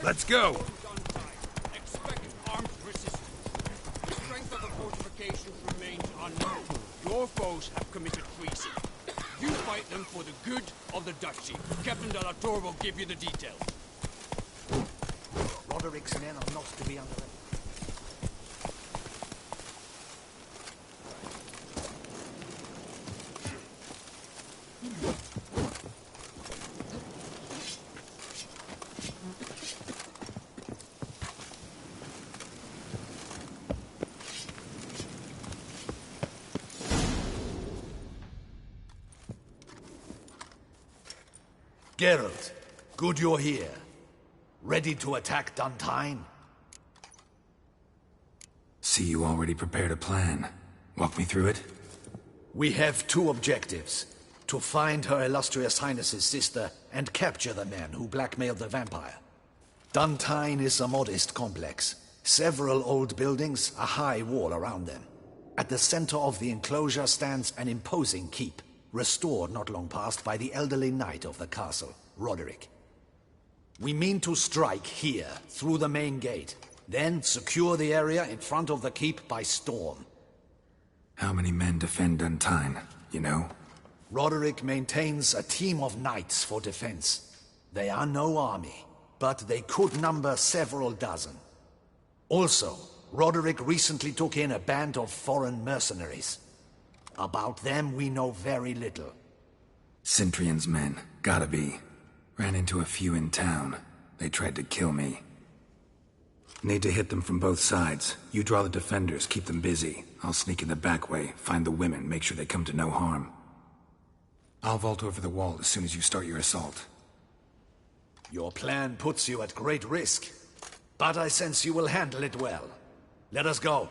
Let's go! Expect armed resistance. The strength of the fortifications remains unknown. Your foes have committed treason. You fight them for the good of the Duchy. Captain de la Tour will give you the details. Roderick's men are not to be underestimated. Geralt, good you're here. Ready to attack Duntine? See, you already prepared a plan. Walk me through it? We have two objectives. To find Her Illustrious Highness's sister and capture the men who blackmailed the vampire. Duntine is a modest complex. Several old buildings, a high wall around them. At the center of the enclosure stands an imposing keep, restored not long past by the elderly knight of the castle, Roderick. We mean to strike here, through the main gate, then secure the area in front of the keep by storm. How many men defend Duntine, you know? Roderick maintains a team of knights for defense. They are no army, but they could number several dozen. Also, Roderick recently took in a band of foreign mercenaries. About them we know very little. Cintrian's men, gotta be. Ran into a few in town. They tried to kill me. Need to hit them from both sides. You draw the defenders, keep them busy. I'll sneak in the back way, find the women, make sure they come to no harm. I'll vault over the wall as soon as you start your assault. Your plan puts you at great risk, but I sense you will handle it well. Let us go.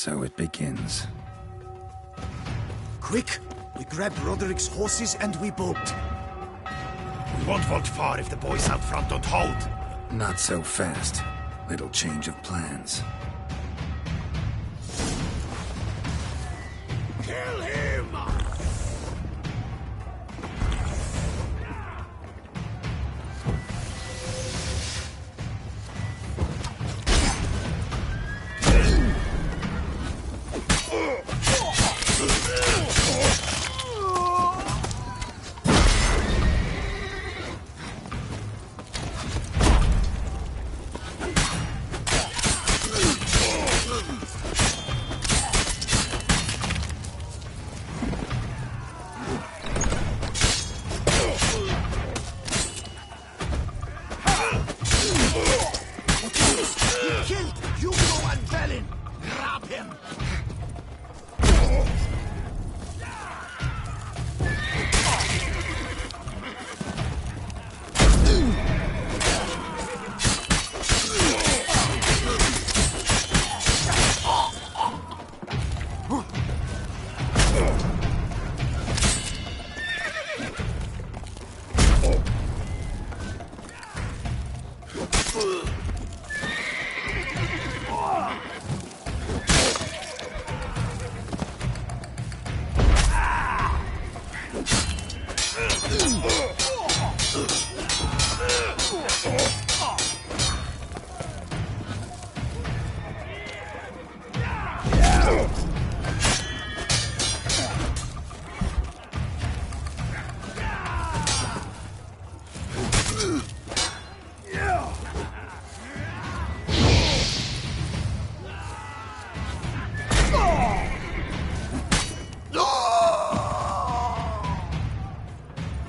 So it begins. Quick! We grab Roderick's horses and we bolt. We won't vault far if the boys out front don't hold. Not so fast. Little change of plans. Kill him!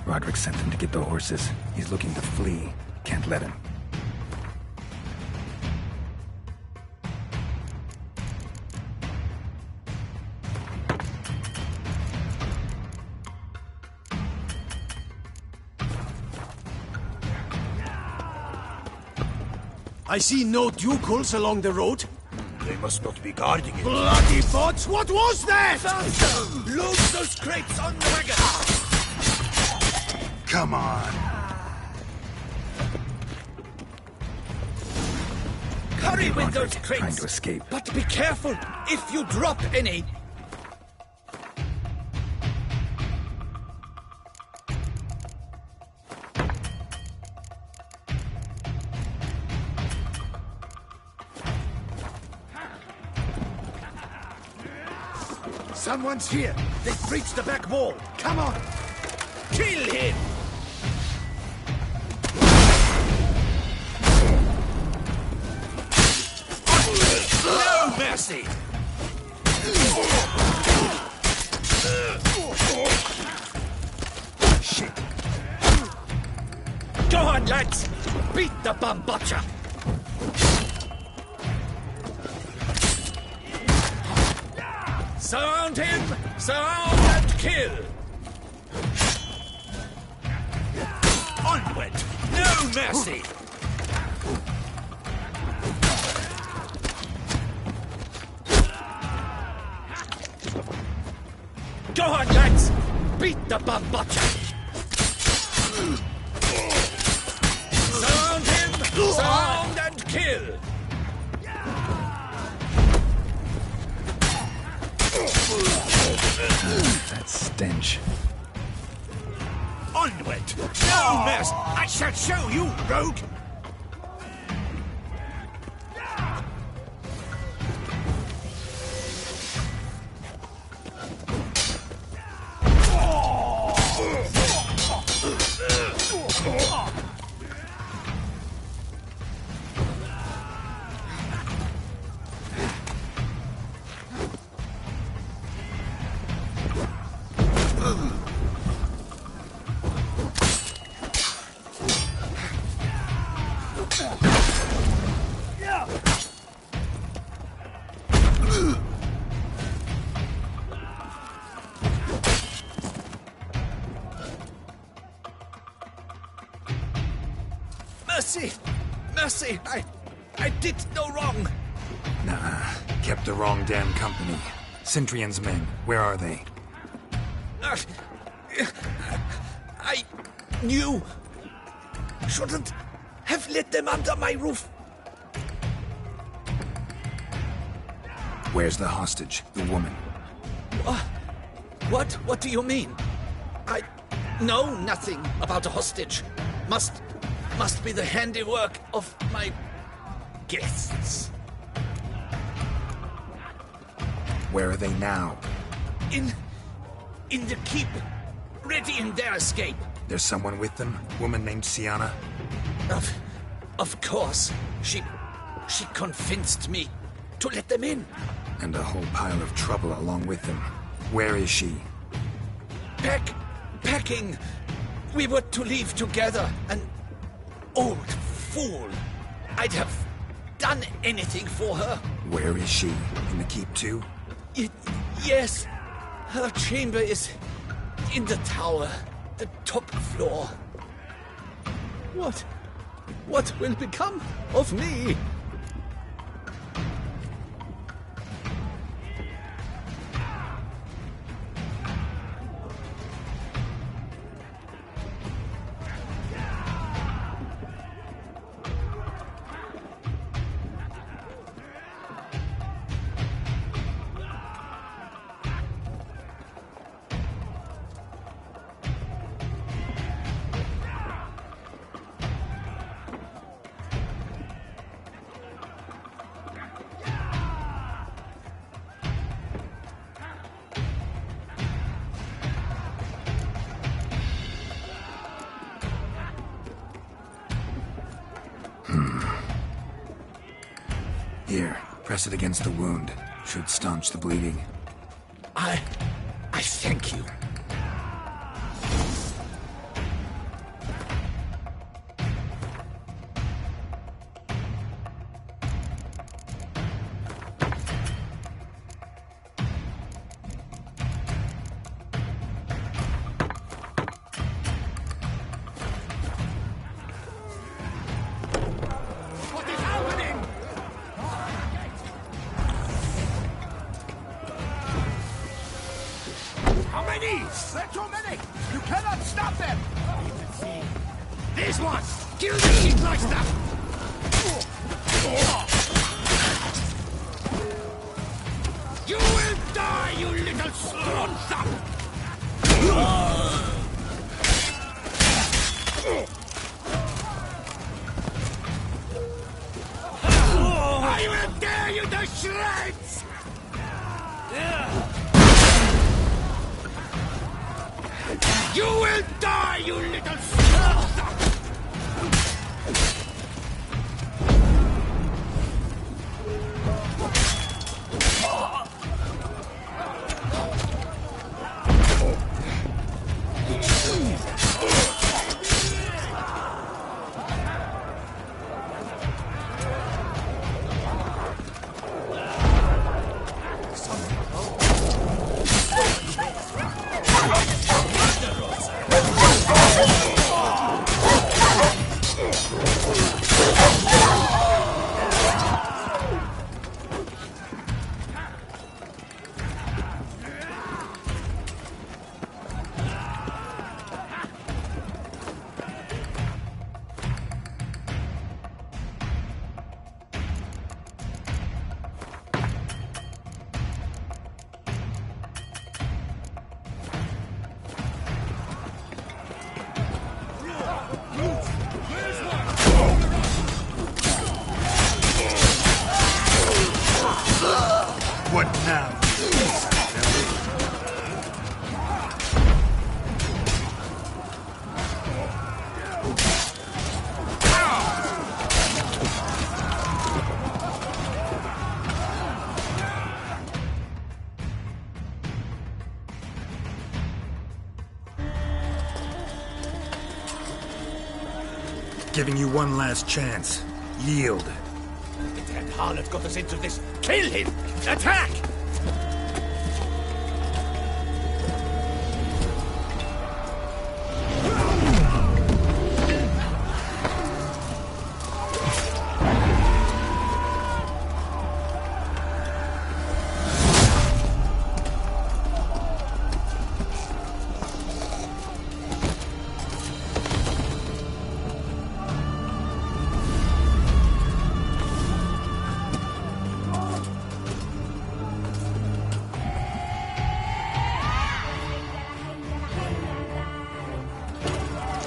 Roderick sent him to get the horses. He's looking to flee. Can't let him. I see no ducals along the road. They must not be guarding it. Bloody bots! What was that? Load those crates on the wagon! Come on. Hurry with Roderick, those trying crates! to escape. But be careful if you drop any. Someone's here. They've breached the back wall. Come on. Kill him! No mercy! Shit. Go on, lads! Beat the bum butcher! Surround him! Surround and kill! Onward! No mercy! Go on, lads! Beat the bum butcher! Surround him! Surround and kill! That stench. Onward! No mercy! I shall show you, rogue! Mercy! Mercy! I did no wrong! Nah, kept the wrong damn company. Centrion's men, where are they? I knew. Shouldn't have let them under my roof. Where's the hostage, the woman? What do you mean? I know nothing about a hostage. Must be the handiwork of my guests. Where are they now? In the keep, ready in their escape. There's someone with them? Woman named Sienna? Of course. She convinced me to let them in. And a whole pile of trouble along with them. Where is she? Packing. We were to leave together. An old fool. I'd have done anything for her. Where is she? In the keep too? Yes. Her chamber is in the tower. The top floor. What will become of me? Here, press it against the wound. Should staunch the bleeding. I thank you. What is happening? How many? There are too many! You cannot stop them! This one! Kill these like stuff! You will die, you little stronza! I will tear you to shreds! You will die, you little stronza! What now? Giving you one last chance. Yield. That harlot got us into this. Kill him! Attack!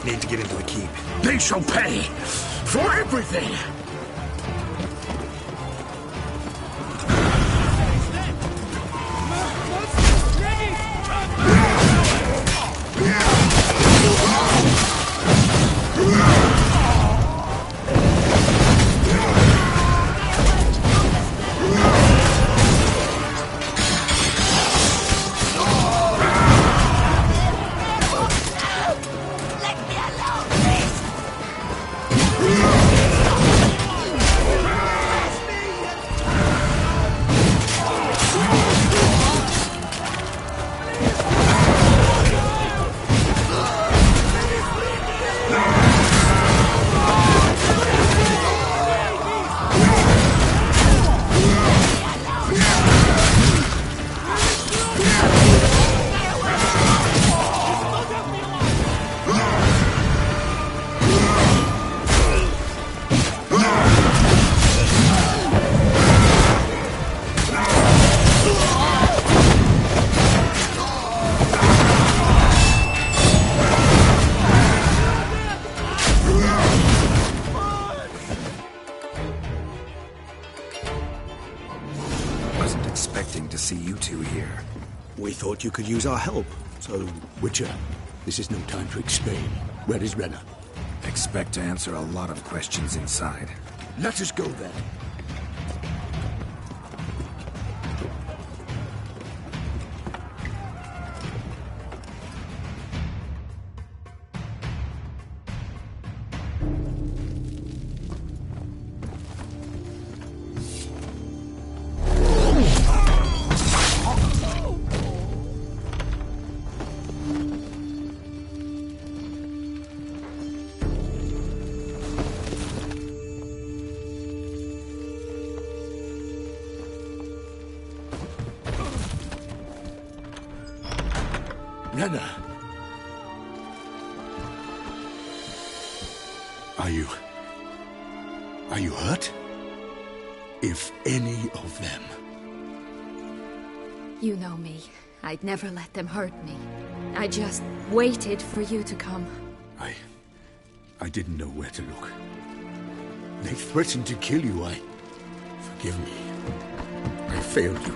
Need to get into the keep. They shall pay for everything! Wasn't expecting to see you two here. We thought you could use our help. So, Witcher, this is no time to explain. Where is Renna? Expect to answer a lot of questions inside. Let us go then. Renna! Are you hurt? If any of them... You know me. I'd never let them hurt me. I just waited for you to come. I didn't know where to look. They threatened to kill you. Forgive me. I failed you.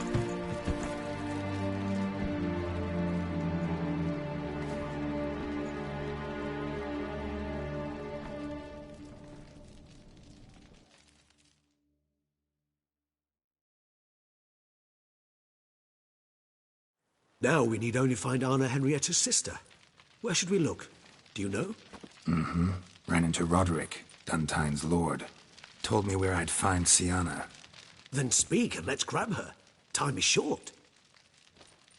Now we need only find Anna Henrietta's sister. Where should we look? Do you know? Mm-hmm. Ran into Roderick, Duntine's lord. Told me where I'd find Siana. Then speak and let's grab her. Time is short.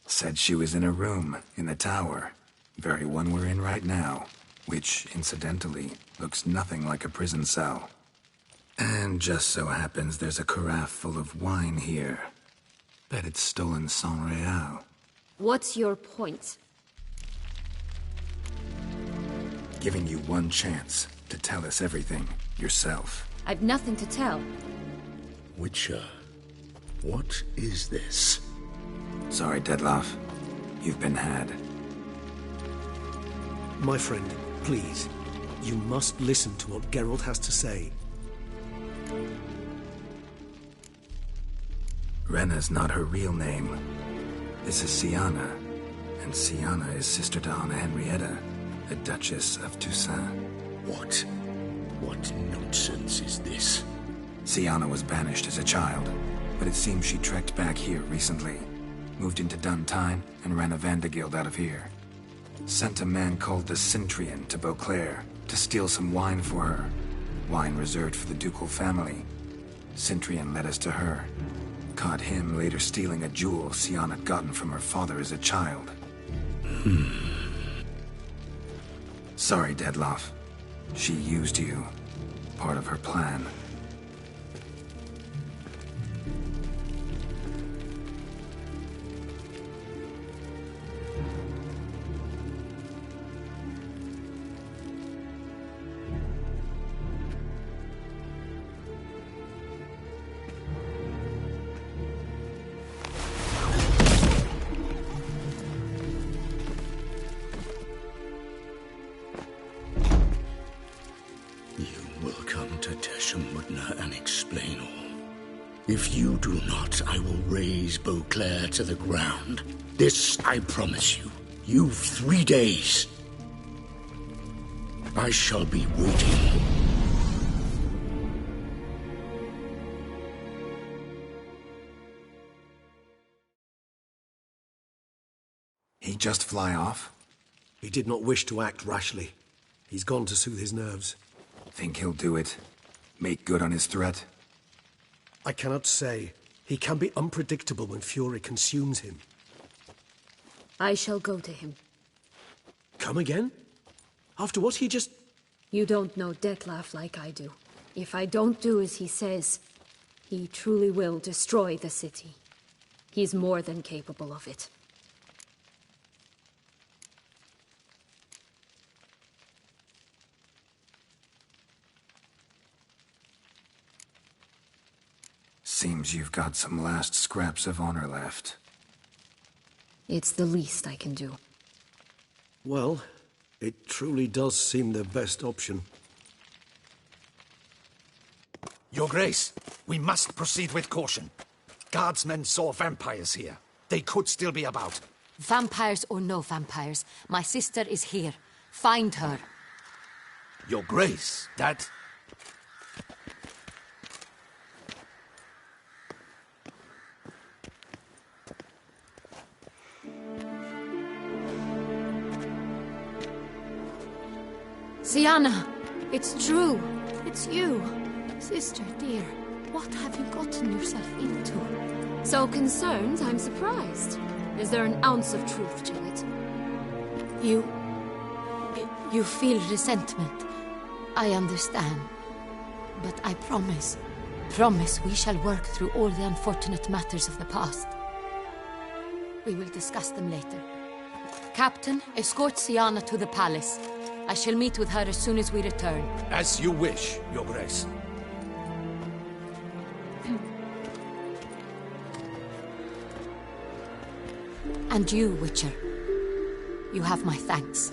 Said she was in a room in the tower. Very one we're in right now. Which, incidentally, looks nothing like a prison cell. And just so happens there's a carafe full of wine here. Bet it's stolen San Real. What's your point? Giving you one chance to tell us everything yourself. I've nothing to tell. Witcher, what is this? Sorry, Dettlaff. You've been had. My friend, please. You must listen to what Geralt has to say. Renna's not her real name. This is Siana. And Siana is sister to Anna Henrietta, the Duchess of Toussaint. What nonsense is this? Siana was banished as a child, but it seems she trekked back here recently. Moved into Duntine and ran a Vanderguild out of here. Sent a man called the Centrian to Beauclair to steal some wine for her. Wine reserved for the ducal family. Centrian led us to her. Caught him later stealing a jewel Siana had gotten from her father as a child. Sorry, Dettlaff. She used you. Part of her plan. If you do not, I will raze Beauclair to the ground. This I promise you. You've 3 days. I shall be waiting. He just fly off? He did not wish to act rashly. He's gone to soothe his nerves. Think he'll do it? Make good on his threat? I cannot say. He can be unpredictable when fury consumes him. I shall go to him. Come again? After what he just... You don't know Dettlaff like I do. If I don't do as he says, he truly will destroy the city. He's more than capable of it. Seems you've got some last scraps of honor left. It's the least I can do. Well, it truly does seem the best option. Your Grace, we must proceed with caution. Guardsmen saw vampires here. They could still be about. Vampires or no vampires, my sister is here. Find her. Your Grace, that... Sienna, it's true. It's you. Sister, dear, what have you gotten yourself into? So concerned, I'm surprised. Is there an ounce of truth to it? You feel resentment. I understand. But I promise we shall work through all the unfortunate matters of the past. We will discuss them later. Captain, escort Sienna to the palace. I shall meet with her as soon as we return. As you wish, Your Grace. And you, Witcher. You have my thanks.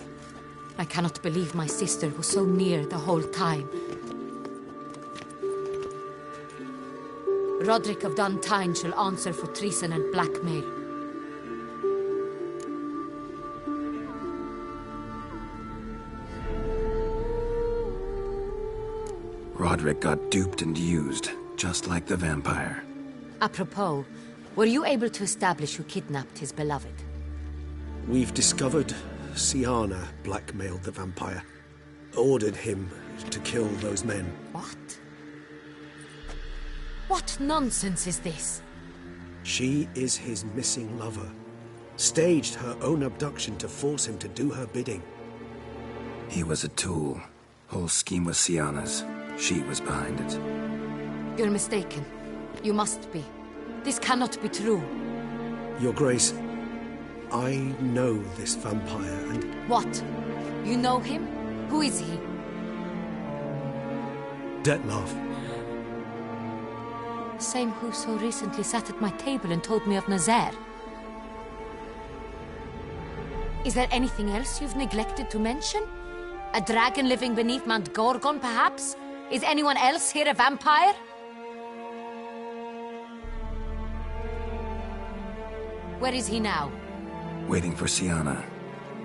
I cannot believe my sister was so near the whole time. Roderick of Dun Tine shall answer for treason and blackmail. Roderick got duped and used, just like the vampire. Apropos, were you able to establish who kidnapped his beloved? We've discovered Sienna blackmailed the vampire. Ordered him to kill those men. What? What nonsense is this? She is his missing lover. Staged her own abduction to force him to do her bidding. He was a tool. Whole scheme was Sienna's. She was behind it. You're mistaken. You must be. This cannot be true. Your Grace, I know this vampire and... What? You know him? Who is he? Dettlaff. Same who so recently sat at my table and told me of Nazaire. Is there anything else you've neglected to mention? A dragon living beneath Mount Gorgon, perhaps? Is anyone else here a vampire? Where is he now? Waiting for Sienna.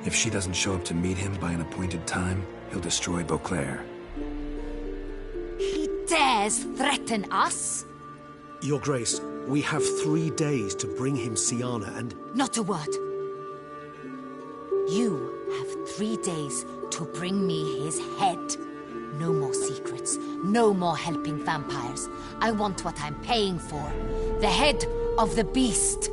If she doesn't show up to meet him by an appointed time, he'll destroy Beauclair. He dares threaten us? Your Grace, we have 3 days to bring him Sienna and... Not a word. You have 3 days to bring me his head. No more secrets. No more helping vampires. I want what I'm paying for. The head of the beast.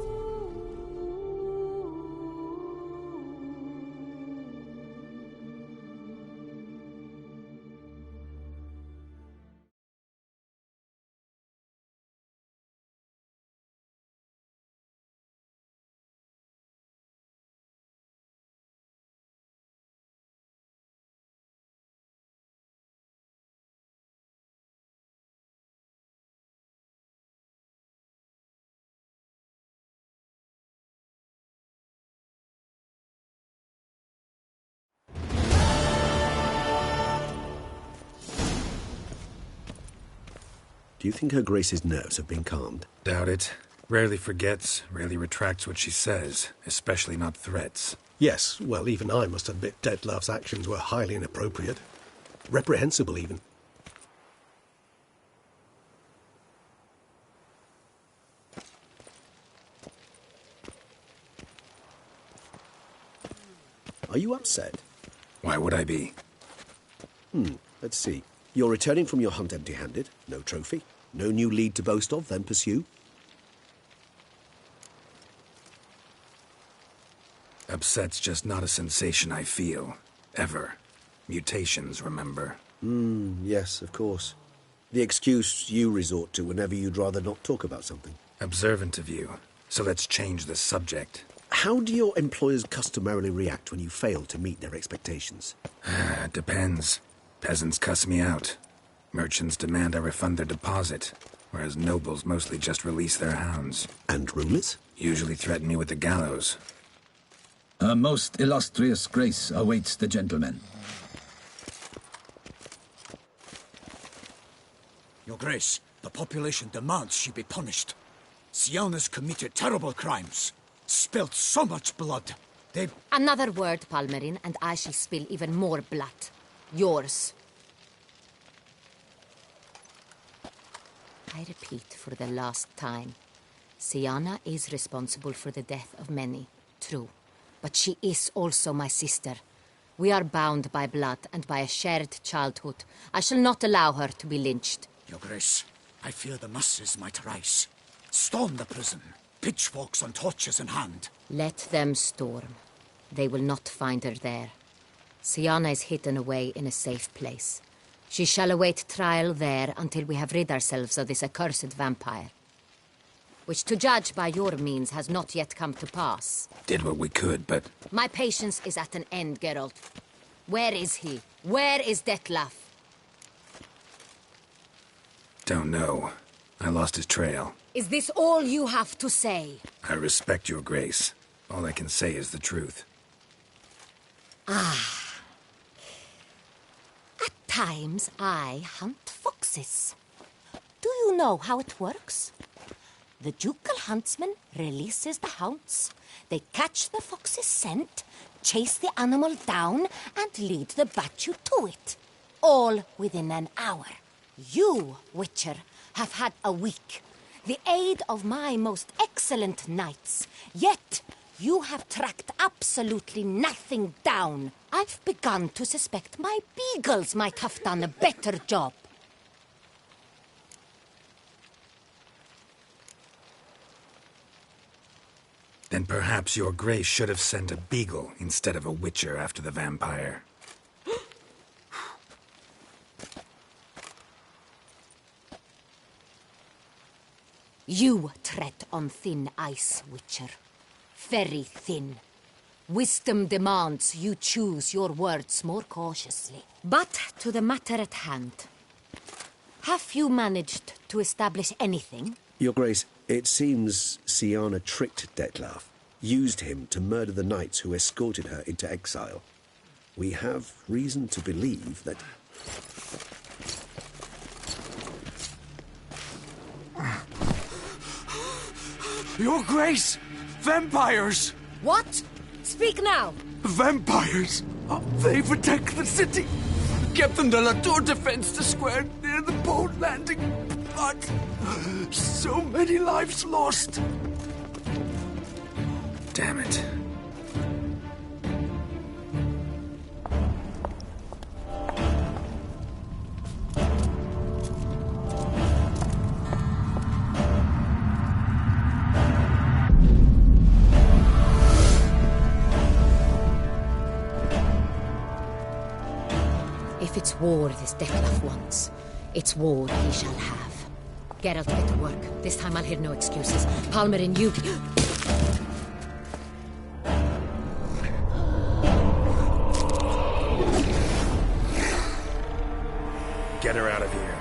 Do you think Her Grace's nerves have been calmed? Doubt it. Rarely forgets, rarely retracts what she says, especially not threats. Yes, well, even I must admit Dettlaff's actions were highly inappropriate. Reprehensible, even. Are you upset? Why would I be? Let's see. You're returning from your hunt empty-handed. No trophy. No new lead to boast of, then pursue. Upset's just not a sensation I feel. Ever. Mutations, remember? Yes, of course. The excuse you resort to whenever you'd rather not talk about something. Observant of you. So let's change the subject. How do your employers customarily react when you fail to meet their expectations? Depends. Peasants cuss me out. Merchants demand I refund their deposit, whereas nobles mostly just release their hounds. And rulers? Usually threaten me with the gallows. Her most illustrious grace awaits the gentleman. Your Grace, the population demands she be punished. Sienna's committed terrible crimes. Spilt so much blood. They... Another word, Palmerin, and I shall spill even more blood. Yours. I repeat for the last time. Siana is responsible for the death of many, true. But she is also my sister. We are bound by blood and by a shared childhood. I shall not allow her to be lynched. Your Grace, I fear the masses might rise. Storm the prison, pitchforks and torches in hand. Let them storm. They will not find her there. Siana is hidden away in a safe place. She shall await trial there until we have rid ourselves of this accursed vampire. Which, to judge by your means, has not yet come to pass. Did what we could, but... My patience is at an end, Geralt. Where is he? Where is Detlef? Don't know. I lost his trail. Is this all you have to say? I respect your grace. All I can say is the truth. At times, I hunt foxes. Do you know how it works? The ducal huntsman releases the hounds. They catch the fox's scent, chase the animal down, and lead the battue to it. All within an hour. You, Witcher, have had a week. The aid of my most excellent knights. Yet, you have tracked absolutely nothing down. I've begun to suspect my beagles might have done a better job. Then perhaps your grace should have sent a beagle instead of a witcher after the vampire. You tread on thin ice, Witcher. Very thin. Wisdom demands you choose your words more cautiously. But to the matter at hand. Have you managed to establish anything? Your Grace, it seems Siana tricked Detlef, used him to murder the knights who escorted her into exile. We have reason to believe that... Your Grace! Vampires! What? Speak now! Vampires! They've attacked the city! Captain de la Tour defends the square near the boat landing, but so many lives lost. Damn it. If it's war this Detlef wants, it's war he shall have. Geralt, get to work. This time I'll hear no excuses. Palmer and you... Get her out of here.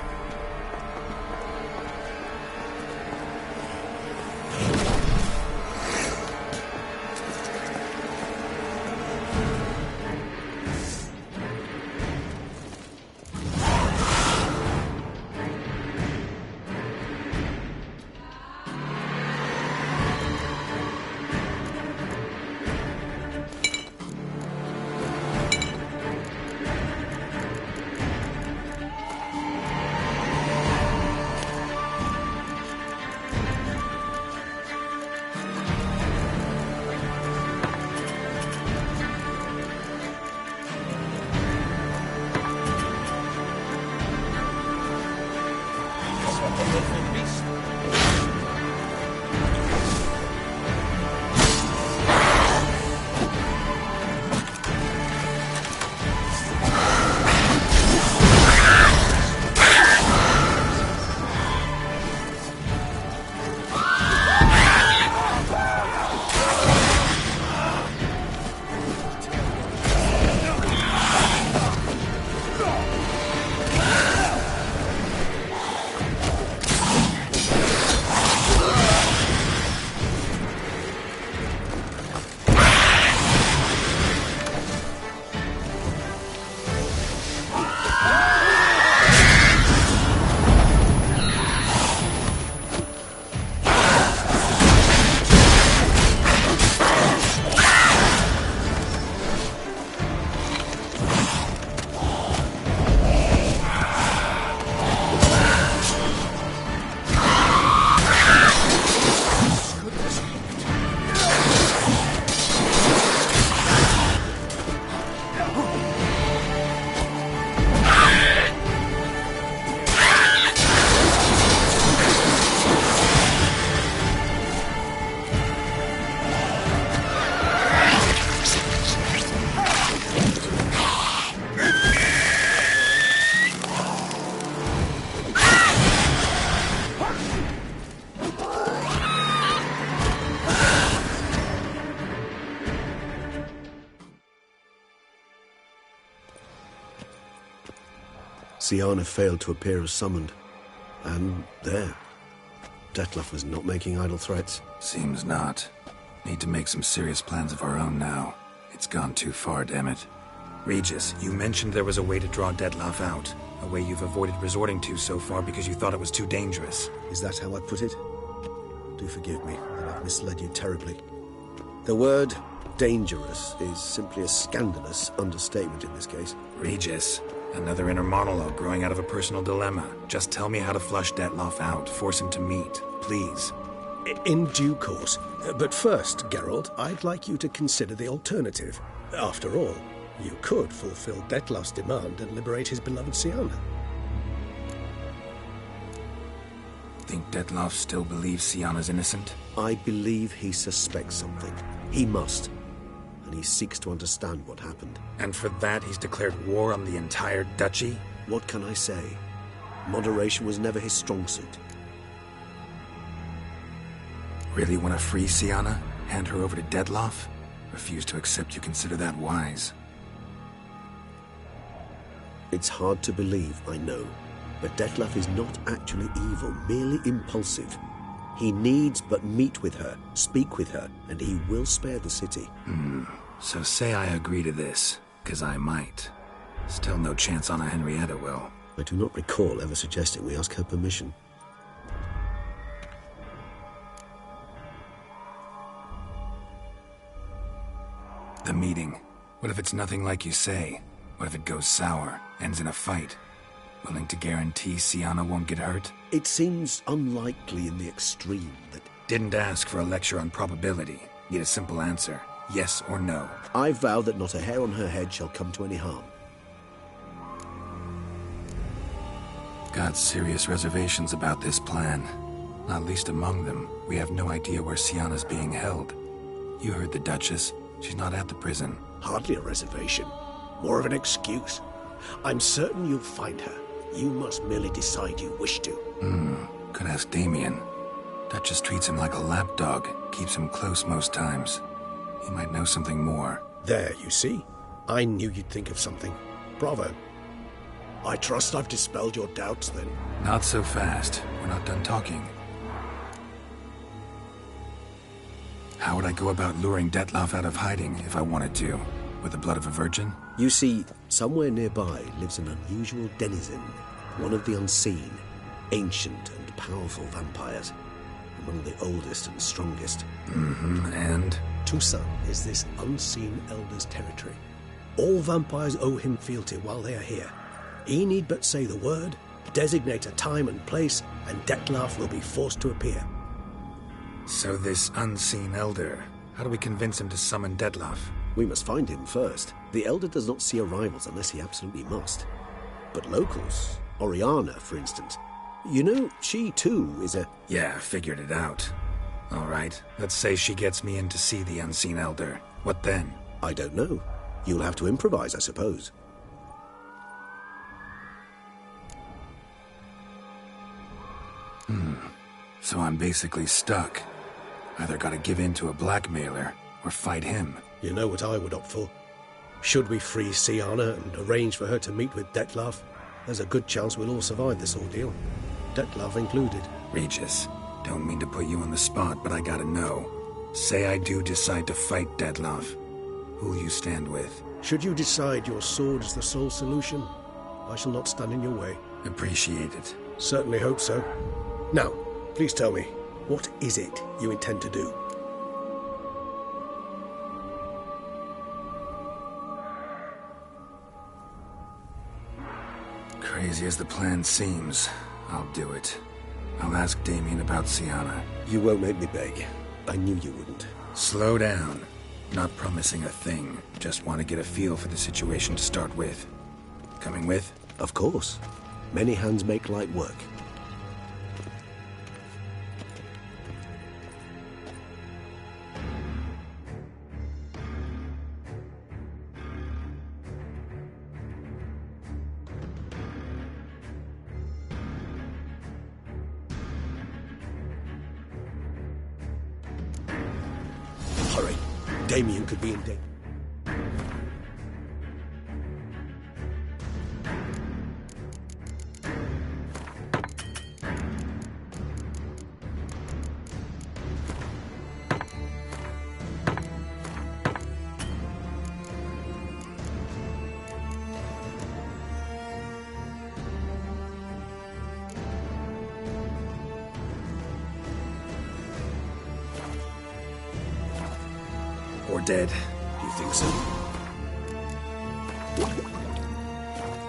Siana failed to appear as summoned. And there. Dettlaff was not making idle threats. Seems not. Need to make some serious plans of our own now. It's gone too far, damn it. Regis, you mentioned there was a way to draw Dettlaff out. A way you've avoided resorting to so far because you thought it was too dangerous. Is that how I put it? Do forgive me that I've misled you terribly. The word dangerous is simply a scandalous understatement in this case. Regis, another inner monologue growing out of a personal dilemma. Just tell me how to flush Dettlaff out. Force him to meet, please. In due course. But first, Geralt, I'd like you to consider the alternative. After all, you could fulfill Dettlaff's demand and liberate his beloved Siana. Think Dettlaff still believes Siana's innocent? I believe he suspects something. He must. And he seeks to understand what happened. And for that he's declared war on the entire duchy? What can I say? Moderation was never his strong suit. Really want to free Siana? Hand her over to Dettlaff? Refuse to accept you consider that wise. It's hard to believe, I know. But Dettlaff is not actually evil, merely impulsive. He needs but meet with her, speak with her, and he will spare the city. So say I agree to this, 'cause I might. Still no chance Anna Henrietta will. I do not recall ever suggesting we ask her permission. The meeting. What if it's nothing like you say? What if it goes sour, ends in a fight? Willing to guarantee Siana won't get hurt? It seems unlikely in the extreme that... Didn't ask for a lecture on probability. Need a simple answer. Yes or no. I vow that not a hair on her head shall come to any harm. Got serious reservations about this plan. Not least among them, we have no idea where Siana's being held. You heard the Duchess. She's not at the prison. Hardly a reservation. More of an excuse. I'm certain you'll find her. You must merely decide you wish to. Could ask Damien. Duchess treats him like a lapdog. Keeps him close most times. He might know something more. There, you see? I knew you'd think of something. Bravo. I trust I've dispelled your doubts, then. Not so fast. We're not done talking. How would I go about luring Dettlaff out of hiding if I wanted to? With the blood of a virgin? You see, somewhere nearby lives an unusual denizen, one of the unseen, ancient and powerful vampires, among the oldest and strongest. And? Toussaint is this unseen elder's territory. All vampires owe him fealty while they are here. He need but say the word, designate a time and place, and Dettlaff will be forced to appear. So this unseen elder, how do we convince him to summon Dettlaff? We must find him first. The Elder does not see arrivals unless he absolutely must. But locals, Oriana, for instance, you know, she too is a... Yeah, figured it out. All right, let's say she gets me in to see the unseen elder. What then? I don't know. You'll have to improvise, I suppose. So I'm basically stuck. Either gotta give in to a blackmailer, or fight him. You know what I would opt for. Should we free Siana and arrange for her to meet with Dettlaff, there's a good chance we'll all survive this ordeal. Dettlaff included. Regis, don't mean to put you on the spot, but I gotta know. Say I do decide to fight Dettlaff. Who'll you stand with? Should you decide your sword is the sole solution, I shall not stand in your way. Appreciate it. Certainly hope so. Now, please tell me, what is it you intend to do? Crazy as the plan seems, I'll do it. I'll ask Damien about Siana. You won't make me beg. I knew you wouldn't. Slow down. Not promising a thing. Just want to get a feel for the situation to start with. Coming with? Of course. Many hands make light work. Hurry. Damien could be in danger. or dead. You think so?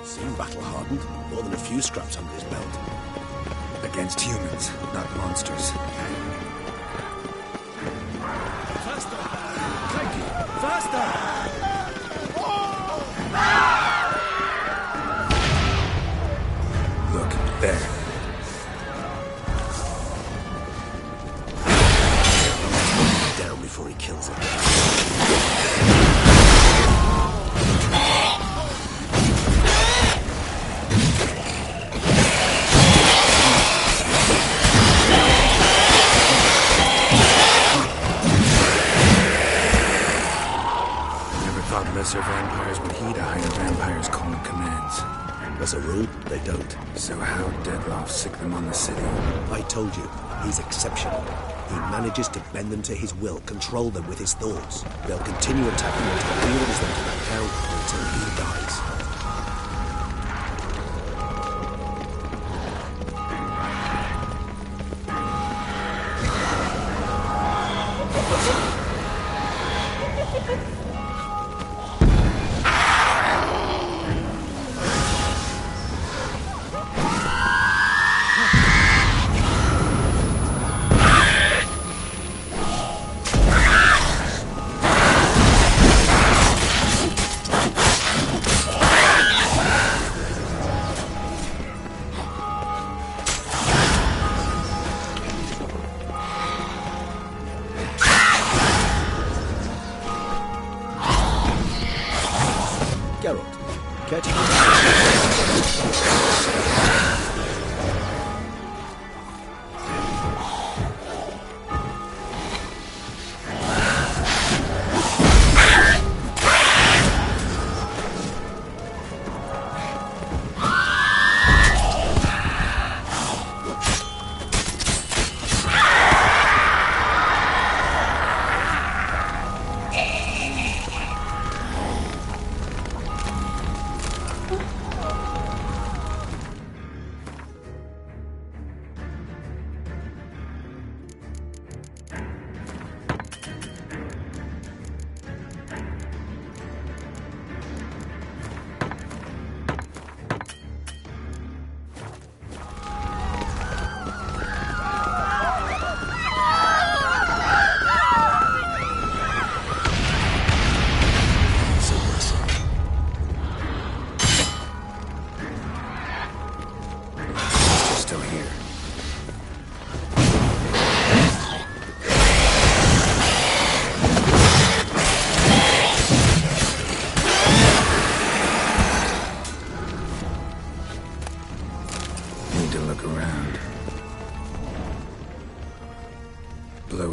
Seem battle-hardened. More than a few scraps under his belt. Against humans, not monsters. Faster! Clanky! Faster! Look, there. Down before he kills him. Lesser vampires would heed a higher vampire's calling commands. As a rule, they don't. So how'd Dettlaff sick them on the city? I told you, he's exceptional. He manages to bend them to his will, control them with his thoughts. They'll continue attacking until he orders them to back down, until he dies.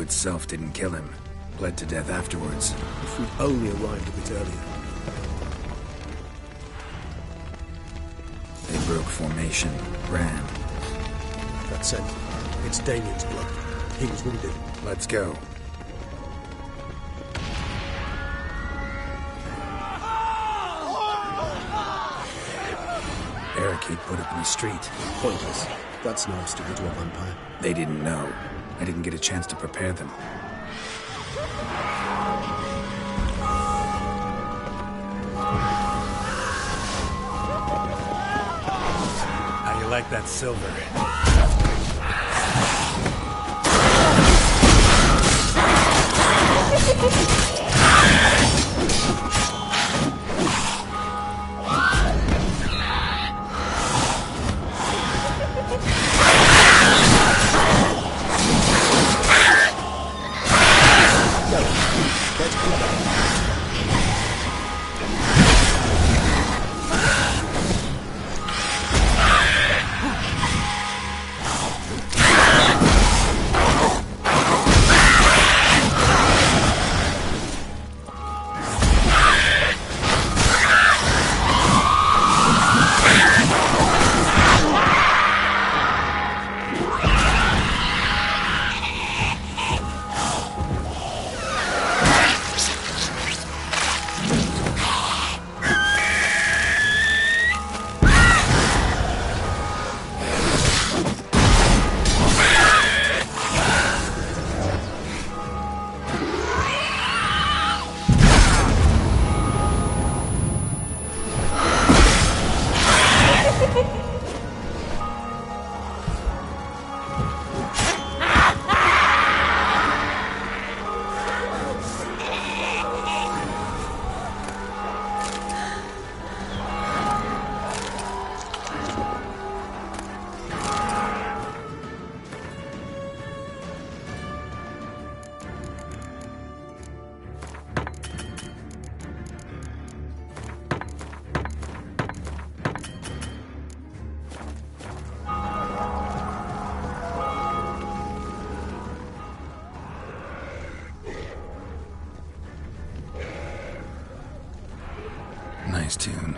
Itself didn't kill him. Bled to death afterwards. If we'd only arrived a bit earlier. They broke formation, ran. That's it. It's Damien's blood. He was wounded. Let's go. Barricade put up in the street. Pointless. That's no obstacle to a vampire. They didn't know. I didn't get a chance to prepare them. How you like that silver? Nice tune.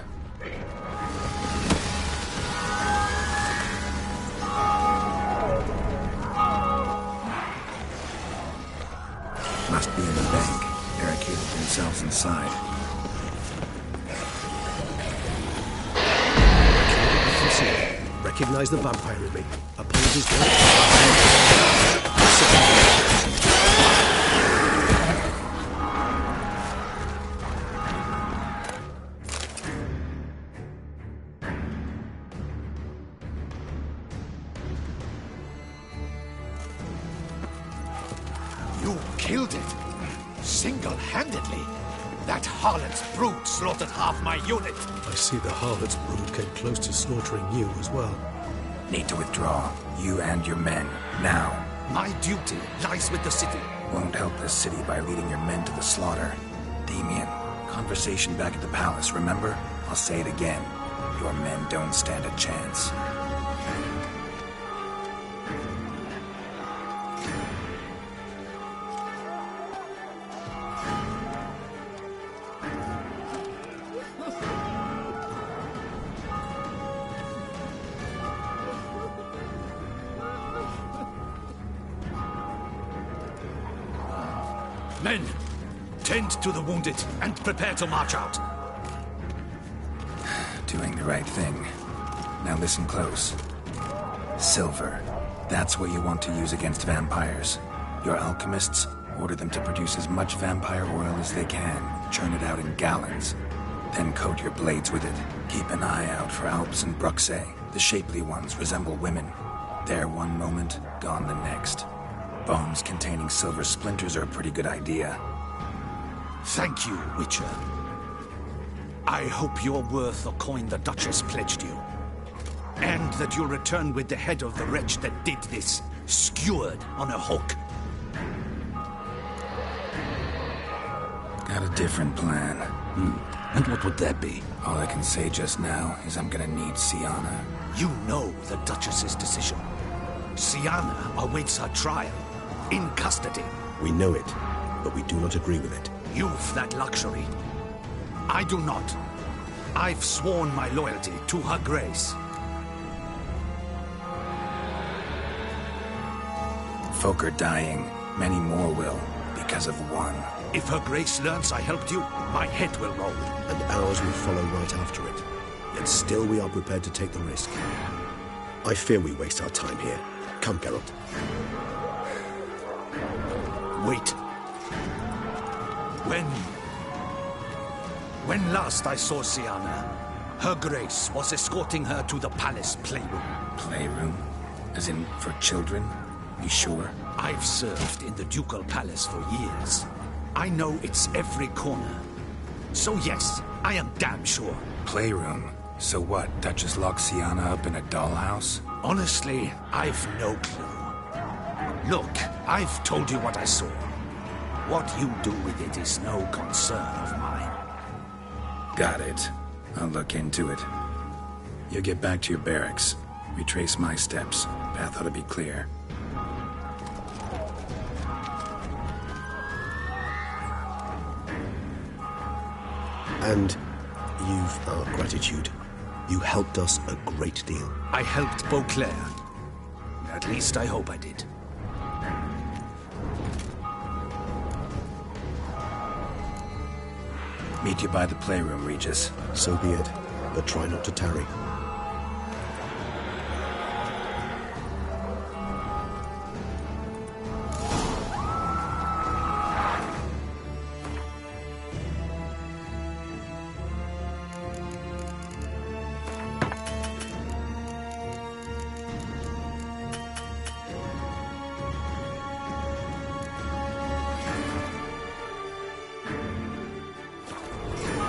Must be in the bank. Barricaded themselves inside. Recognize the vampire in me. Apologies for You killed it. Single-handedly. That harlot's brood slaughtered half my unit. I see the harlot's brood came close to slaughtering you as well. Need to withdraw. You and your men. Now. My duty lies with the city. Won't help the city by leading your men to the slaughter. Damien, conversation back at the palace, remember? I'll say it again. Your men don't stand a chance. Men, tend to the wounded and prepare to march out. Doing the right thing. Now listen close. Silver. That's what you want to use against vampires. Your alchemists, order them to produce as much vampire oil as they can. Churn it out in gallons. Then coat your blades with it. Keep an eye out for Alps and Bruxae. The shapely ones resemble women. There one moment, gone the next. Bombs containing silver splinters are a pretty good idea. Thank you, Witcher. I hope you're worth the coin the Duchess pledged you. And that you'll return with the head of the wretch that did this, skewered on a hook. Got a different plan. And what would that be? All I can say just now is I'm gonna need Syanna. You know the Duchess's decision. Syanna awaits her trial. In custody. We know it, but we do not agree with it. You've that luxury. I do not. I've sworn my loyalty to her grace. Folk are dying. Many more will, because of one. If her grace learns I helped you, my head will roll. And ours will follow right after it. Yet still we are prepared to take the risk. I fear we waste our time here. Come, Geralt. Wait. When last I saw Syanna, her grace was escorting her to the palace playroom. Playroom? As in, for children? You sure? I've served in the ducal palace for years. I know it's every corner. So yes, I am damn sure. Playroom? So what, Duchess locks Syanna up in a dollhouse? Honestly, I've no clue. Look, I've told you what I saw. What you do with it is no concern of mine. Got it. I'll look into it. You get back to your barracks. Retrace my steps. Path ought to be clear. And you've our gratitude. You helped us a great deal. I helped Beauclair. At least I hope I did. Meet you by the playroom, Regis. So be it, but try not to tarry.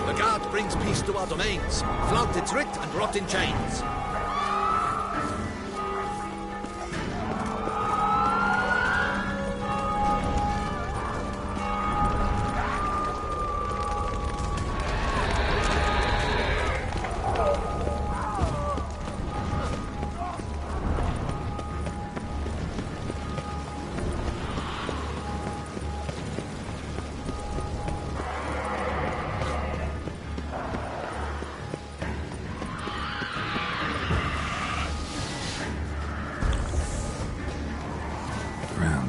The guard brings peace to our domains. Flout its writ and rot in chains.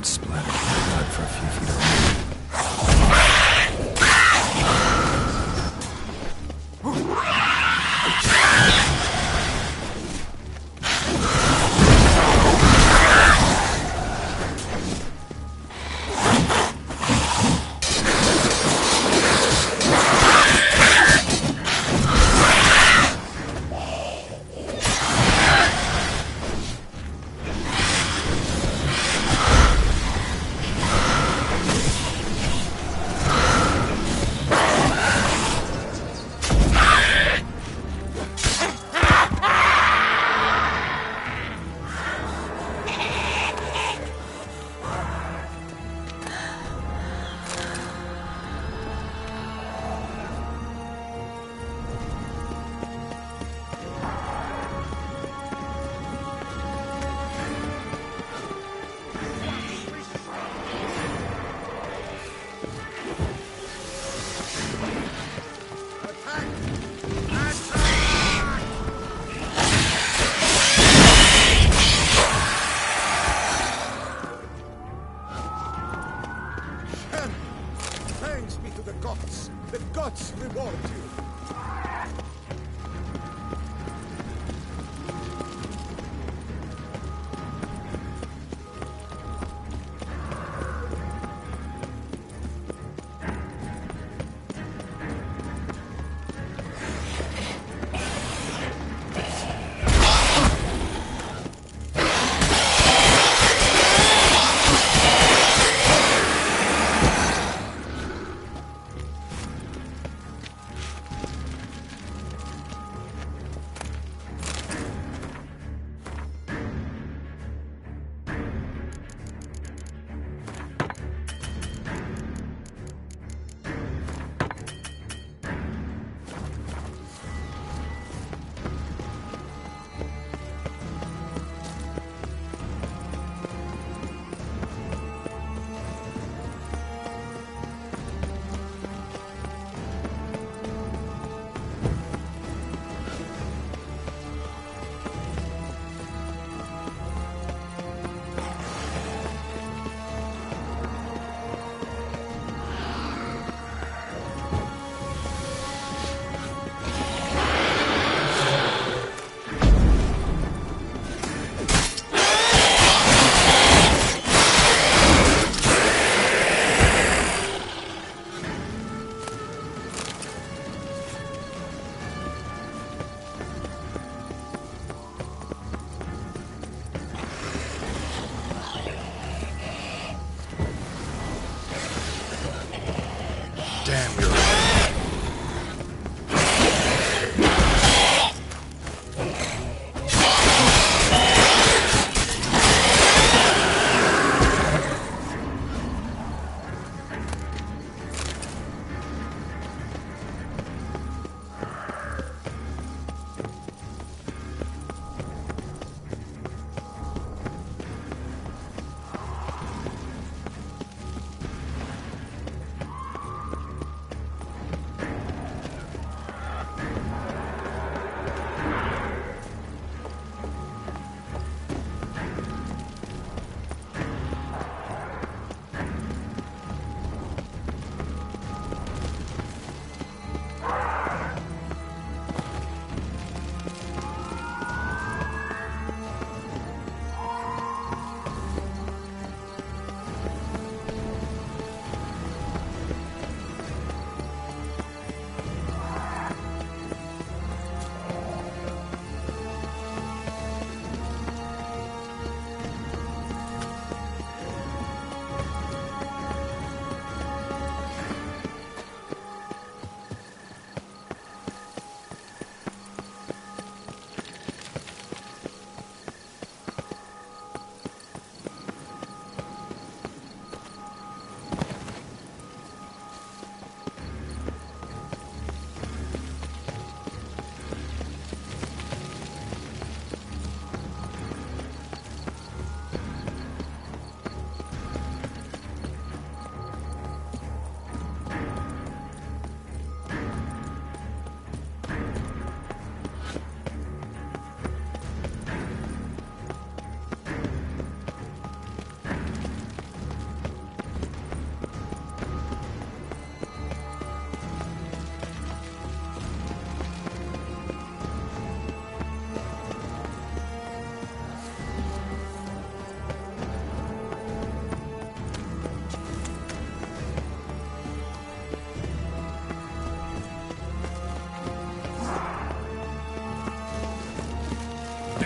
ground splattered with blood for a few feet away.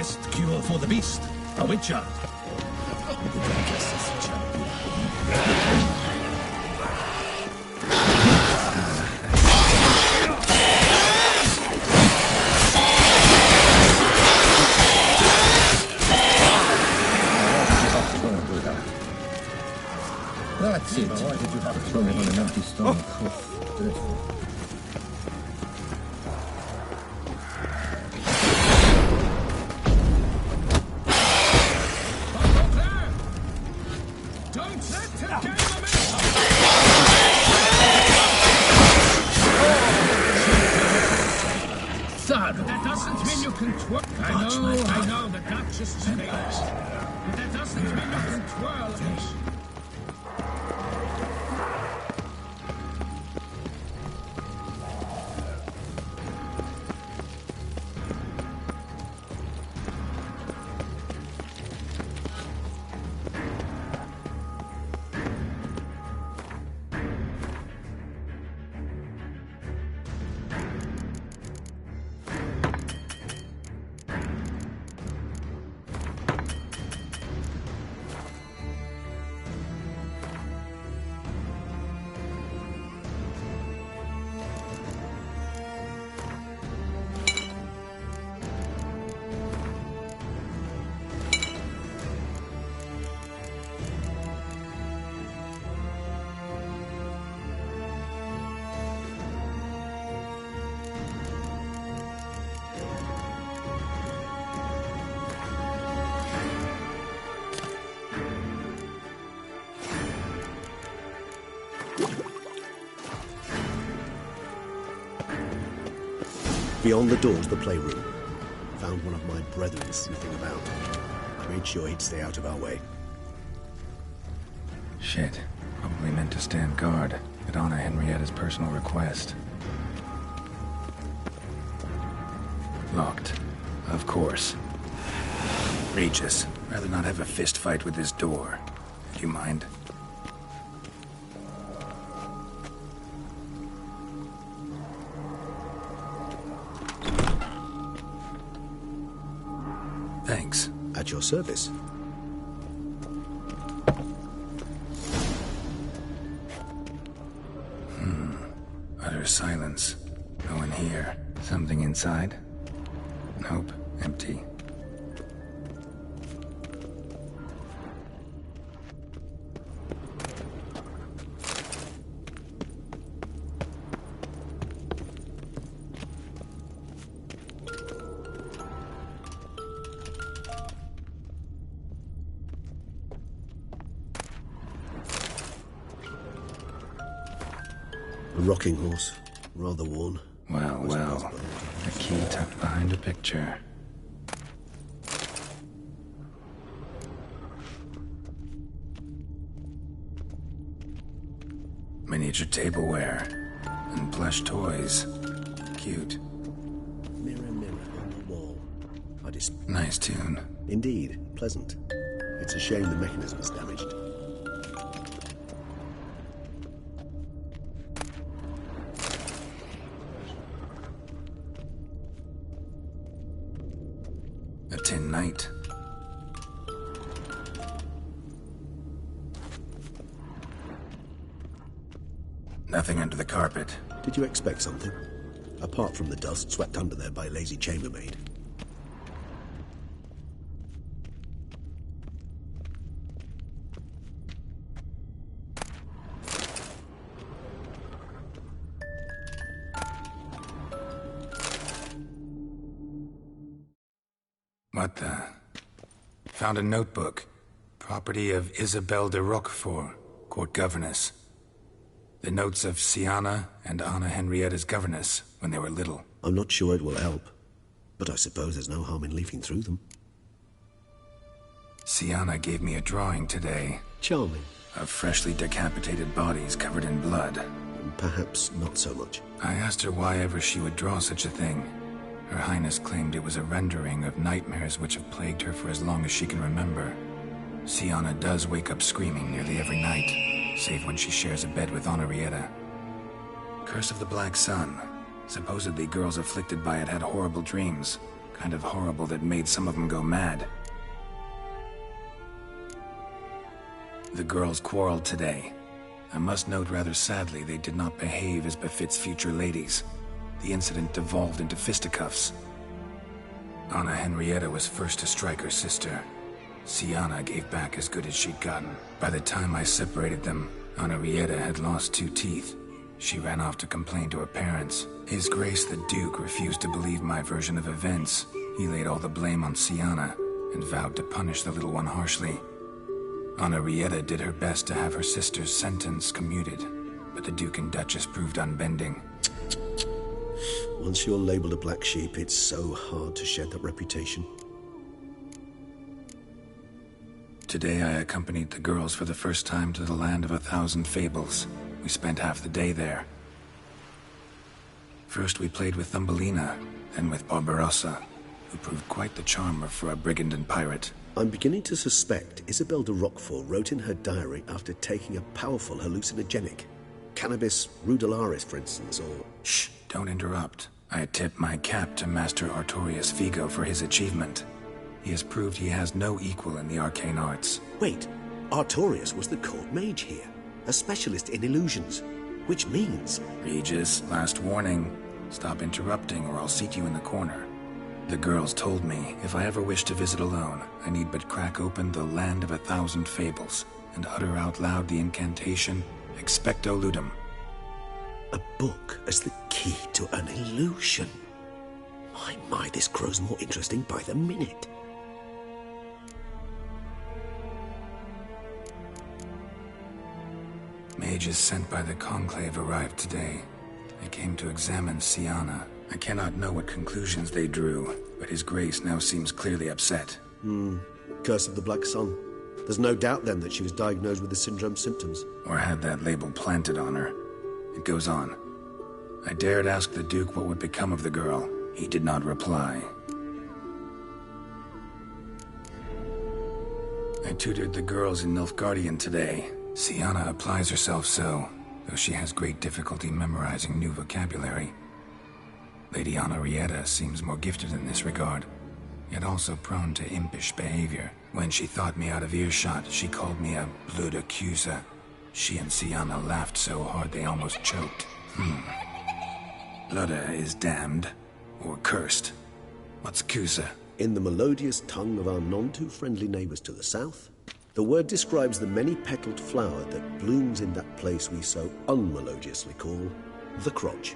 best cure for the beast. A witcher. That's it. Why did you have to throw him on an empty stone? I know, the Duchess is famous. But that doesn't mean you can twirl it. Beyond the door's the playroom. Found one of my brethren sniffing about. I made sure he'd stay out of our way. Shit. Probably meant to stand guard at Anna Henrietta's personal request. Locked. Of course. Regis, rather not have a fist fight with this door. Do you mind? Thanks. At your service. Utter silence. No one here. Something inside? Nope. Empty. A rocking horse. Rather worn. Well. A key tucked behind a picture. Miniature tableware. And plush toys. Cute. Mirror, mirror on the wall. Nice tune. Indeed. Pleasant. It's a shame the mechanism's damaged. A tin knight. Nothing under the carpet. Did you expect something? Apart from the dust swept under there by a lazy chambermaid. What the? Found a notebook. Property of Isabelle de Roquefort, court governess. The notes of Siana and Anna Henrietta's governess when they were little. I'm not sure it will help, but I suppose there's no harm in leafing through them. Siana gave me a drawing today. Charming. Of freshly decapitated bodies covered in blood. Perhaps not so much. I asked her why ever she would draw such a thing. Her Highness claimed it was a rendering of nightmares which have plagued her for as long as she can remember. Siana does wake up screaming nearly every night, save when she shares a bed with Henrietta. Curse of the Black Sun. Supposedly girls afflicted by it had horrible dreams. Kind of horrible that made some of them go mad. The girls quarreled today. I must note rather sadly they did not behave as befits future ladies. The incident devolved into fisticuffs. Anna Henrietta was first to strike her sister. Siana gave back as good as she'd gotten. By the time I separated them, Henrietta had lost 2 teeth. She ran off to complain to her parents. His Grace the Duke refused to believe my version of events. He laid all the blame on Siana and vowed to punish the little one harshly. Henrietta did her best to have her sister's sentence commuted, but the Duke and Duchess proved unbending. Once you're labeled a black sheep, it's so hard to shed that reputation. Today I accompanied the girls for the first time to the land of 1,000 fables. We spent half the day there. First we played with Thumbelina, then with Barbarossa, who proved quite the charmer for a brigand and pirate. I'm beginning to suspect Isabel de Roquefort wrote in her diary after taking a powerful hallucinogenic. Cannabis rudelaris, for instance, or... Shh, don't interrupt. I tip my cap to Master Artorius Figo for his achievement. He has proved he has no equal in the arcane arts. Wait, Artorius was the court mage here, a specialist in illusions, which means... Regis, last warning. Stop interrupting or I'll seat you in the corner. The girls told me if I ever wish to visit alone, I need but crack open the Land of 1,000 Fables and utter out loud the incantation, Expecto Ludum. A book as the key to an illusion. My, this grows more interesting by the minute. Mages sent by the Conclave arrived today. They came to examine Siana. I cannot know what conclusions they drew, but His Grace now seems clearly upset. Curse of the Black Sun. There's no doubt then that she was diagnosed with the syndrome symptoms. Or had that label planted on her. It goes on. I dared ask the Duke what would become of the girl. He did not reply. I tutored the girls in Nilfgaardian today. Siana applies herself so, though she has great difficulty memorizing new vocabulary. Lady Henrietta seems more gifted in this regard, yet also prone to impish behavior. When she thought me out of earshot, she called me a blood accuser. She and Siana laughed so hard they almost choked. Ludda is damned, or cursed. What's Cusa? In the melodious tongue of our none-too-friendly neighbors to the south, the word describes the many-petaled flower that blooms in that place we so unmelodiously call the crotch.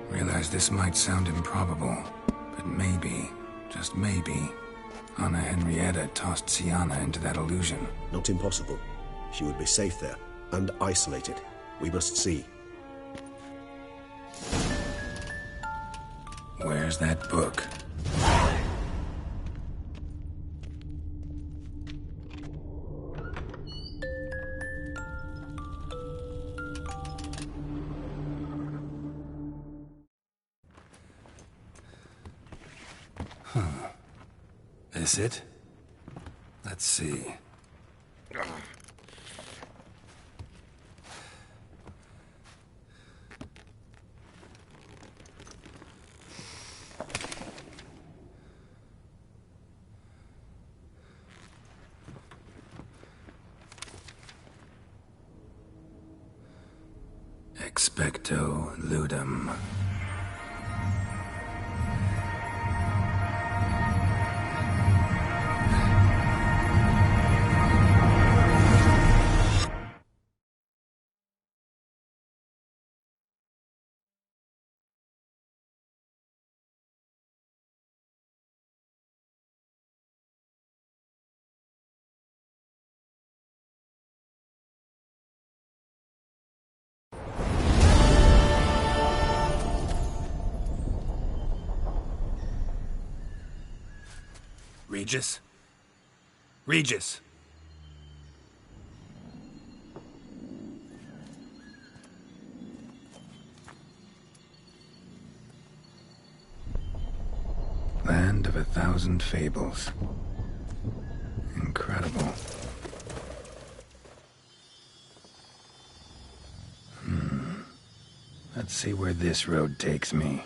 Realize this might sound improbable, but maybe, just maybe, Anna Henrietta tossed Siana into that illusion. Not impossible. She would be safe there, and isolated. We must see. Where's that book? This it? Let's see. Expecto Ludum. Regis? Regis! Land of 1,000 Fables. Incredible. Let's see where this road takes me.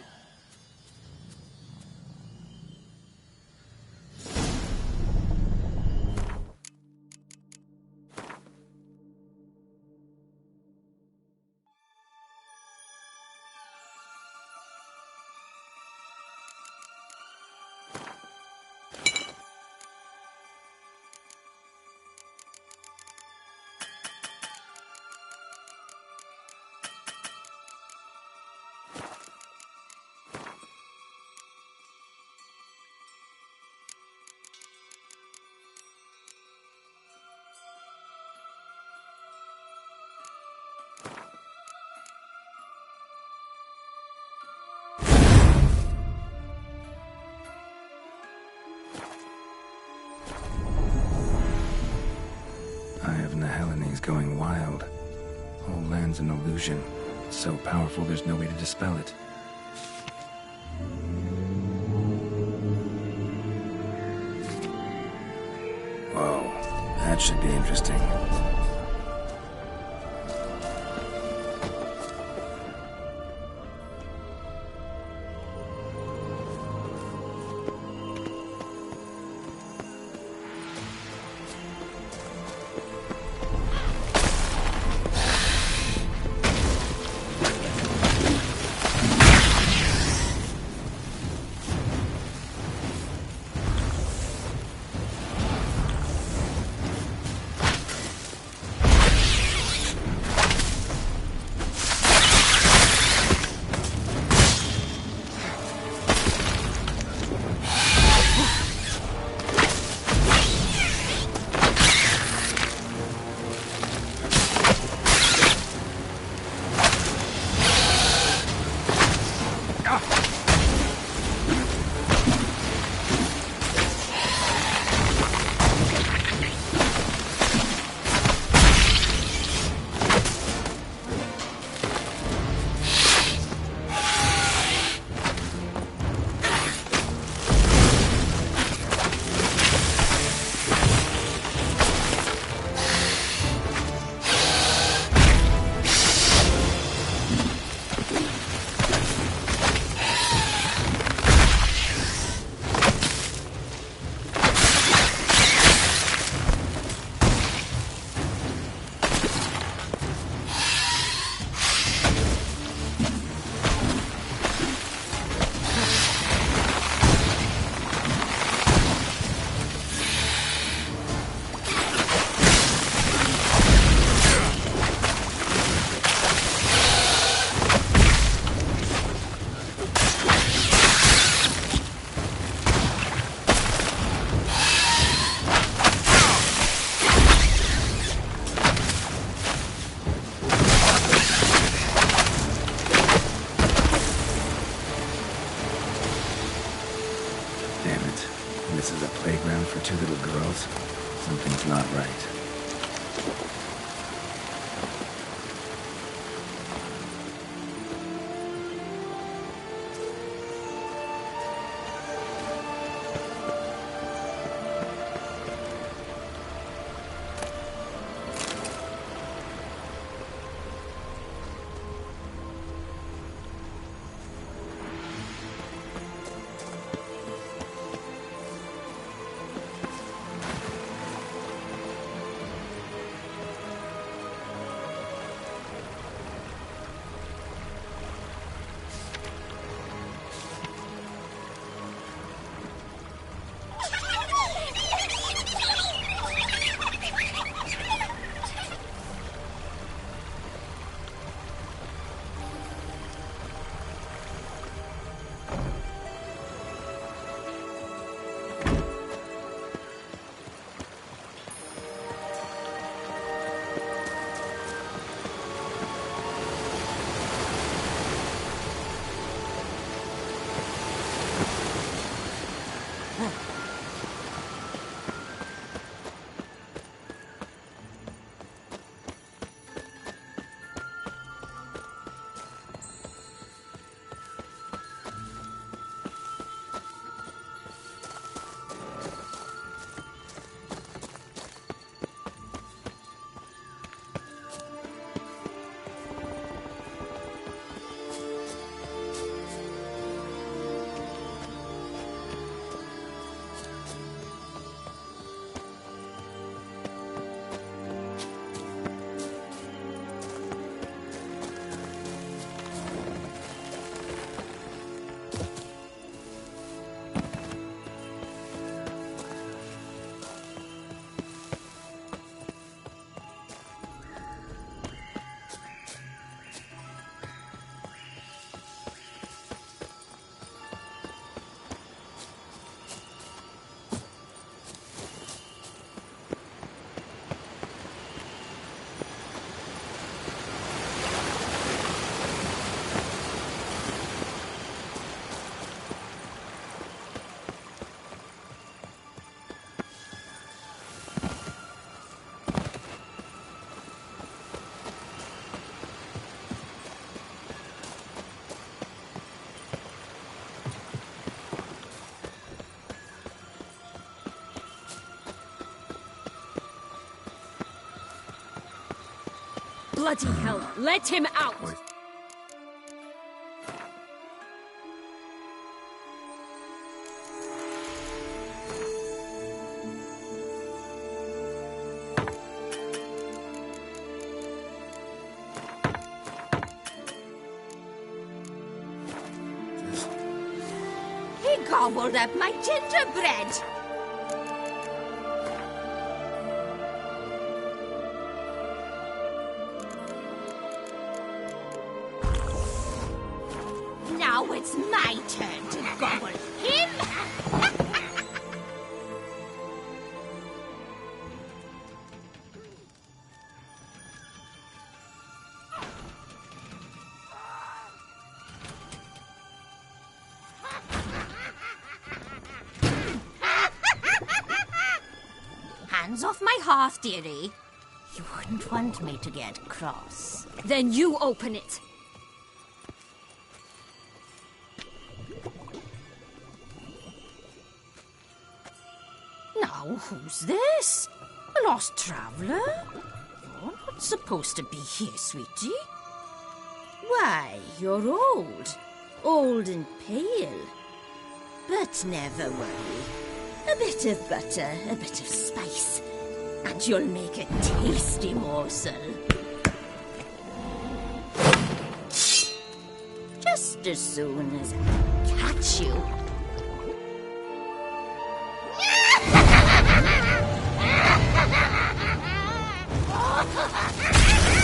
Eye of Nehelene going wild. Whole land's an illusion. It's so powerful there's no way to dispel it. Whoa, that should be interesting. This is a playground for two little girls. Something's not right. Bloody hell! Let him out! He gobbled up my gingerbread. Now it's my turn to gobble him. Hands off my hearth, dearie. You wouldn't want me to get cross. Then you open it. Now, who's this? A lost traveler? You're not supposed to be here, sweetie. Why, you're old. Old and pale. But never worry. A bit of butter, a bit of spice, and you'll make a tasty morsel. Just as soon as I catch you.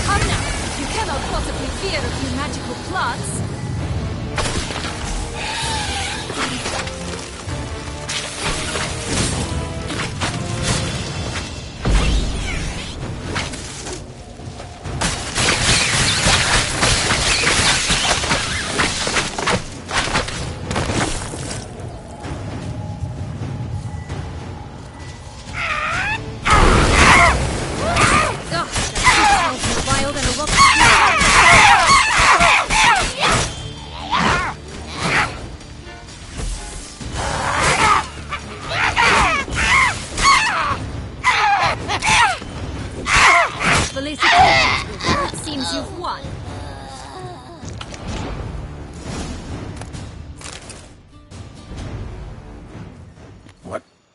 Come now! You cannot possibly fear a few magical plots. It seems you've won.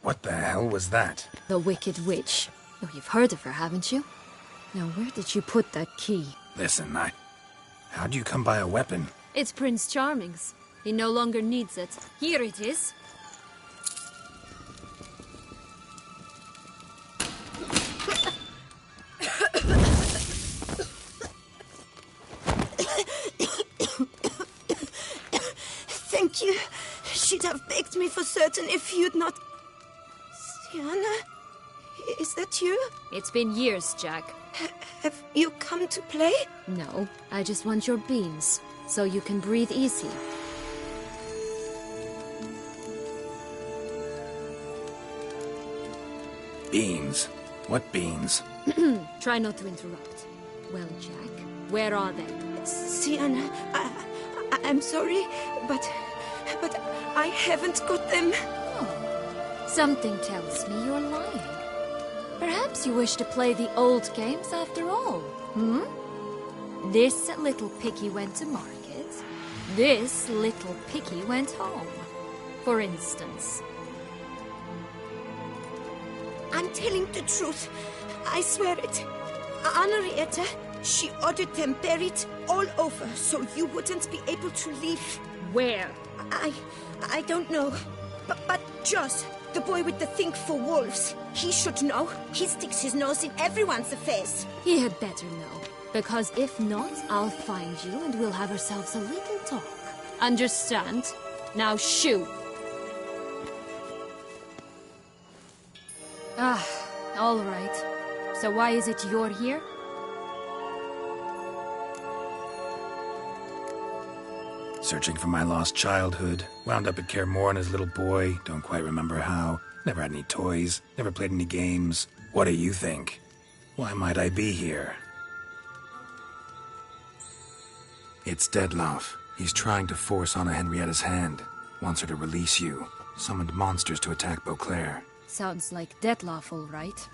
What the hell was that? The Wicked Witch. Oh, you've heard of her, haven't you? Now, where did you put that key? Listen, how'd you come by a weapon? It's Prince Charming's. He no longer needs it. Here it is. Thank you. She'd have begged me for certain if you'd not... Syanna? Is that you? It's been years, Jack. Have you come to play? No, I just want your beans, so you can breathe easy. Beans? What beans? Try not to interrupt. Well, Jack, where are they? Syanna, I'm sorry, but I haven't got them. Oh, something tells me you're lying. Perhaps you wish to play the old games after all, This little piggy went to market. This little piggy went home, for instance. I'm telling the truth. I swear it. Anarietta, she ordered them buried all over so you wouldn't be able to leave. Where? I don't know. But Joss, the boy with the thing for wolves, he should know. He sticks his nose in everyone's affairs. He had better know. Because if not, I'll find you and we'll have ourselves a little talk. Understand? Now shoo! Ah, all right. So why is it you're here? Searching for my lost childhood. Wound up at Kaer Morhen as a little boy. Don't quite remember how. Never had any toys. Never played any games. What do you think? Why might I be here? It's Dettlaff. He's trying to force Anna Henrietta's hand. Wants her to release you. Summoned monsters to attack Beauclair. Sounds like Dettlaff, all right.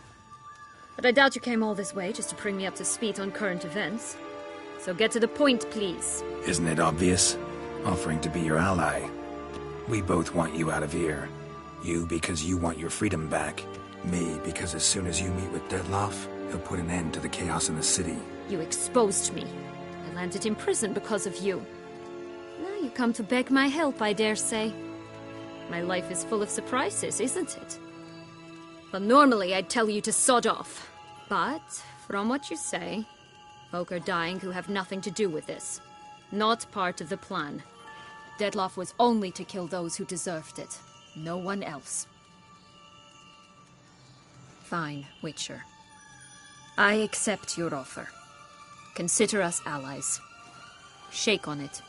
But I doubt you came all this way just to bring me up to speed on current events. So get to the point, please. Isn't it obvious? Offering to be your ally. We both want you out of here. You because you want your freedom back. Me because as soon as you meet with Dettlaff, he'll put an end to the chaos in the city. You exposed me. I landed in prison because of you. Now you come to beg my help, I dare say. My life is full of surprises, isn't it? Well, normally I'd tell you to sod off. But, from what you say, folk are dying who have nothing to do with this. Not part of the plan. Dettlaff was only to kill those who deserved it. No one else. Fine, Witcher. I accept your offer. Consider us allies. Shake on it.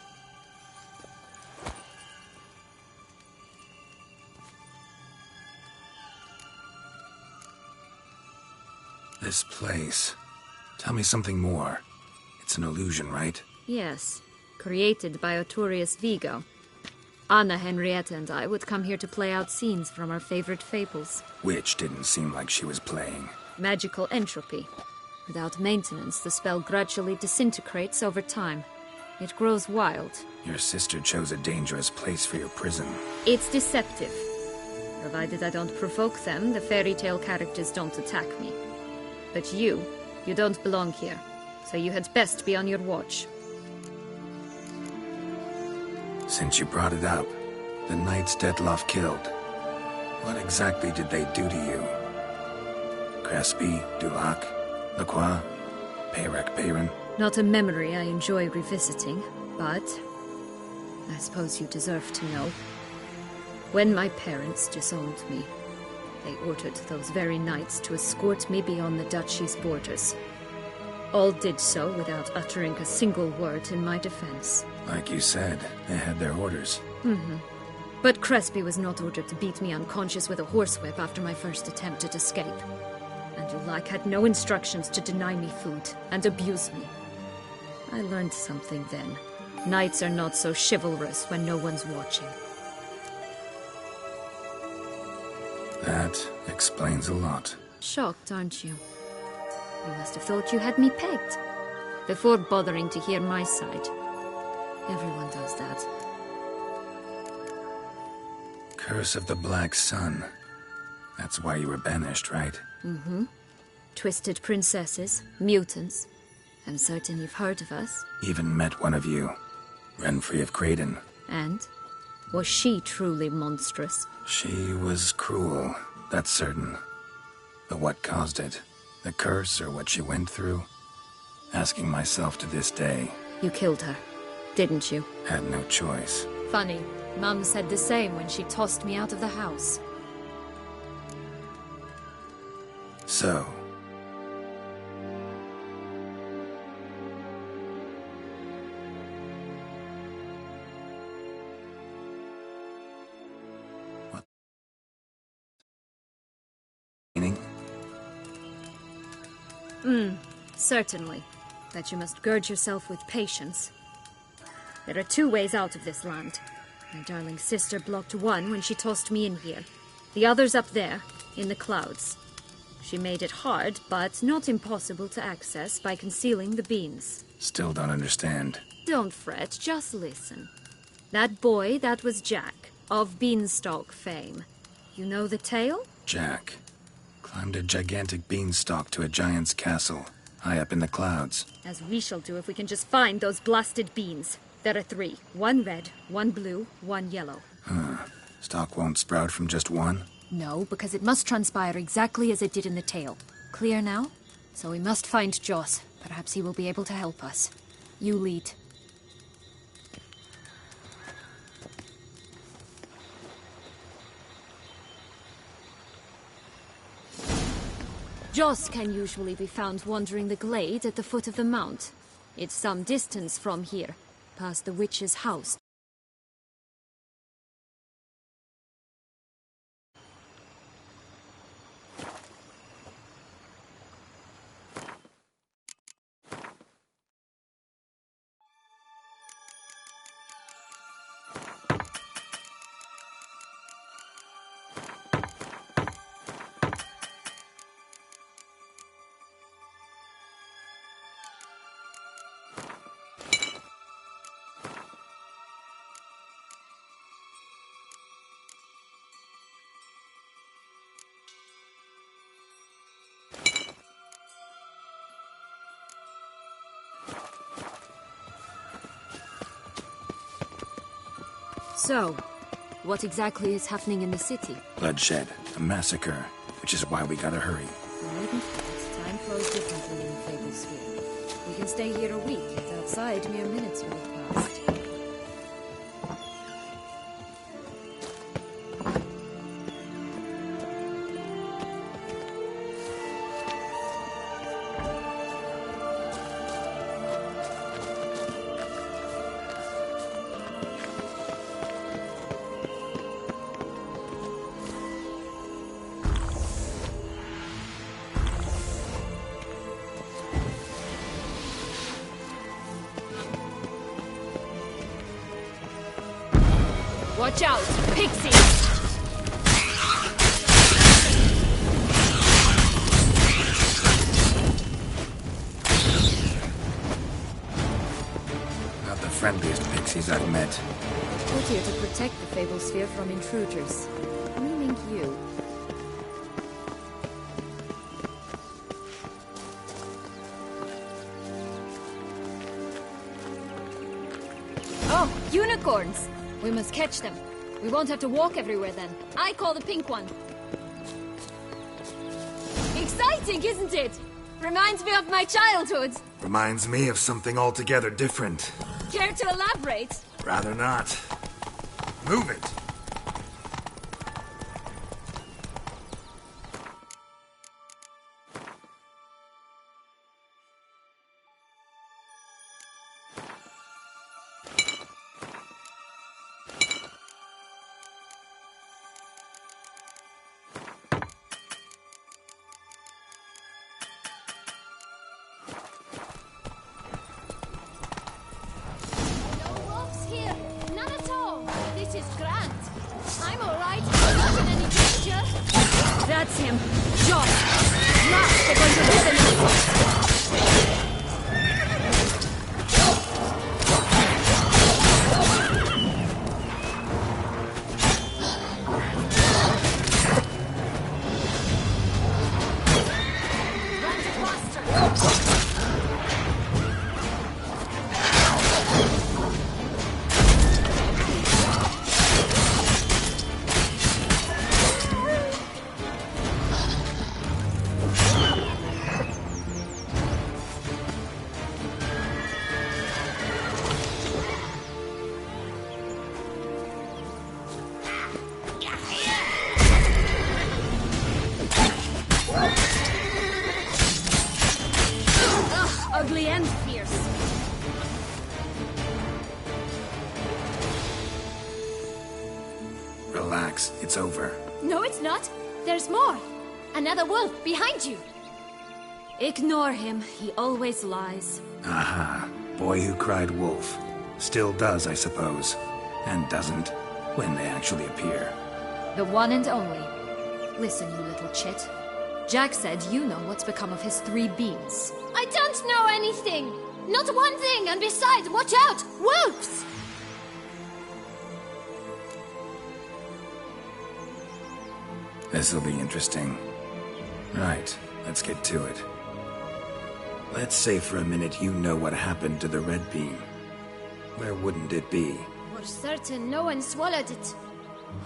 This place. Tell me something more. It's an illusion, right? Yes. Created by Arturius Vigo. Anna, Henrietta, and I would come here to play out scenes from our favorite fables. Which didn't seem like she was playing. Magical entropy. Without maintenance, the spell gradually disintegrates over time. It grows wild. Your sister chose a dangerous place for your prison. It's deceptive. Provided I don't provoke them, the fairy tale characters don't attack me. But you don't belong here, so you had best be on your watch. Since you brought it up, the knights Dettlaff killed. What exactly did they do to you? Crespi, Dulac, Lacroix, Peyrac Peyran? Not a memory I enjoy revisiting, but I suppose you deserve to know. When my parents disowned me, they ordered those very knights to escort me beyond the duchy's borders. All did so without uttering a single word in my defense. Like you said, they had their orders. But Crespi was not ordered to beat me unconscious with a horsewhip after my first attempt at escape. And Dulac had no instructions to deny me food and abuse me. I learned something then. Knights are not so chivalrous when no one's watching. That explains a lot. Shocked, aren't you? You must have thought you had me pegged. Before bothering to hear my side. Everyone does that. Curse of the Black Sun. That's why you were banished, right? Twisted princesses, mutants. I'm certain you've heard of us. Even met one of you. Renfri of Creighton. And? Was she truly monstrous? She was cruel, that's certain. But what caused it? The curse or what she went through? Asking myself to this day. You killed her, didn't you? Had no choice. Funny. Mum said the same when she tossed me out of the house. So, what? Meaning? Certainly. That you must gird yourself with patience. There are two ways out of this land. My darling sister blocked one when she tossed me in here. The other's up there, in the clouds. She made it hard, but not impossible to access by concealing the beans. Still don't understand. Don't fret, just listen. That boy, that was Jack, of Beanstalk fame. You know the tale? Jack climbed a gigantic beanstalk to a giant's castle, high up in the clouds. As we shall do if we can just find those blasted beans. There are 3. 1 red, 1 blue, 1 yellow. Stalk won't sprout from just one? No, because it must transpire exactly as it did in the tale. Clear now? So we must find Joss. Perhaps he will be able to help us. You lead. Joss can usually be found wandering the glade at the foot of the mount. It's some distance from here, past the witch's house. So, what exactly is happening in the city? Bloodshed, a massacre, which is why we gotta hurry. We needn't fight. Time flows differently in the Fable Sphere. We can stay here a week, yet outside mere minutes will have passed. Watch out! Pixies! Not the friendliest pixies I've met. Put here to protect the Fable Sphere from intruders. Meaning you. Oh, unicorns! We must catch them. We won't have to walk everywhere then. I call the pink one. Exciting, isn't it? Reminds me of my childhood. Reminds me of something altogether different. Care to elaborate? Rather not. Move it! That's him. Josh! Now they're going to listen. Ugly and fierce. Relax, it's over. No, it's not. There's more. Another wolf behind you. Ignore him. He always lies. Aha. Boy who cried wolf. Still does, I suppose. And doesn't, when they actually appear. The one and only. Listen, you little chit. Jack said you know what's become of his 3 beams. I don't know anything! Not one thing, and besides, watch out! Wolves! This'll be interesting. Right, let's get to it. Let's say for a minute you know what happened to the red beam. Where wouldn't it be? For certain, no one swallowed it.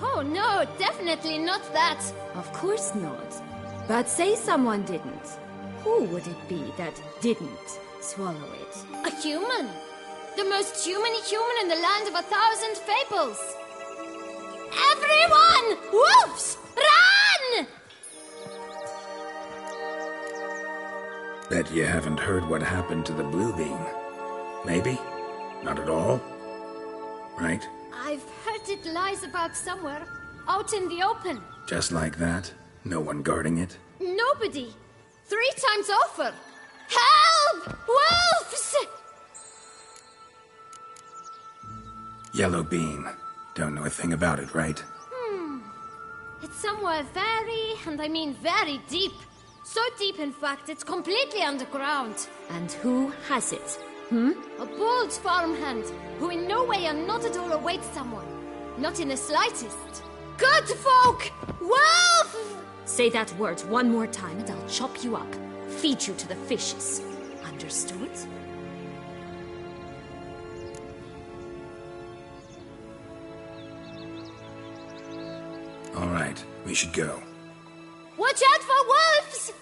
Oh no, definitely not that. Of course not. But say someone didn't. Who would it be that didn't swallow it? A human! The most human in the land of 1,000 fables! Everyone! Wolves! Run! Bet you haven't heard what happened to the blue beam. Maybe? Not at all? Right? I've heard it lies about somewhere, out in the open. Just like that? No one guarding it? Nobody! 3 times over! Help! Wolves! Yellow beam. Don't know a thing about it, right? It's somewhere very, and I mean very deep. So deep, in fact, it's completely underground. And who has it? A bold farmhand, who in no way and not at all awaits someone. Not in the slightest. Good folk! Wolf! Say that word one more time and I'll chop you up. Feed you to the fishes. Understood? We should go. Watch out for wolves!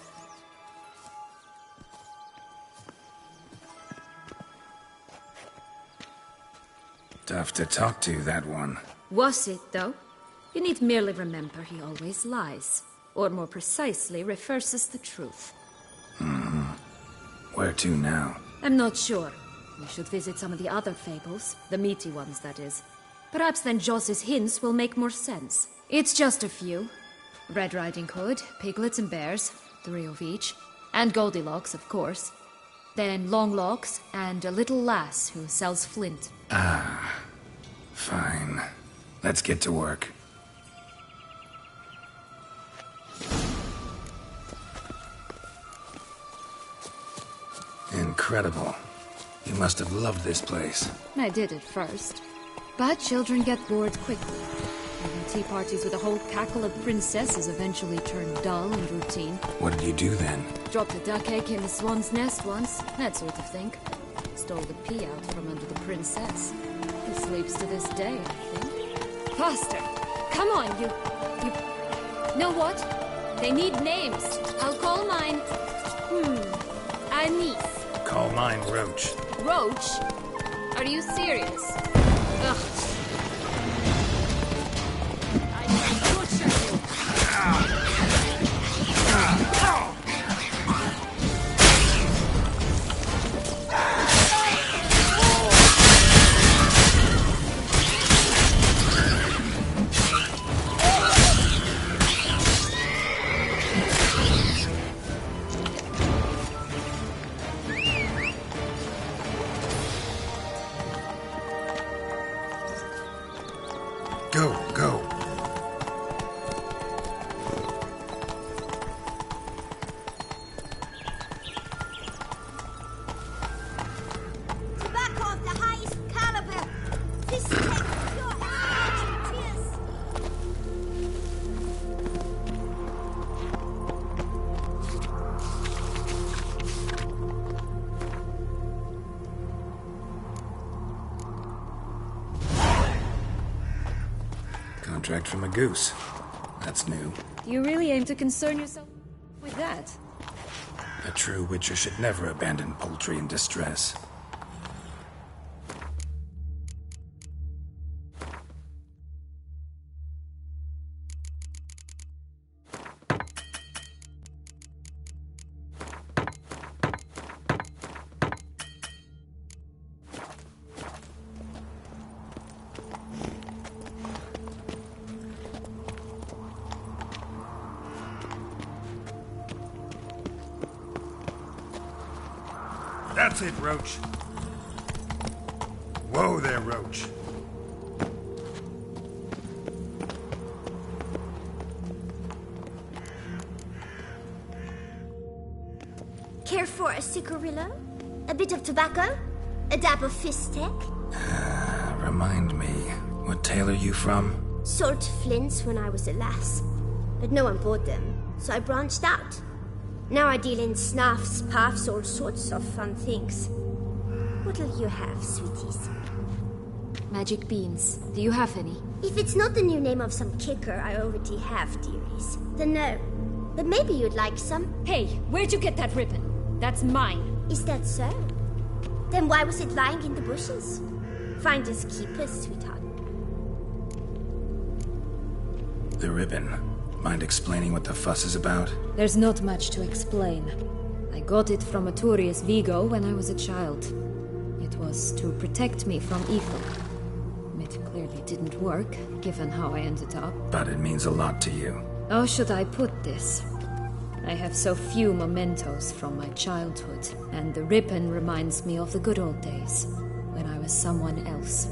Tough to talk to, that one. Was it, though? You need merely remember he always lies. Or more precisely, reverses the truth. Mm-hmm. Where to now? I'm not sure. We should visit some of the other fables. The meaty ones, that is. Perhaps then Joss's hints will make more sense. It's just a few. Red Riding Hood, piglets and bears, 3 of each. And Goldilocks, of course. Then Longlocks, and a little lass who sells flint. Ah. Fine. Let's get to work. Incredible. You must have loved this place. I did at first. But children get bored quickly. Having tea parties with a whole cackle of princesses eventually turned dull and routine. What did you do then? Dropped a duck egg in the swan's nest once, that sort of thing. Stole the pea out from under the princess. He sleeps to this day, I think. Faster! Come on, you... Know what? They need names. I'll call mine... Anise. Call mine Roach. Roach? Are you serious? Ugh. Go. Tobacco of the highest caliber. This takes pure tears. Contract from a goose. That's new. Do you really aim to concern yourself with that? A true witcher should never abandon poultry in distress. That's it, Roach. Whoa there, Roach. Care for a cigarillo? A bit of tobacco? A dab of fistek? Remind me, what tale are you from? Sold flints when I was a lass, but no one bought them, so I branched out. Now I deal in snuffs, puffs, all sorts of fun things. What'll you have, sweeties? Magic beans. Do you have any? If it's not the new name of some kicker I already have, dearies, then no. But maybe you'd like some. Hey, where'd you get that ribbon? That's mine. Is that so? Then why was it lying in the bushes? Finders keepers, sweetheart. The ribbon. Mind explaining what the fuss is about? There's not much to explain. I got it from Aturius Vigo when I was a child. It was to protect me from evil. It clearly didn't work, given how I ended up. But it means a lot to you. How should I put this? I have so few mementos from my childhood, and the ribbon reminds me of the good old days, when I was someone else.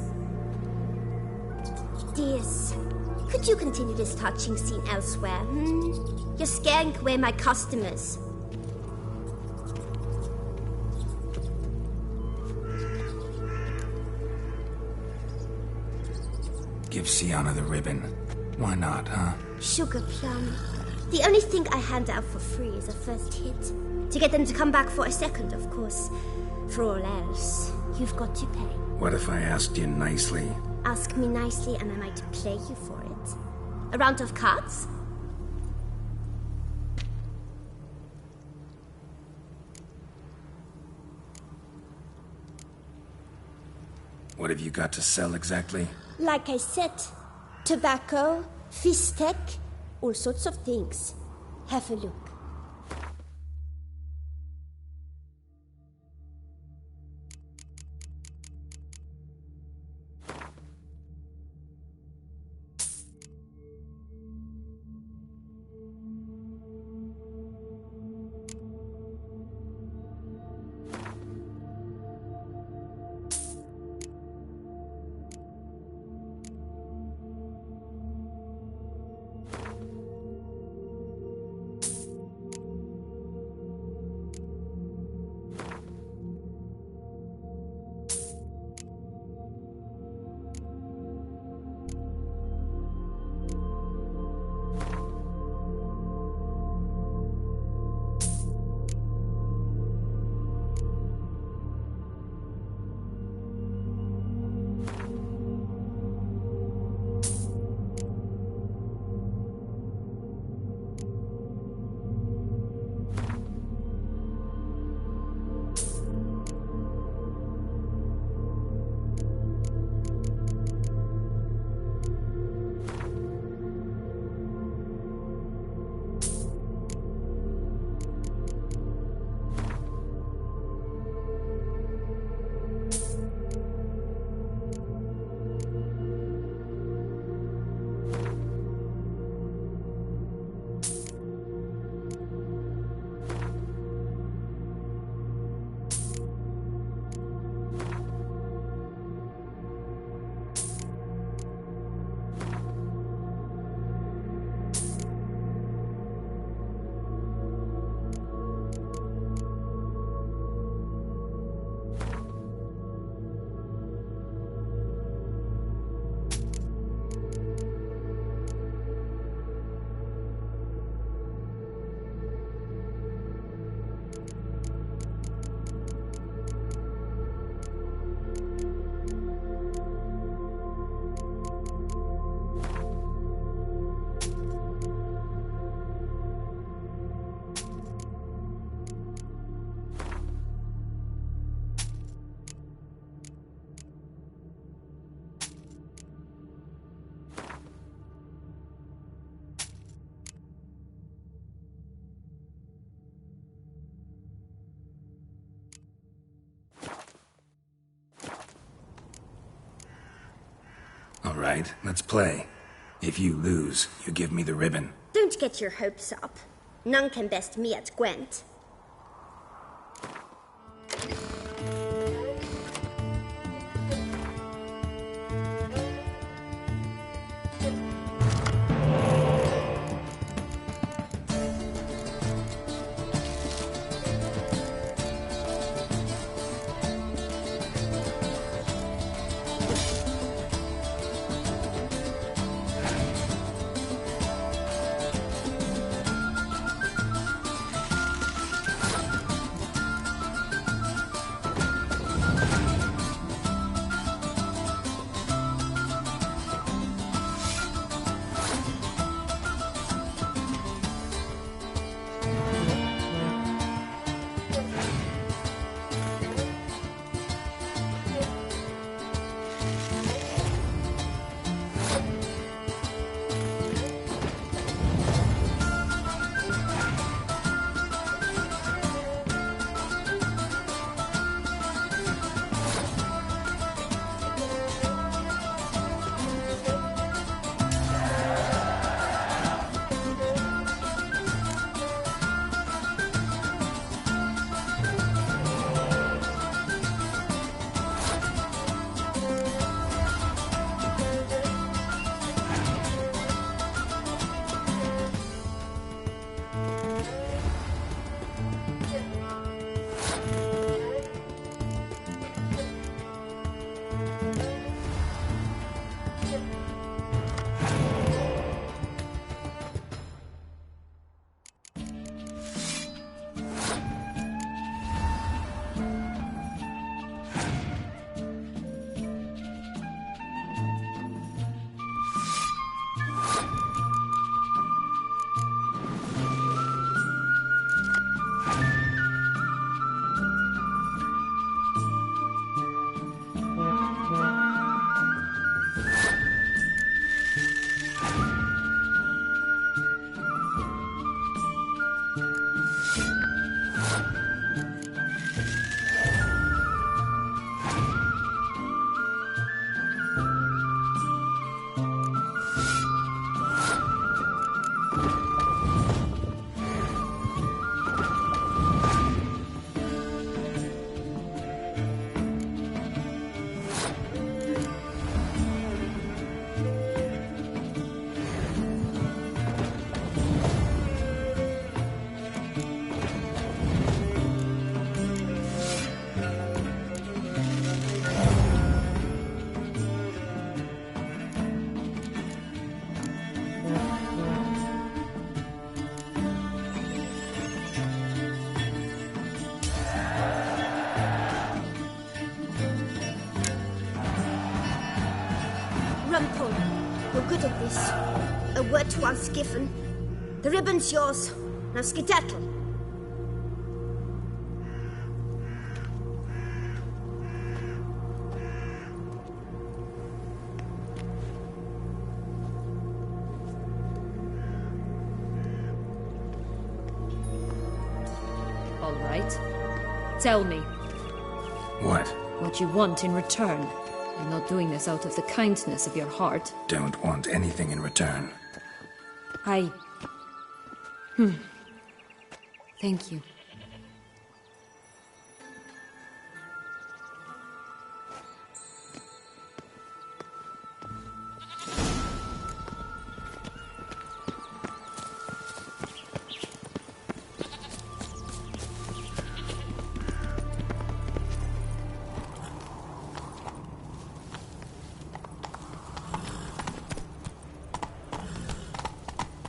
Dears, could you continue this touching scene elsewhere, You're scaring away my customers. Give Sienna the ribbon. Why not, huh? Sugar plum. The only thing I hand out for free is a first hit. To get them to come back for a second, of course. For all else, you've got to pay. What if I asked you nicely? Ask me nicely and I might play you for it. A round of cards? What have you got to sell exactly? Like I said, tobacco, fish tech, all sorts of things. Have a look. All right, let's play. If you lose, you give me the ribbon. Don't get your hopes up. None can best me at Gwent. Rumpole, you're good at this. A word once given. The ribbon's yours. Now skedaddle. All right. Tell me. What? What you want in return. You're not doing this out of the kindness of your heart. Don't want anything in return. Thank you.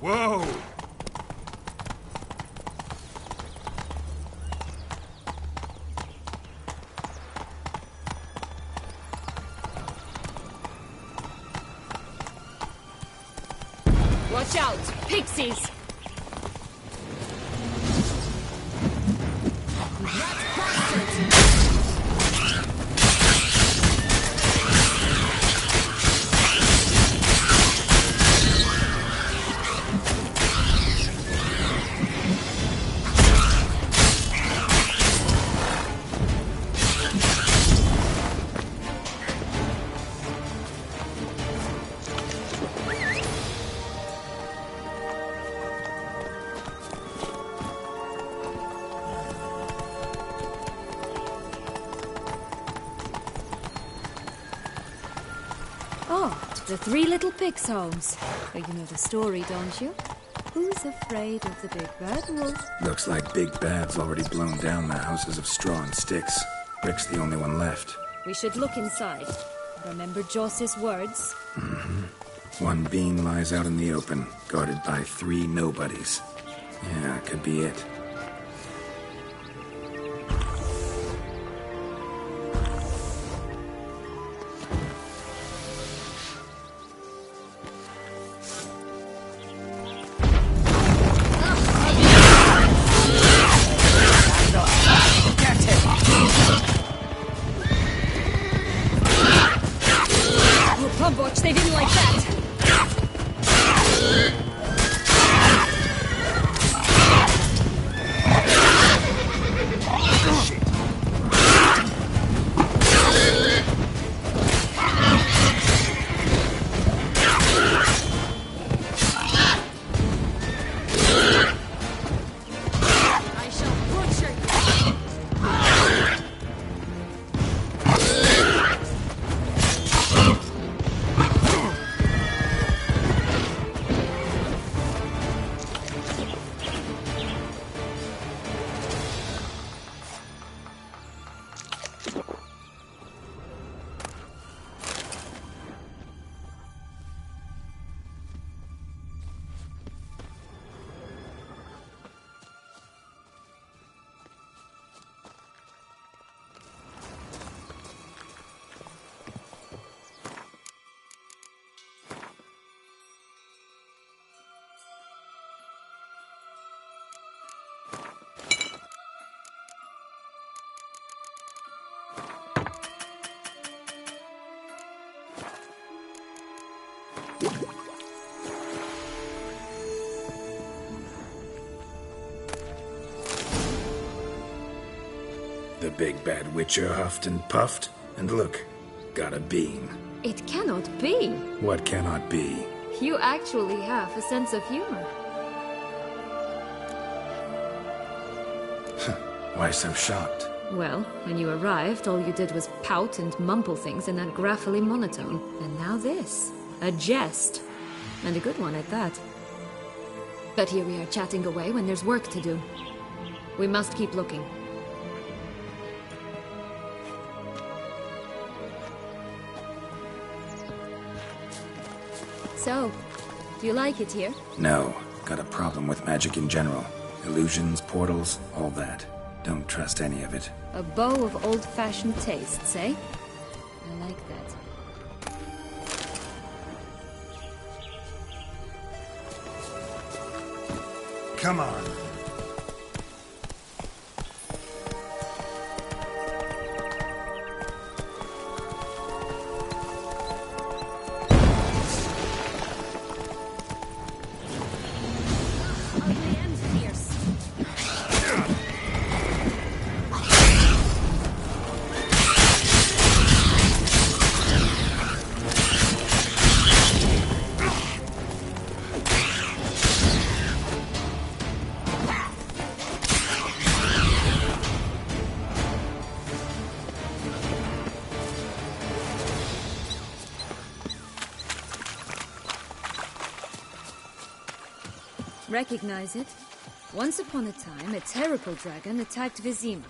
Whoa! Watch out! Pixies! The Three Little Pigs' homes. You know the story, don't you? Who's afraid of the big bad wolf? Looks like Big Bad's already blown down the houses of straw and sticks. Rick's the only one left. We should look inside. Remember Joss's words? One beam lies out in the open, guarded by 3 nobodies. Yeah, could be it. They didn't like that. The big bad witcher huffed and puffed, and look, got a beam. It cannot be. What cannot be? You actually have a sense of humor. Why so shocked? Well, when you arrived, all you did was pout and mumble things in that graphily monotone. And now this. A jest. And a good one at that. But here we are chatting away when there's work to do. We must keep looking. So, you like it here? No. Got a problem with magic in general. Illusions, portals, all that. Don't trust any of it. A bow of old-fashioned tastes, eh? I like that. Come on. Recognize it? Once upon a time, a terrible dragon attacked Vizima.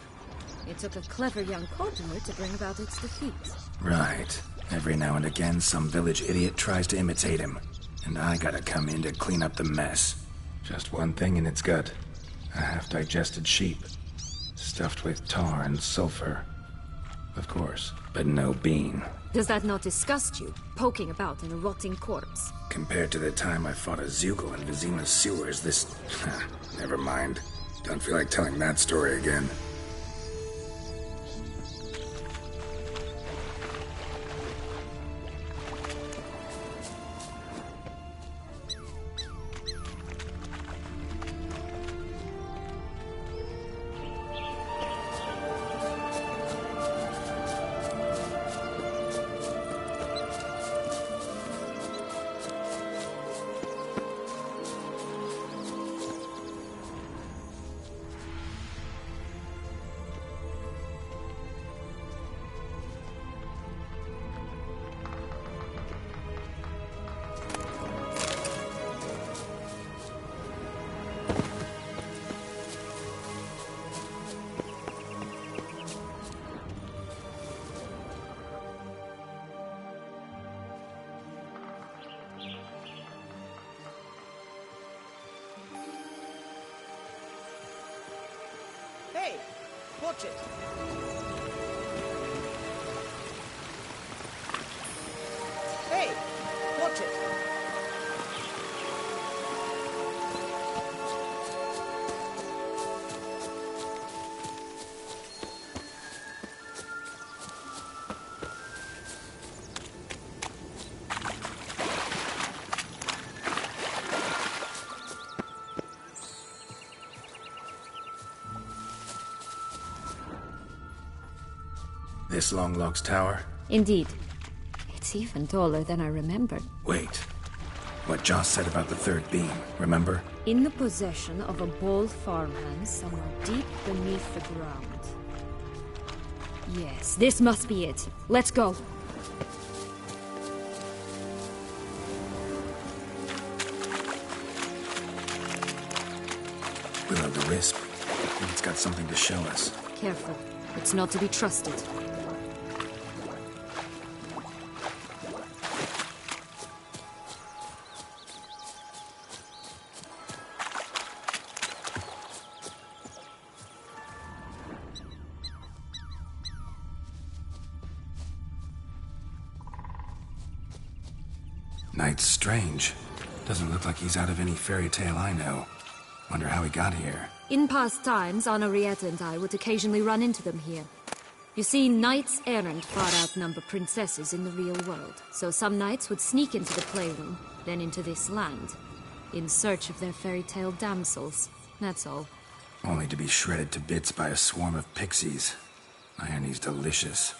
It took a clever young courtier to bring about its defeat. Right. Every now and again, some village idiot tries to imitate him. And I gotta come in to clean up the mess. Just one thing in its gut. A half-digested sheep. Stuffed with tar and sulfur. Of course, but no bean. Does that not disgust you, poking about in a rotting corpse? Compared to the time I fought a Zeugl in Vizima's sewers, this... never mind. Don't feel like telling that story again. Hey, watch it. Hey, watch it. This Longlock's tower? Indeed. It's even taller than I remembered. Wait. What Joss said about the third beam, remember? In the possession of a bold farmhand somewhere deep beneath the ground. Yes, this must be it. Let's go. Will-o'-the-Wisp. I think it's got something to show us. Careful. It's not to be trusted. Knight's strange. Doesn't look like he's out of any fairy tale I know. Wonder how he got here. In past times, Henrietta and I would occasionally run into them here. You see, knights errant far outnumber princesses in the real world. So some knights would sneak into the playroom, then into this land, in search of their fairy tale damsels. That's all. Only to be shredded to bits by a swarm of pixies. Irony's delicious.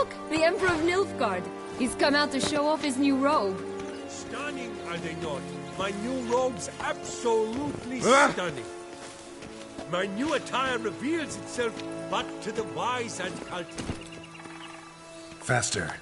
Look! The Emperor of Nilfgaard. He's come out to show off his new robe. Stunning, are they not? My new robe's absolutely stunning. My new attire reveals itself but to the wise and cultivated. Faster.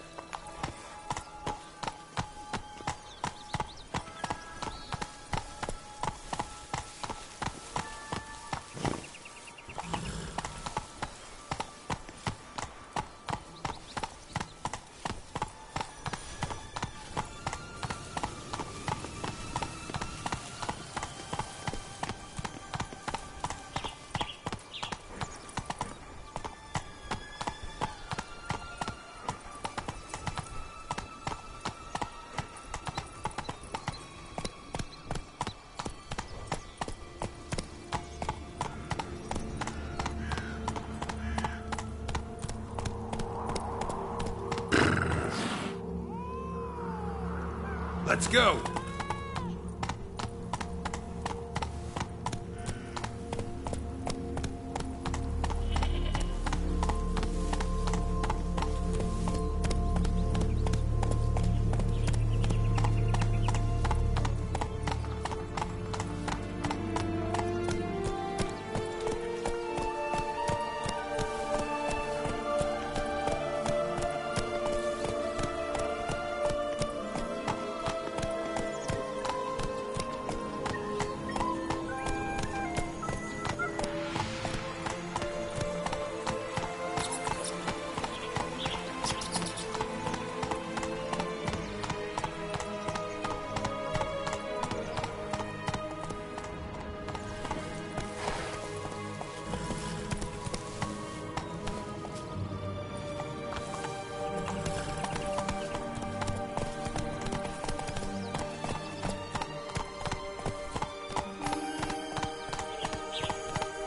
Let's go!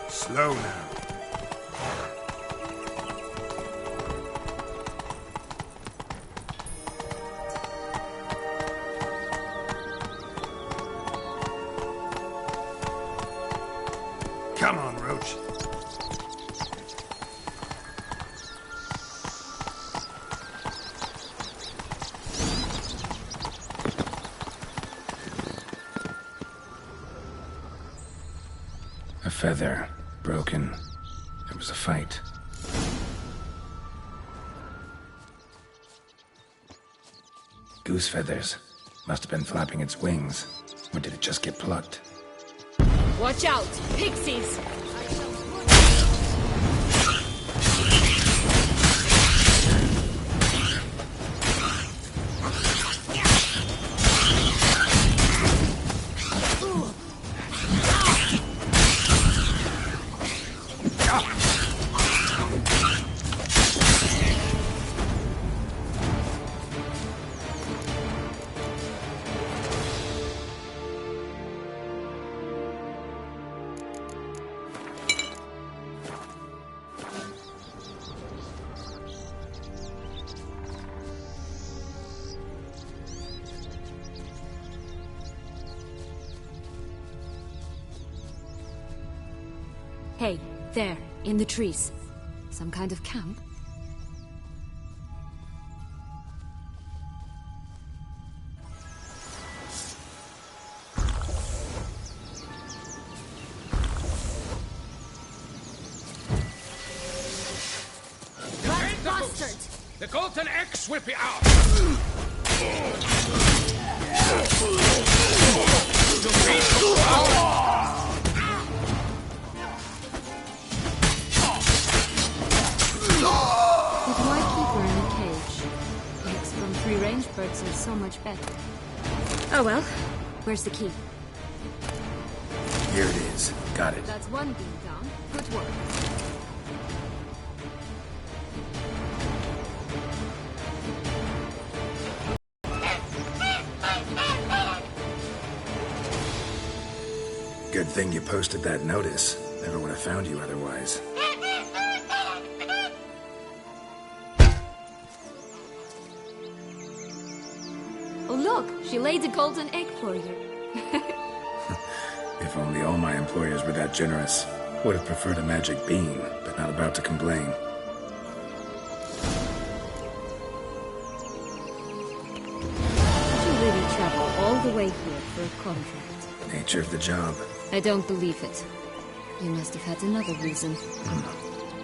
Slow now. Come on, Roach. A feather. Broken. There was a fight. Goose feathers. Must have been flapping its wings. Or did it just get plucked? Watch out! Pixies! Hey, there, in the trees. Some kind of camp? The Golden X will be out! But why keep her in a cage? Eggs from free-range birds are so much better. Oh well, where's the key? Here it is. Got it. That's one beam down. Good work. Good thing you posted that notice. Never would have found you otherwise. Oh look, she laid a golden egg for you. If only all my employers were that generous. Would have preferred a magic bean, but not about to complain. away here for a contract. Nature of the job. I don't believe it. You must have had another reason.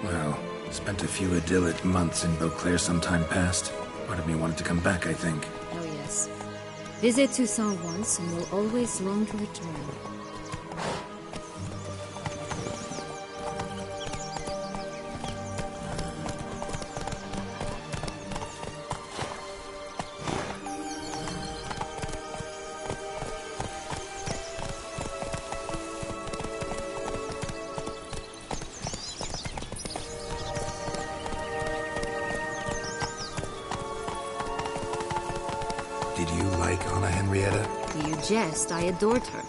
Well, spent a few idyllic months in Beauclair some time past. Part of me wanted to come back, I think. Oh yes. Visit Toussaint once and will always long to return. Did you like Anna Henrietta? Do you jest? I adored her.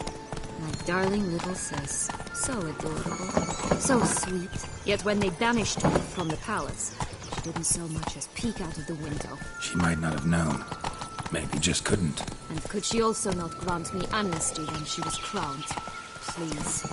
My darling little sis. So adorable. So sweet. Yet when they banished me from the palace, she didn't so much as peek out of the window. She might not have known. Maybe just couldn't. And could she also not grant me amnesty when she was crowned? Please.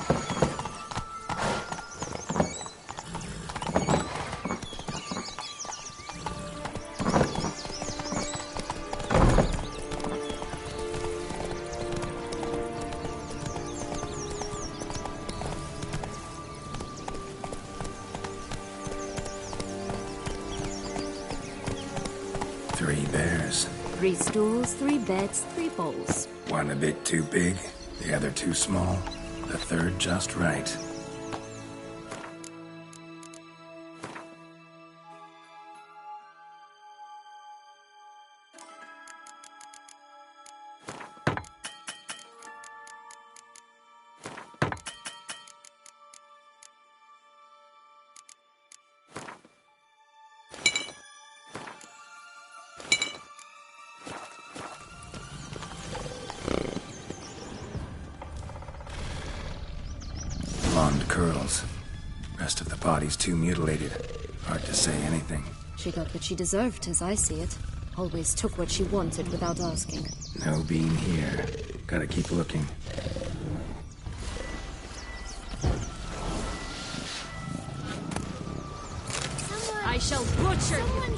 Three bears. 3 stools, 3 beds, 3 bowls. One a bit too big, the other too small, the third just right. Blonde curls. Rest of the body's too mutilated. Hard to say anything. She got what she deserved, as I see it. Always took what she wanted without asking. No bean here. Gotta keep looking. I shall butcher you!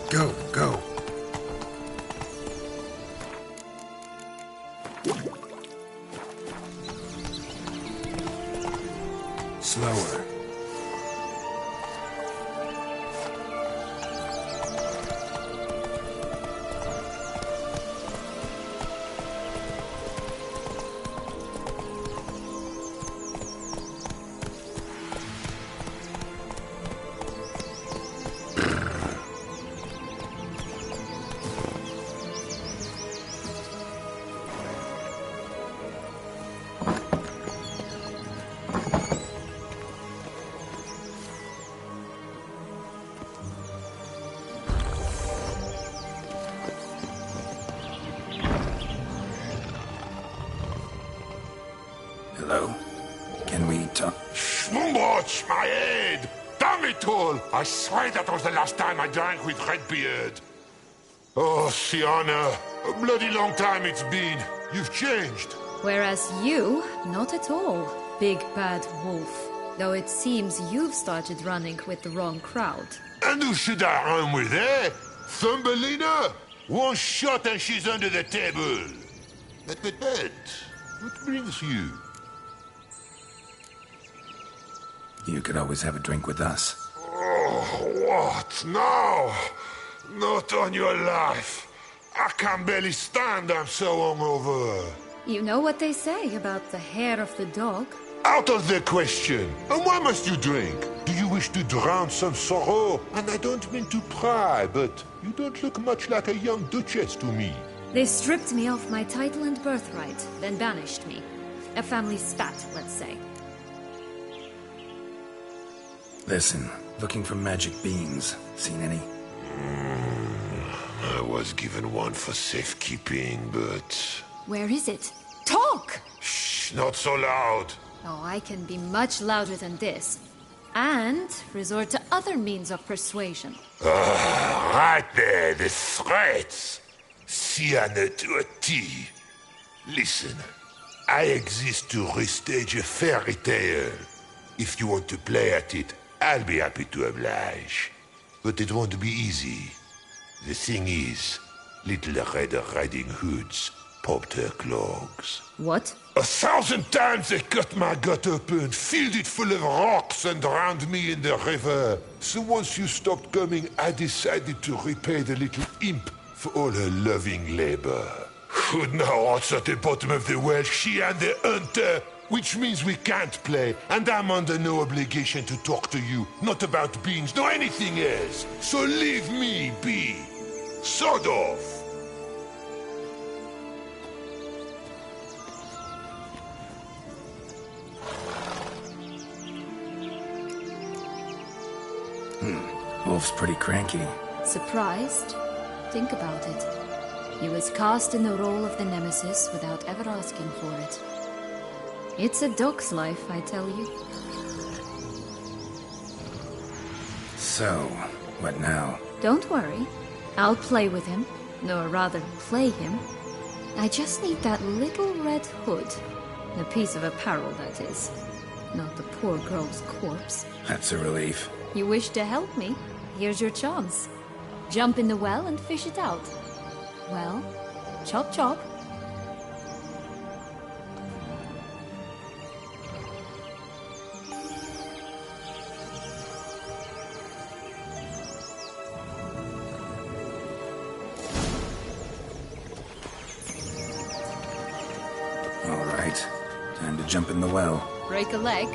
Go, go. Slower. Hello? Can we talk? Schmumbotch, my head! Damn it all! I swear that was the last time I drank with Redbeard. Oh, Sienna, a bloody long time it's been. You've changed. Whereas you, not at all, big bad wolf. Though it seems you've started running with the wrong crowd. And who should I run with, eh? Thumbelina? One shot and she's under the table. But, what brings you? You could always have a drink with us. Oh, what now? Not on your life. I can barely stand, I'm so hungover. You know what they say about the hair of the dog? Out of the question. And why must you drink? Do you wish to drown some sorrow? And I don't mean to pry, but you don't look much like a young duchess to me. They stripped me of my title and birthright, then banished me. A family spat, let's say. Listen, looking for magic beans. Seen any? I was given one for safekeeping, but... Where is it? Talk! Shh, not so loud. Oh, I can be much louder than this. And resort to other means of persuasion. Right there, the threats. Sienna to a T. Listen, I exist to restage a fairy tale. If you want to play at it, I'll be happy to oblige. But it won't be easy. The thing is, Little Red Riding Hoods popped her clogs. What? 1,000 times they cut my gut open, filled it full of rocks and drowned me in the river. So once you stopped coming, I decided to repay the little imp for all her loving labor. Good now, odds at the bottom of the well, she and the hunter, which means we can't play, and I'm under no obligation to talk to you, not about beans, nor anything else. So leave me be. Sod off. Wolf's pretty cranky. Surprised? Think about it. He was cast in the role of the Nemesis without ever asking for it. It's a dog's life, I tell you. So, what now? Don't worry. I'll play with him. Or rather, play him. I just need that little red hood. The piece of apparel, that is. Not the poor girl's corpse. That's a relief. You wish to help me? Here's your chance. Jump in the well and fish it out. Well, chop chop. All right. Time to jump in the well. Break a leg.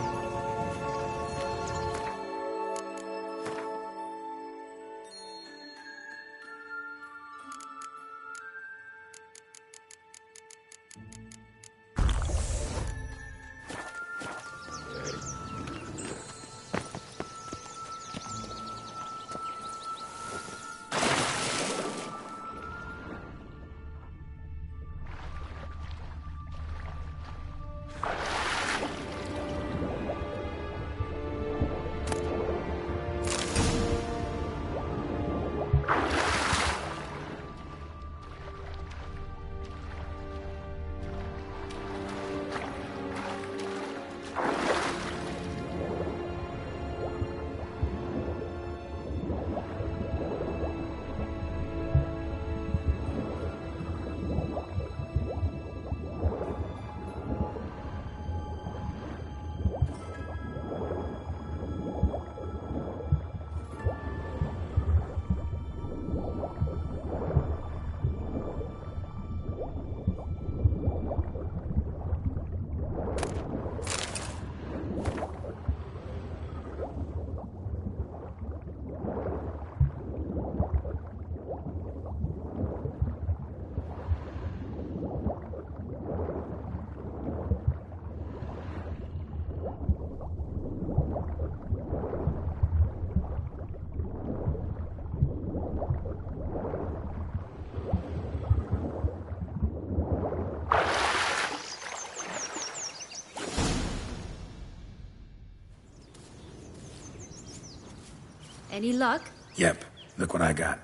Any luck? Yep. Look what I got.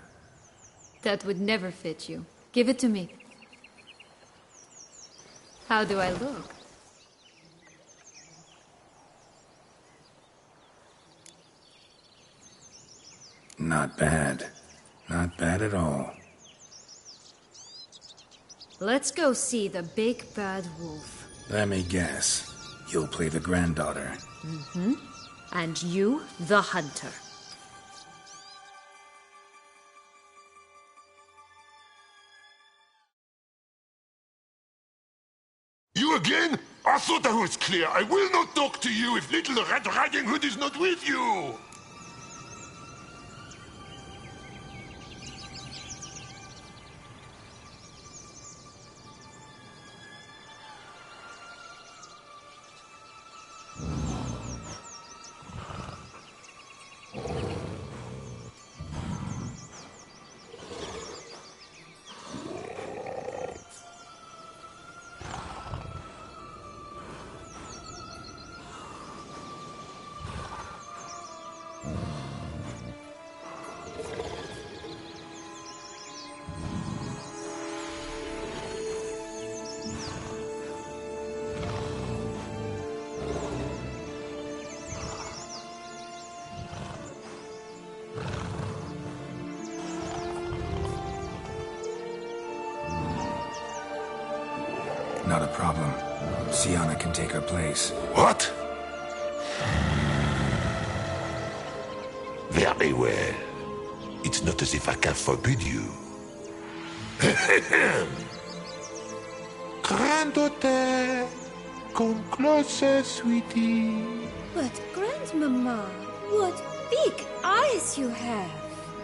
That would never fit you. Give it to me. How do I look? Not bad. Not bad at all. Let's go see the big bad wolf. Let me guess. You'll play the granddaughter. Mm-hmm. And you, the hunter. You again? I thought I was clear. I will not talk to you if little Red Riding Hood is not with you! Not a problem. Sienna can take her place. What? Very well. It's not as if I can forbid you. Granddaughter, come closer, sweetie. But, Grandmama, what big eyes you have.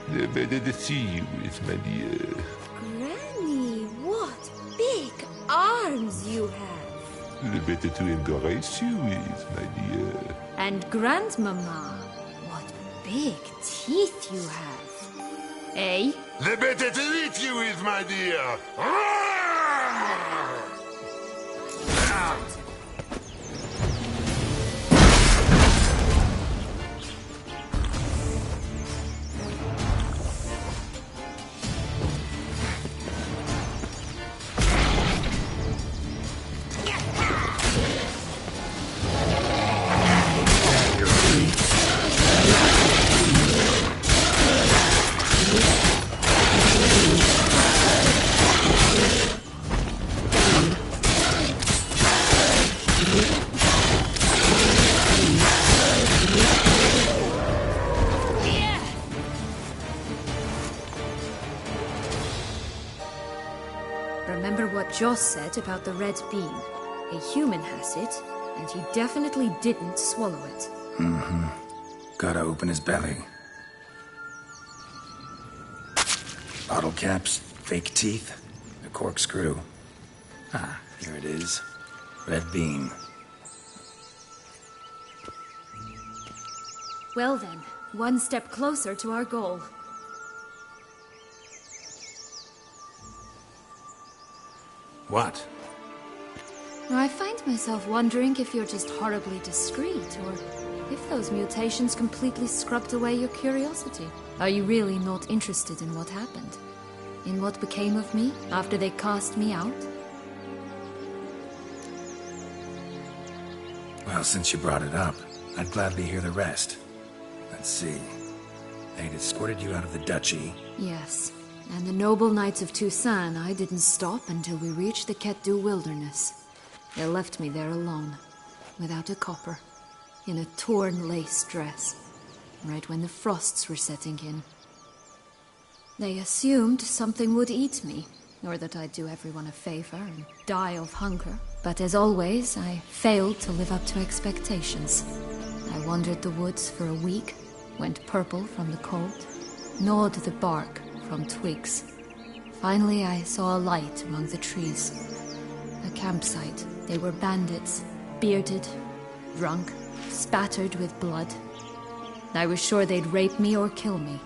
The better to see you is, my dear. Granny, what big arms you have. The better to embrace you is, my dear. And Grandmama, what big teeth you have. Eh? The better to eat you is, my dear. Remember what Joss said about the red bean. A human has it, and he definitely didn't swallow it. Mm-hmm. Gotta open his belly. Bottle caps, fake teeth, a corkscrew. Ah, here it is. Red bean. Well then, one step closer to our goal. What? I find myself wondering if you're just horribly discreet, or if those mutations completely scrubbed away your curiosity. Are you really not interested in what happened? In what became of me after they cast me out? Well, since you brought it up, I'd gladly hear the rest. Let's see. They'd escorted you out of the duchy. Yes. And the noble knights of Toussaint, I didn't stop until we reached the Ketdu wilderness. They left me there alone, without a copper, in a torn lace dress, right when the frosts were setting in. They assumed something would eat me, or that I'd do everyone a favor and die of hunger. But as always, I failed to live up to expectations. I wandered the woods for a week, went purple from the cold, gnawed the bark from twigs. Finally, I saw a light among the trees. A campsite. They were bandits, bearded, drunk, spattered with blood. I was sure they'd rape me or kill me,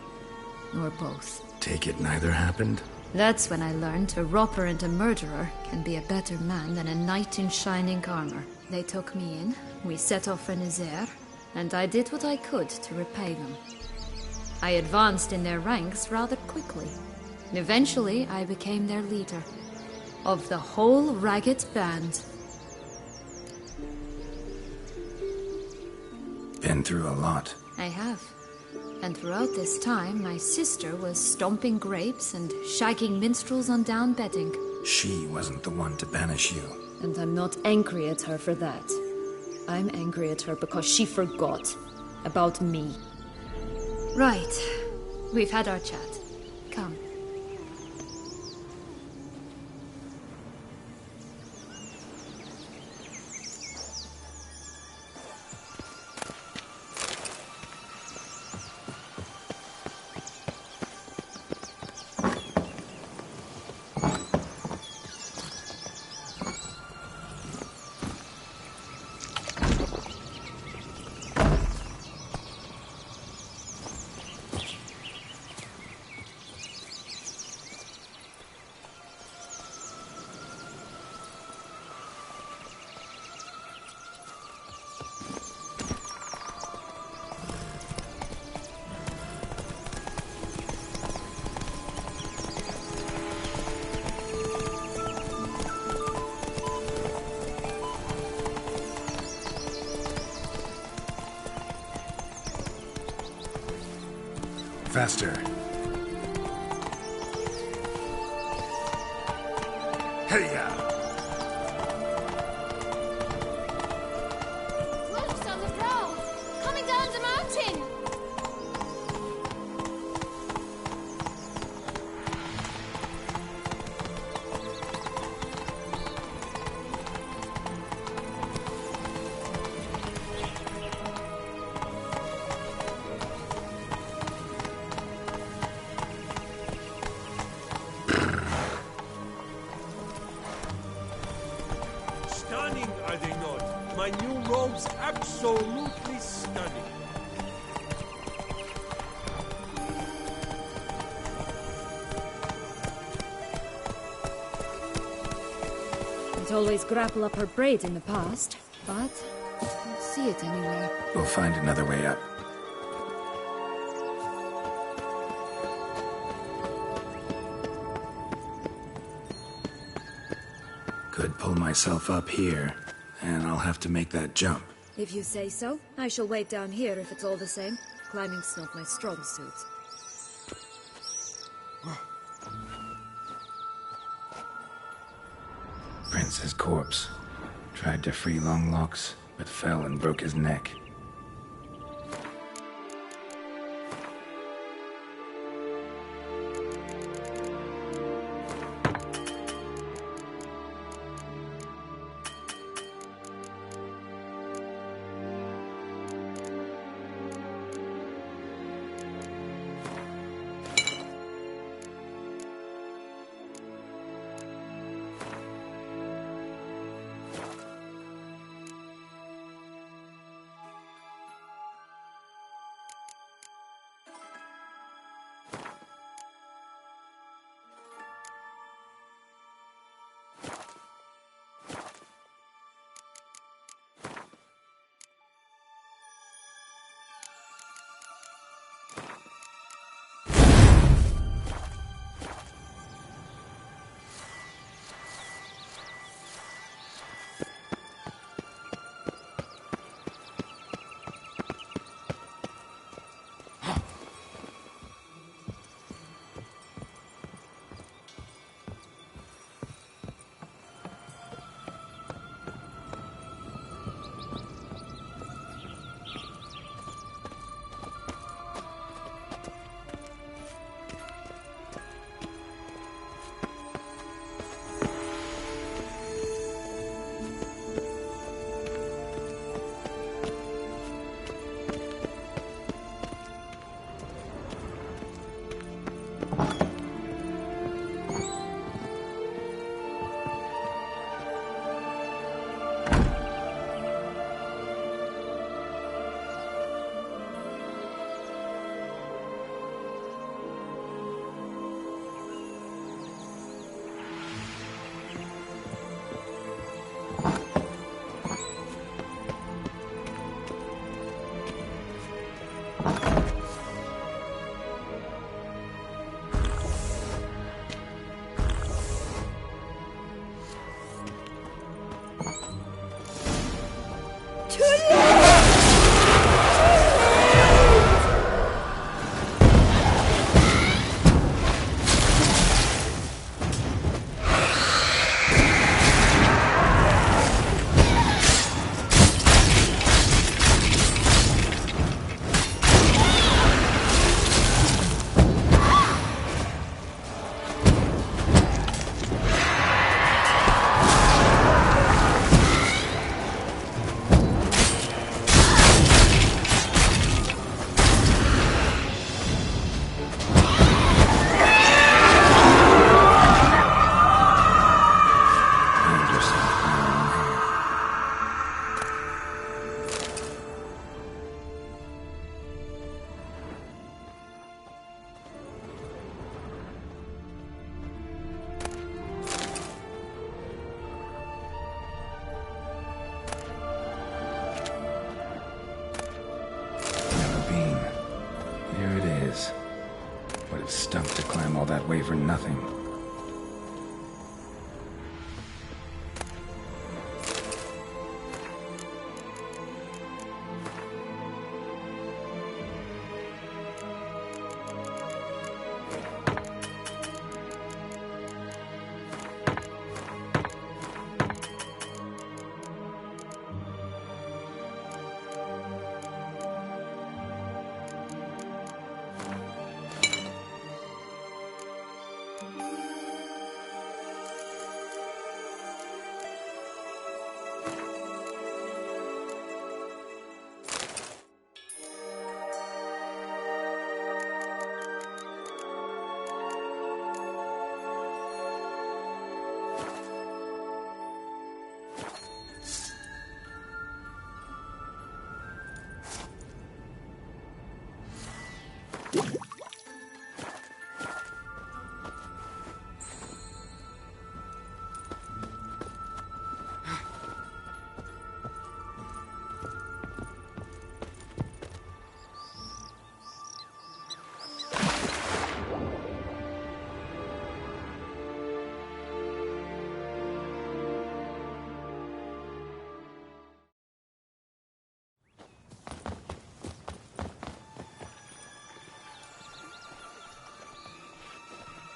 or both. Take it neither happened? That's when I learned a robber and a murderer can be a better man than a knight in shining armor. They took me in, we set off for Nazaire, and I did what I could to repay them. I advanced in their ranks rather quickly. Eventually, I became their leader. Of the whole ragged band. Been through a lot. I have. And throughout this time, my sister was stomping grapes and shagging minstrels on down bedding. She wasn't the one to banish you. And I'm not angry at her for that. I'm angry at her because she forgot about me. Right. We've had our chat. Come. Faster. Hey-ya! Wolves on the prowl! Coming down the mountain! Stunning, are they not? My new robes absolutely stunning. I'd always grapple up her braid in the past, but I don't see it anywhere. We'll find another way up. Could pull myself up here, and I'll have to make that jump. If you say so, I shall wait down here if it's all the same. Climbing's not my strong suit. Prince's corpse. Tried to free Longlocks, but fell and broke his neck. is. Would have stunk to climb all that way for nothing.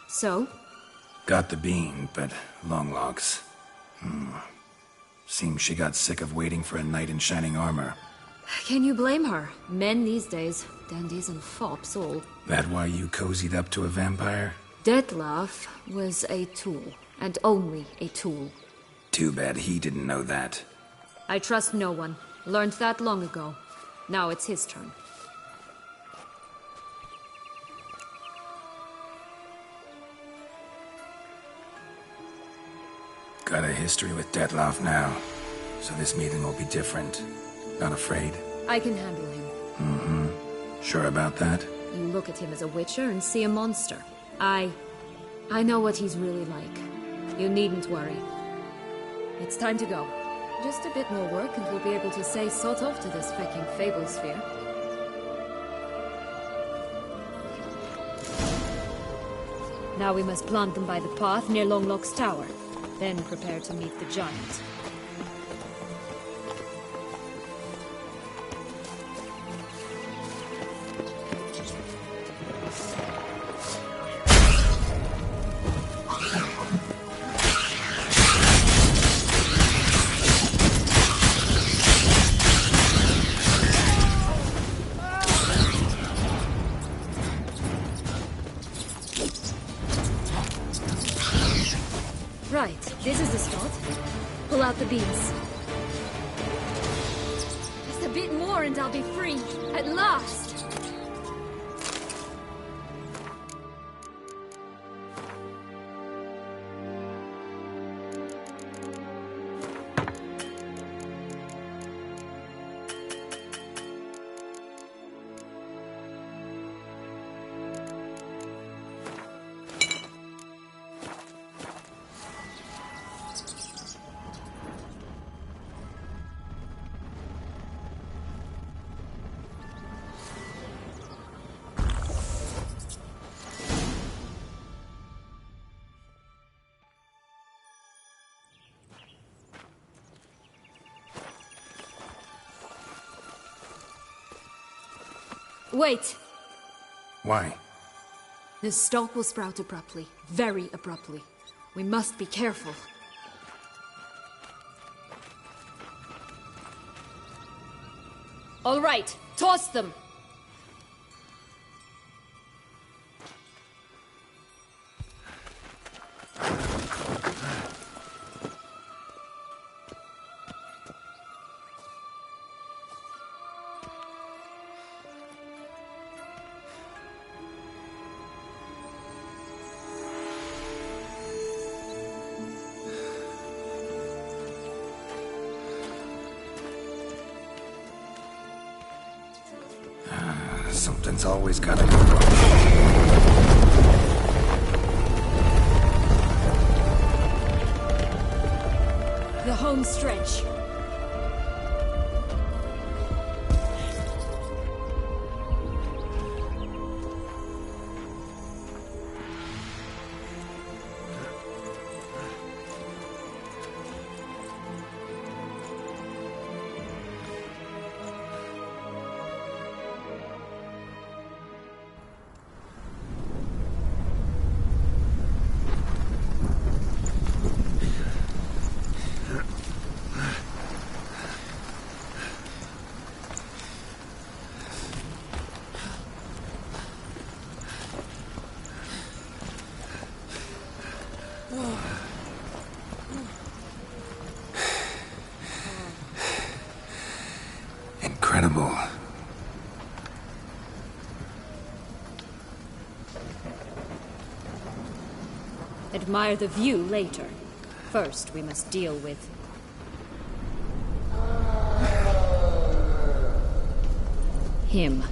So? Got the bean, but Longlocks. Seems she got sick of waiting for a knight in shining armor. Can you blame her? Men these days, dandies and fops all. That why you cozied up to a vampire? Dettlaff was a tool, and only a tool. Too bad he didn't know that. I trust no one. Learned that long ago. Now it's his turn. Got a history with Dettlaff now, so this meeting will be different. Not afraid? I can handle him. Mm-hmm. Sure about that? You look at him as a witcher and see a monster. I know what he's really like. You needn't worry. It's time to go. Just a bit more work and we'll be able to say sort of to this freaking fable sphere. Now we must plant them by the path near Longlock's tower. Then prepare to meet the giant. Right, this is the spot. Pull out the beams. Just a bit more and I'll be free. At last! Wait! Why? The stalk will sprout abruptly. Very abruptly. We must be careful. All right, toss them! Something's always gotta go wrong. The home stretch. Admire the view later. First, we must deal with... him.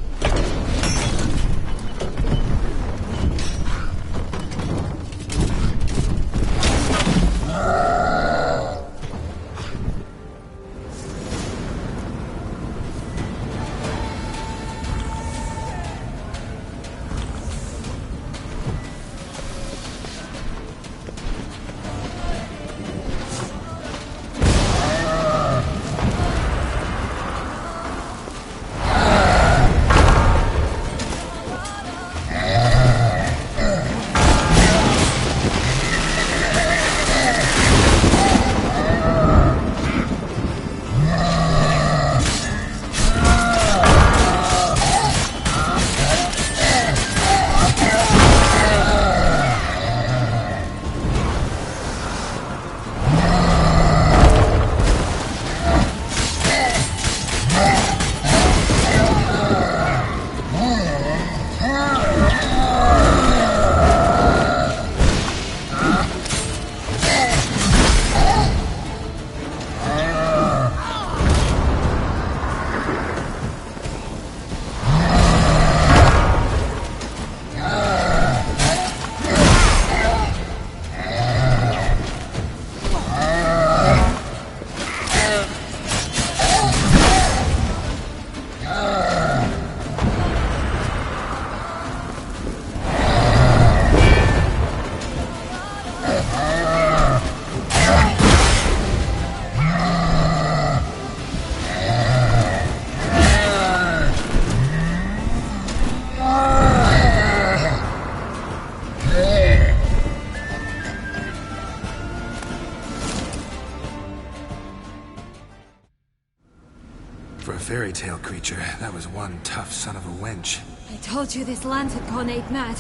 For a fairy tale creature, that was one tough son of a wench. I told you this land had gone ape mad,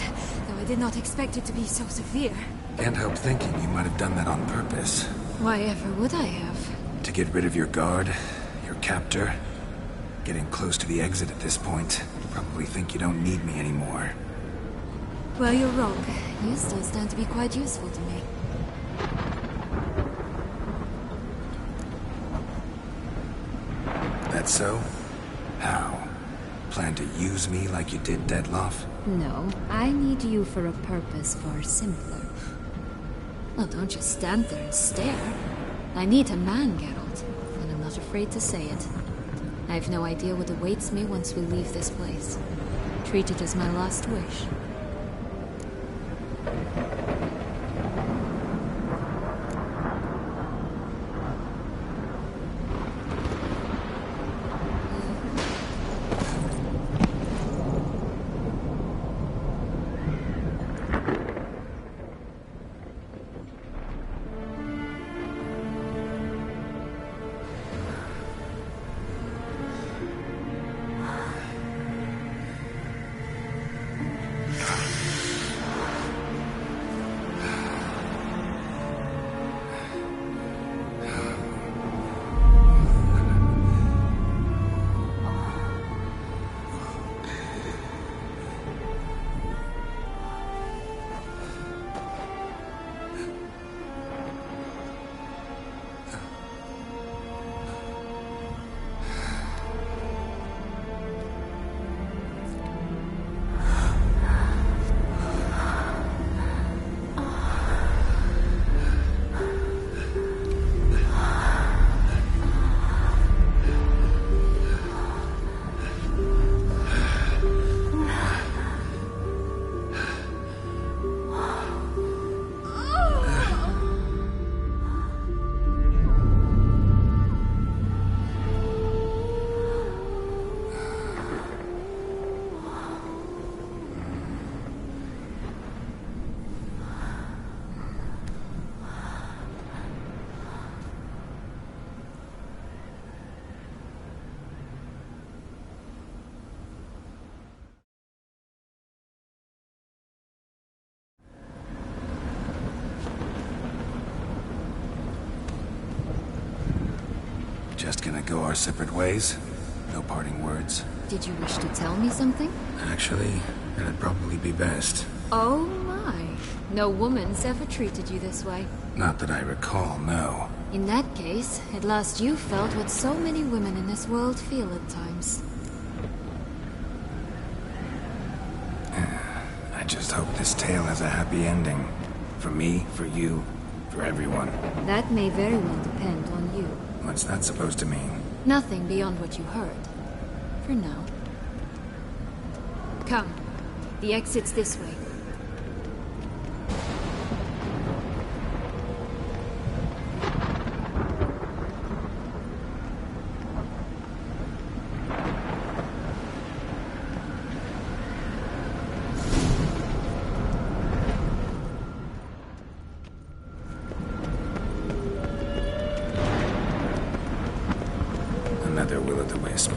though I did not expect it to be so severe. Can't help thinking you might have done that on purpose. Why ever would I have? To get rid of your guard, your captor. Getting close to the exit at this point. Probably think you don't need me anymore. Well, you're wrong. You still stand to be quite useful to me. That so? How? Plan to use me like you did Dettlaff? No, I need you for a purpose far simpler. Well, don't just stand there and stare. I need a man, Geralt, and I'm not afraid to say it. I have no idea what awaits me once we leave this place. Treat it as my last wish. Just gonna go our separate ways? No parting words? Did you wish to tell me something? Actually, That'd probably be best. Oh my. No woman's ever treated you this way. Not that I recall, no. In that case, at last you felt what so many women in this world feel at times. I just hope this tale has a happy ending. For me, for you, for everyone. That may very well depend on you. What's that supposed to mean? Nothing beyond what you heard. For now. Come. The exit's this way. Another will-o'-the-wisp.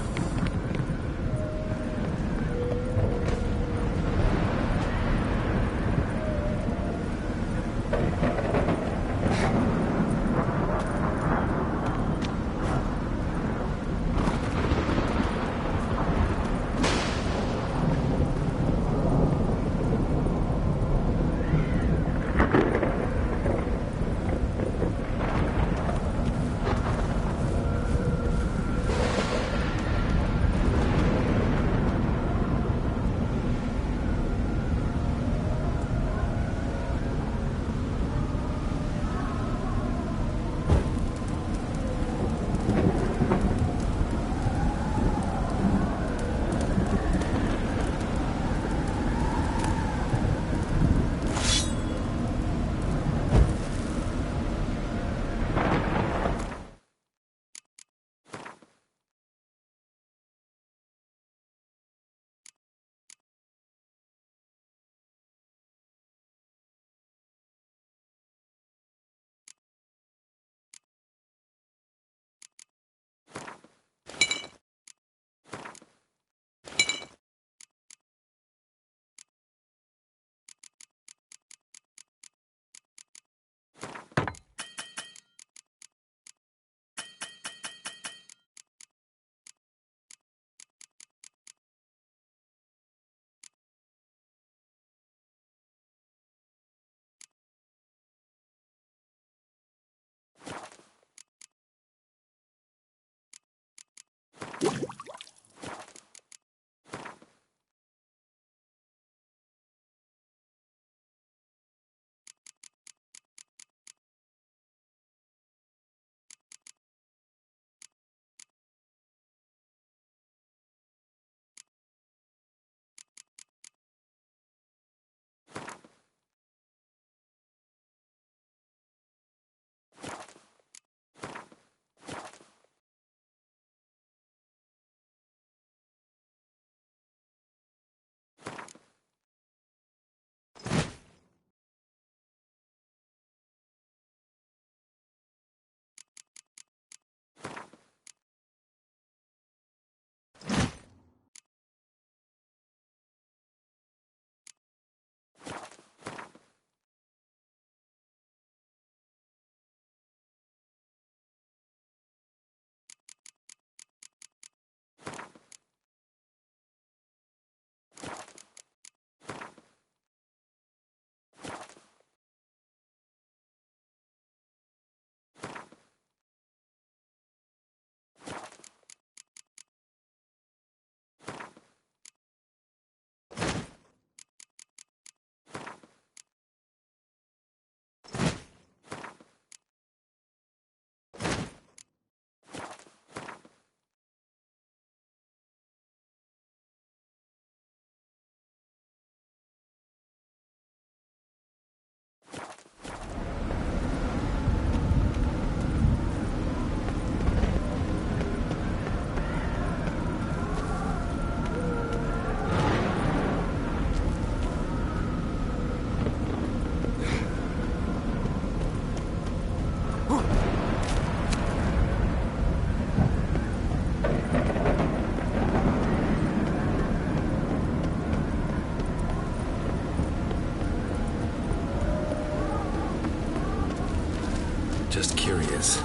Just curious.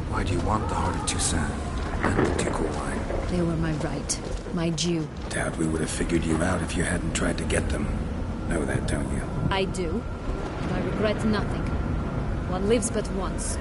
Why do you want the Heart of Toussaint? And the ducal wine. They were my right. My due. Doubt we would have figured you out if you hadn't tried to get them. Know that, don't you? I do. But I regret nothing. One lives but once.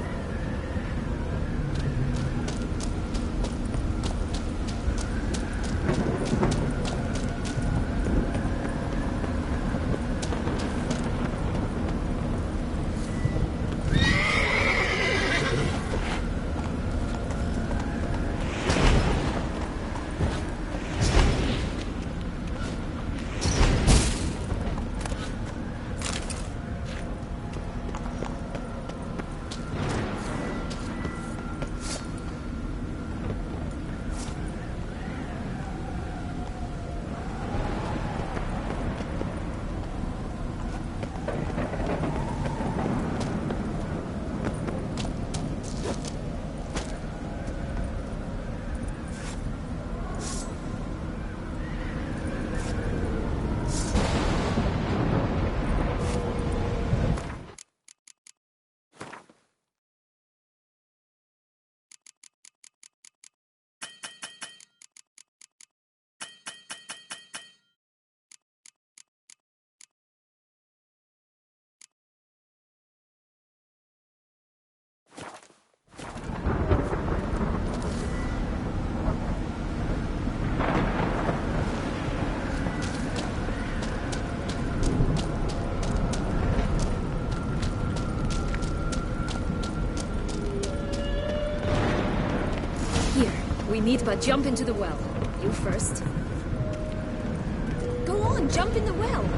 We need but jump into the well. You first. Go on, jump in the well.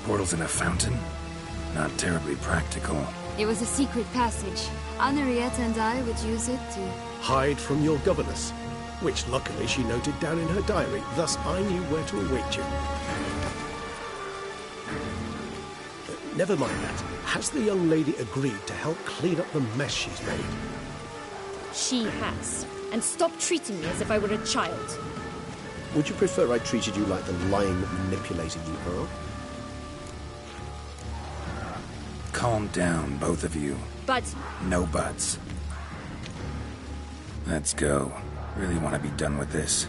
Portals in a fountain? Not terribly practical. It was a secret passage. Henriette and I would use it to... Hide from your governess, which luckily she noted down in her diary, thus I knew where to await you. Never mind that. Has the young lady agreed to help clean up the mess she's made? She has. And stop treating me as if I were a child. Would you prefer I treated you like the lying manipulator you are? Calm down, both of you. But... No buts. Let's go. Really want to be done with this.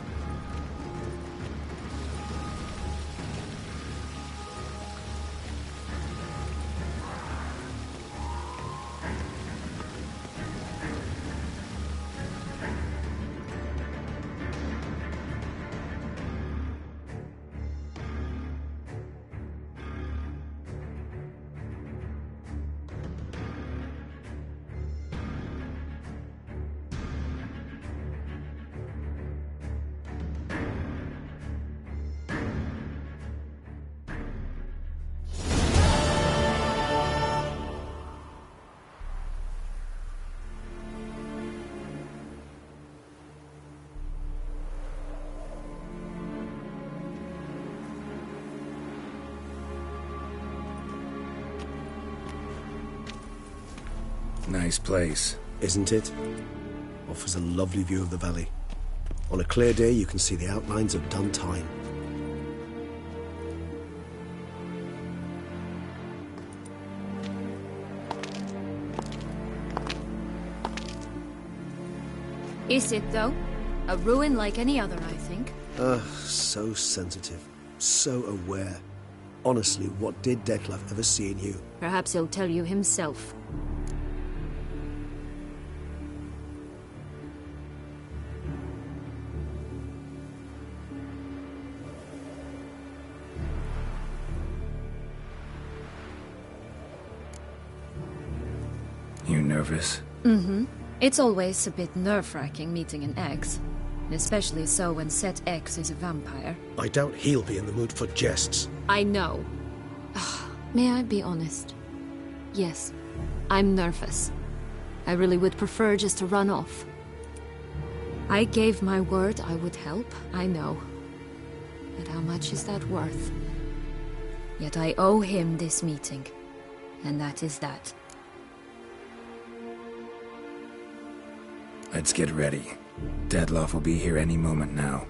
Nice place. Isn't it? Offers a lovely view of the valley. On a clear day, you can see the outlines of Duntine. Is it, though? A ruin like any other, I think. So sensitive. So aware. Honestly, what did Detlef ever see in you? Perhaps he'll tell you himself. nervous? Mm-hmm. It's always a bit nerve-wracking meeting an ex. Especially so when said ex is a vampire. I doubt he'll be in the mood for jests. I know. May I be honest? Yes, I'm nervous. I really would prefer just to run off. I gave my word I would help, I know. But how much is that worth? Yet I owe him this meeting. And that is that. Let's get ready. Dettlaff will be here any moment now.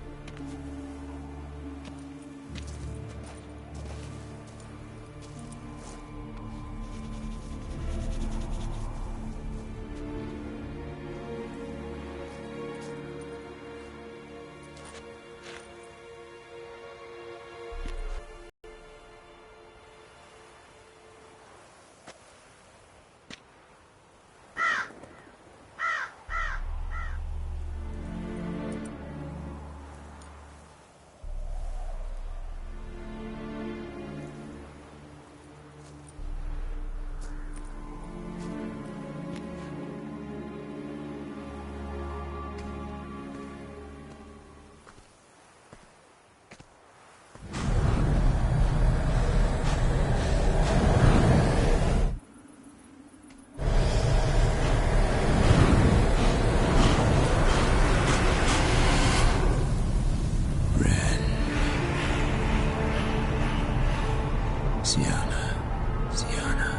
Syanna,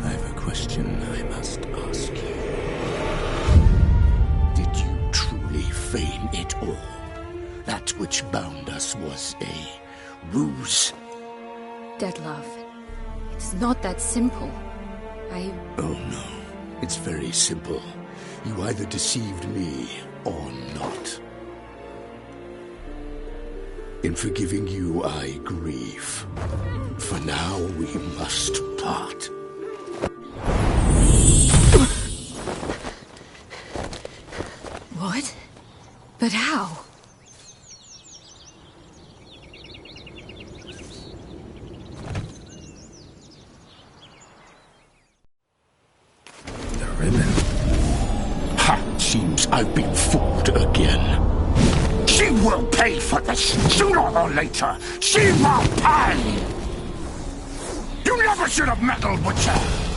I have a question I must ask you. Did you truly feign it all? That which bound us was a ruse? Dettlaff, it's not that simple. Oh no, it's very simple. You either deceived me or not. In forgiving you, I grieve. For now, we must part. What? But how? The ribbon. Ha! Seems I've been fooled again. She will pay for this, sooner or later. She will pay! You never should have meddled with her!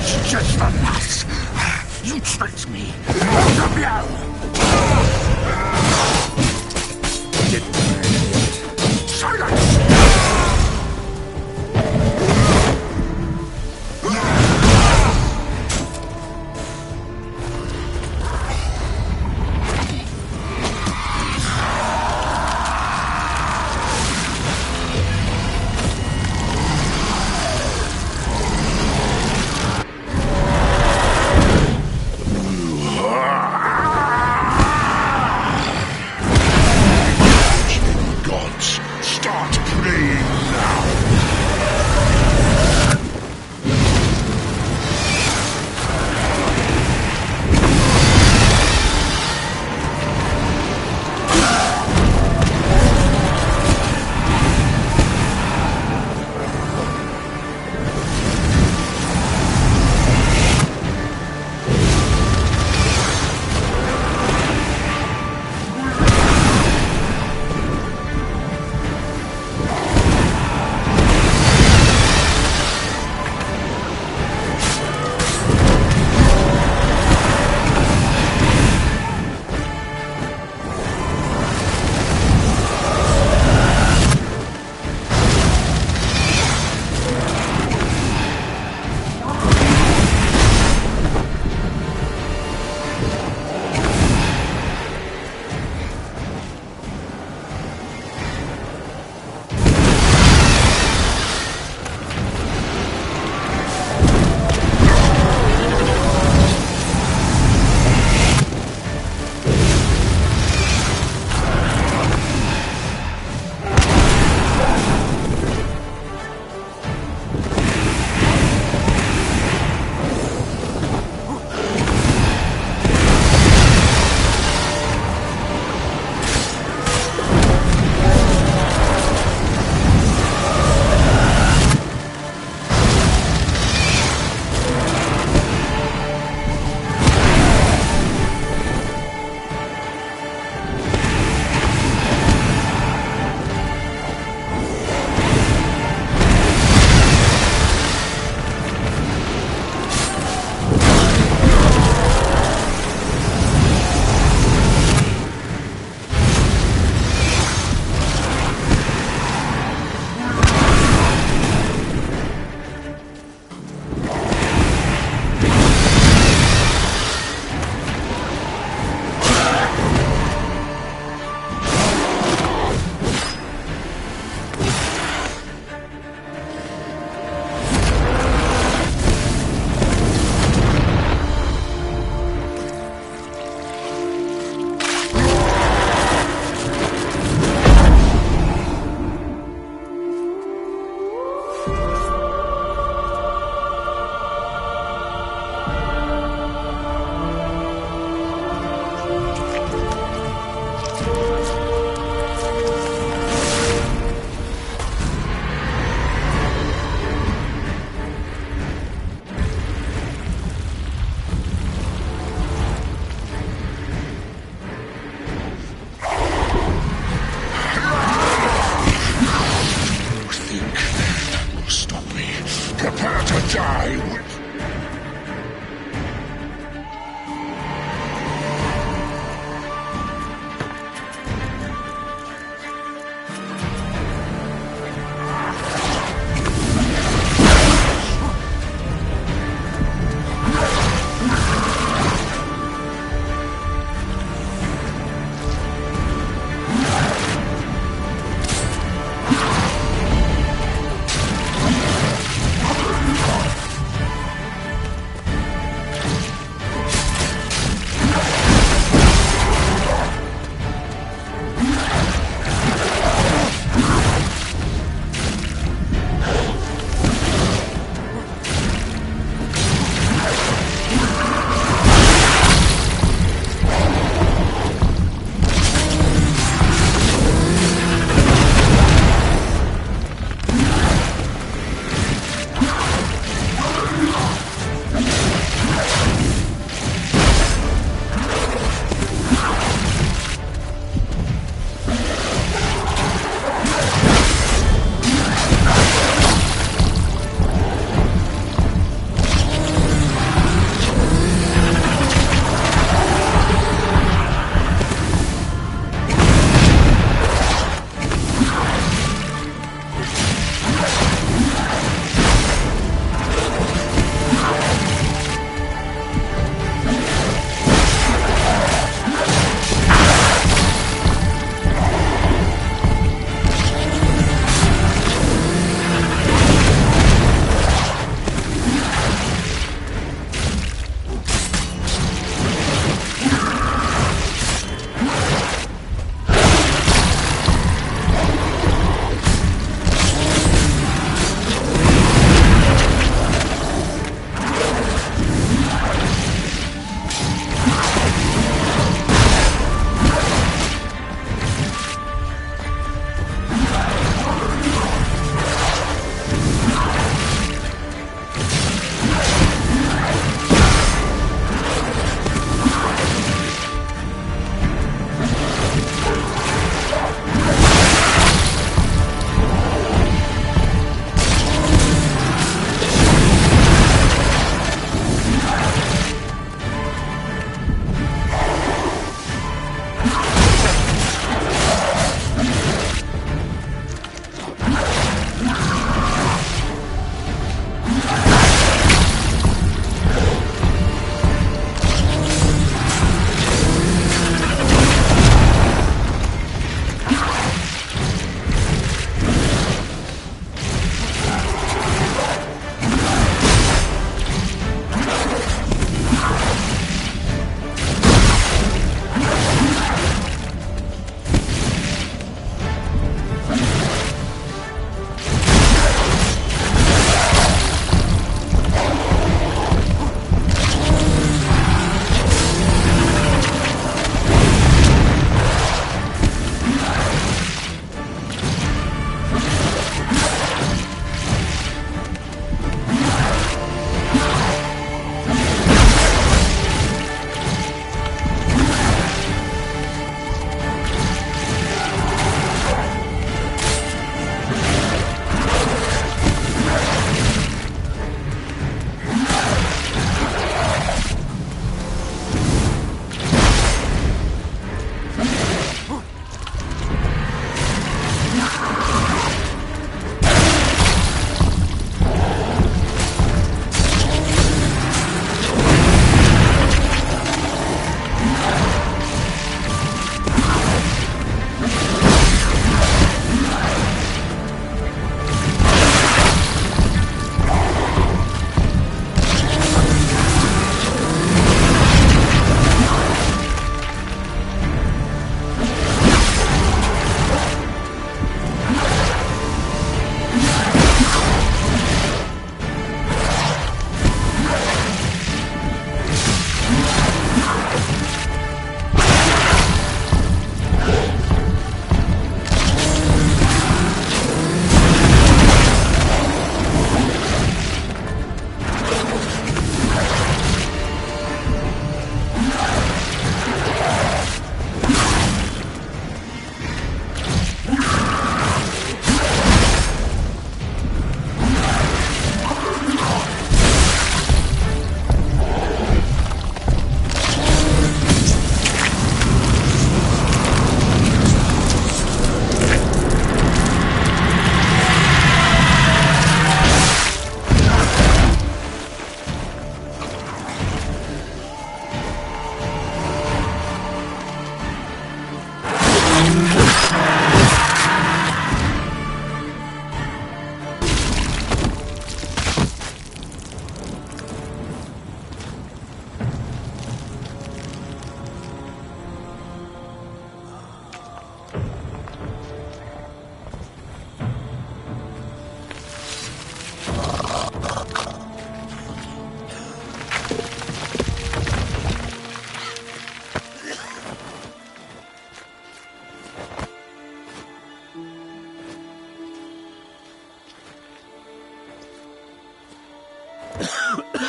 It's just the last. You tricked me. Gabriel! Didn't learn yet. Silence!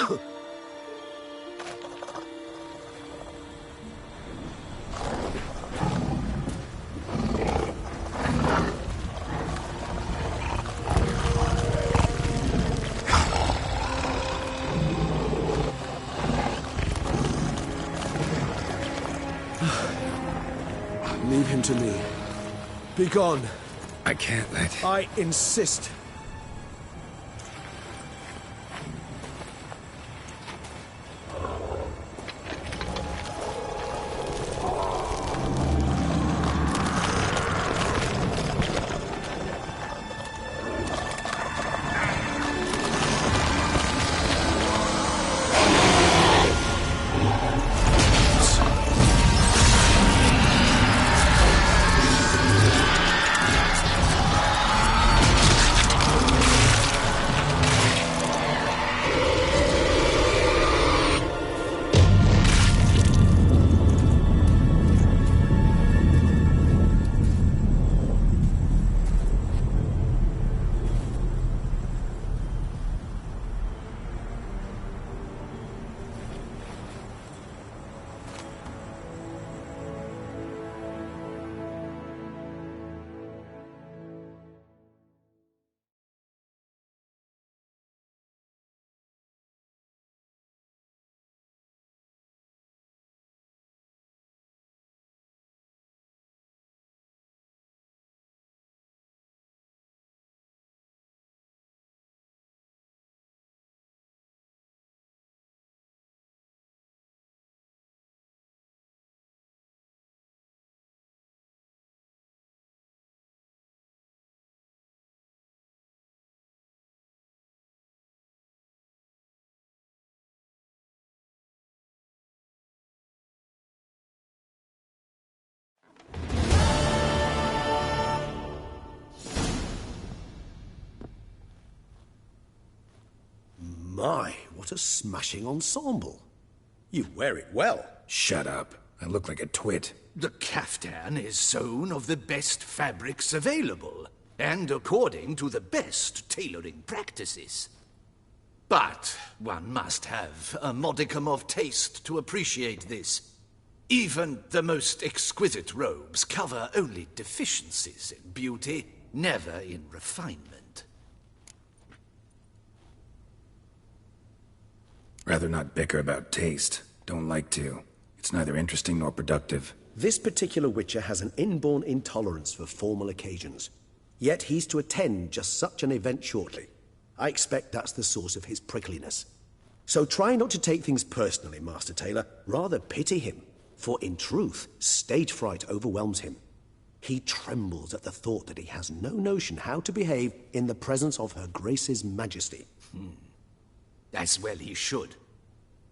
Leave him to me. Be gone. I can't let... I insist. My, what a smashing ensemble. You wear it well. Shut up. I look like a twit. The caftan is sewn of the best fabrics available, and according to the best tailoring practices. But one must have a modicum of taste to appreciate this. Even the most exquisite robes cover only deficiencies in beauty, never in refinement. Rather not bicker about taste. Don't like to. It's neither interesting nor productive. This particular Witcher has an inborn intolerance for formal occasions. Yet he's to attend just such an event shortly. I expect that's the source of his prickliness. So try not to take things personally, Master Taylor. Rather pity him. For in truth, stage fright overwhelms him. He trembles at the thought that he has no notion how to behave in the presence of Her Grace's Majesty. As well he should.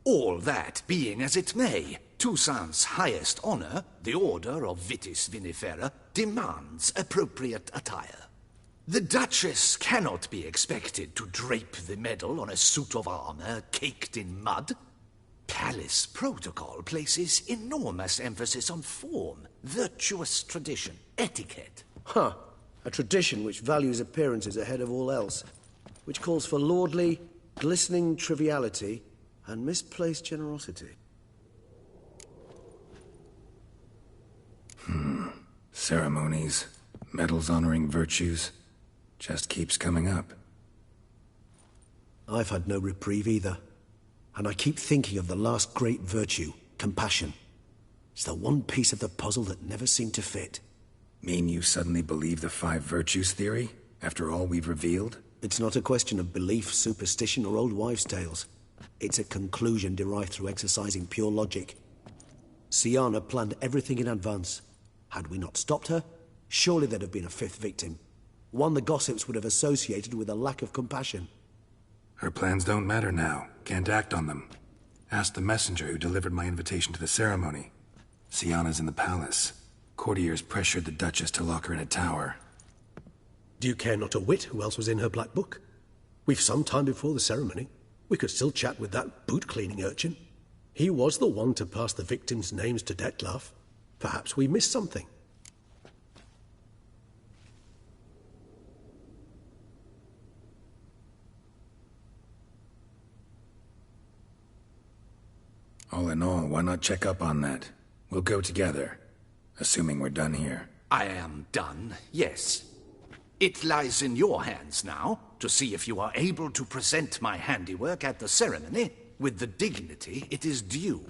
All that being as it may, Toussaint's highest honor, the Order of Vitis Vinifera, demands appropriate attire. The Duchess cannot be expected to drape the medal on a suit of armor caked in mud. Palace protocol places enormous emphasis on form, virtuous tradition, etiquette. Huh. A tradition which values appearances ahead of all else. Which calls for lordly, glistening triviality and misplaced generosity. Ceremonies, medals honoring virtues, just keeps coming up. I've had no reprieve either. And I keep thinking of the last great virtue, compassion. It's the one piece of the puzzle that never seemed to fit. Mean you suddenly believe the 5 virtues theory, after all we've revealed? It's not a question of belief, superstition, or old wives' tales. It's a conclusion derived through exercising pure logic. Syanna planned everything in advance. Had we not stopped her, surely there'd have been a 5th victim. One the gossips would have associated with a lack of compassion. Her plans don't matter now. Can't act on them. Ask the messenger who delivered my invitation to the ceremony. Syanna's in the palace. Courtiers pressured the Duchess to lock her in a tower. Do you care not a whit who else was in her black book? We've some time before the ceremony. We could still chat with that boot-cleaning urchin. He was the one to pass the victims' names to Dettlaff. Perhaps we missed something. All in all, why not check up on that? We'll go together, assuming we're done here. I am done, yes. It lies in your hands now to see if you are able to present my handiwork at the ceremony with the dignity it is due.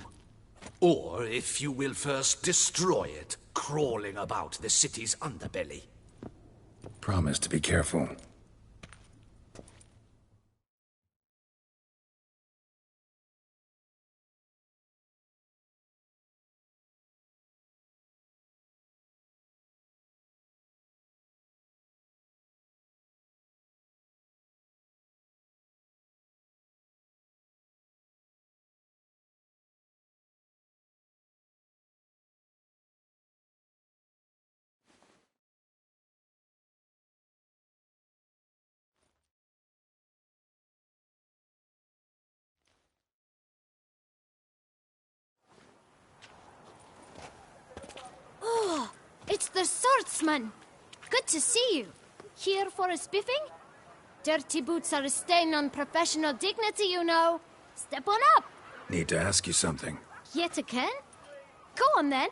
Or if you will first destroy it, crawling about the city's underbelly. Promise to be careful. Oh, it's the swordsman. Good to see you. Here for a spiffing? Dirty boots are a stain on professional dignity, you know. Step on up. Need to ask you something. Yet again? Go on then.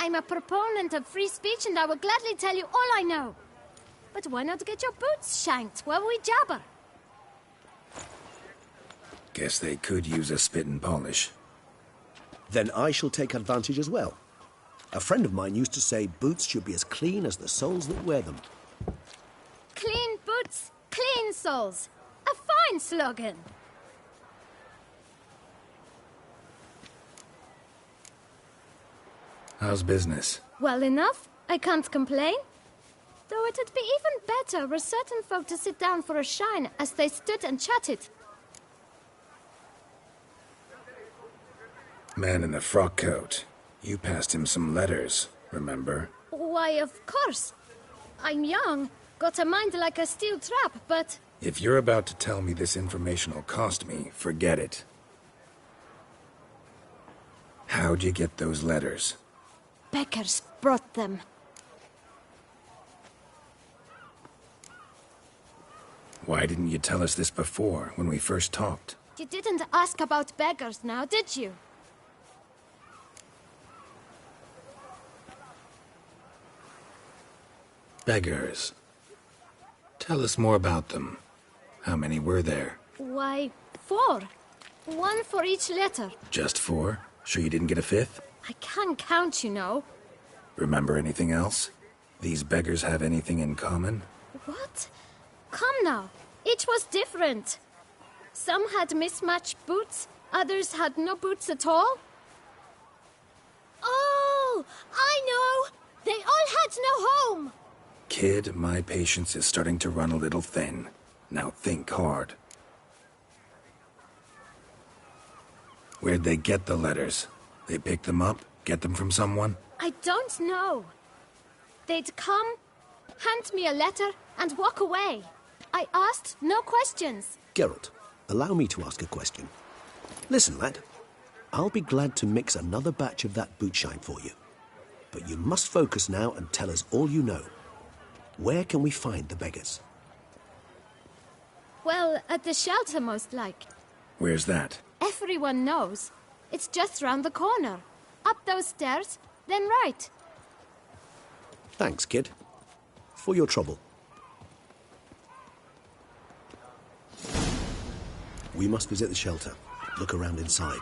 I'm a proponent of free speech and I will gladly tell you all I know. But why not get your boots shanked while we jabber? Guess they could use a spit and polish. Then I shall take advantage as well. A friend of mine used to say boots should be as clean as the soles that wear them. Clean boots, clean soles. A fine slogan. How's business? Well enough. I can't complain. Though it'd be even better were certain folk to sit down for a shine as they stood and chatted. Man in the frock coat. You passed him some letters, remember? Why, of course. I'm young, got a mind like a steel trap, but... If you're about to tell me this information will cost me, forget it. How'd you get those letters? Beggars brought them. Why didn't you tell us this before, when we first talked? You didn't ask about beggars now, did you? Beggars. Tell us more about them. How many were there? Why, 4. 1 for each letter. Just 4? Sure you didn't get a 5th? I can't count, you know. Remember anything else? These beggars have anything in common? What? Come now. Each was different. Some had mismatched boots, others had no boots at all. Oh, I know! They all had no home! Kid, my patience is starting to run a little thin. Now think hard. Where'd they get the letters? They pick them up? Get them from someone? I don't know. They'd come, hand me a letter, and walk away. I asked no questions. Geralt, allow me to ask a question. Listen, lad. I'll be glad to mix another batch of that bootshine for you. But you must focus now and tell us all you know. Where can we find the beggars? Well, at the shelter, most like. Where's that? Everyone knows. It's just round the corner. Up those stairs, then right. Thanks, kid. For your trouble. We must visit the shelter. Look around inside.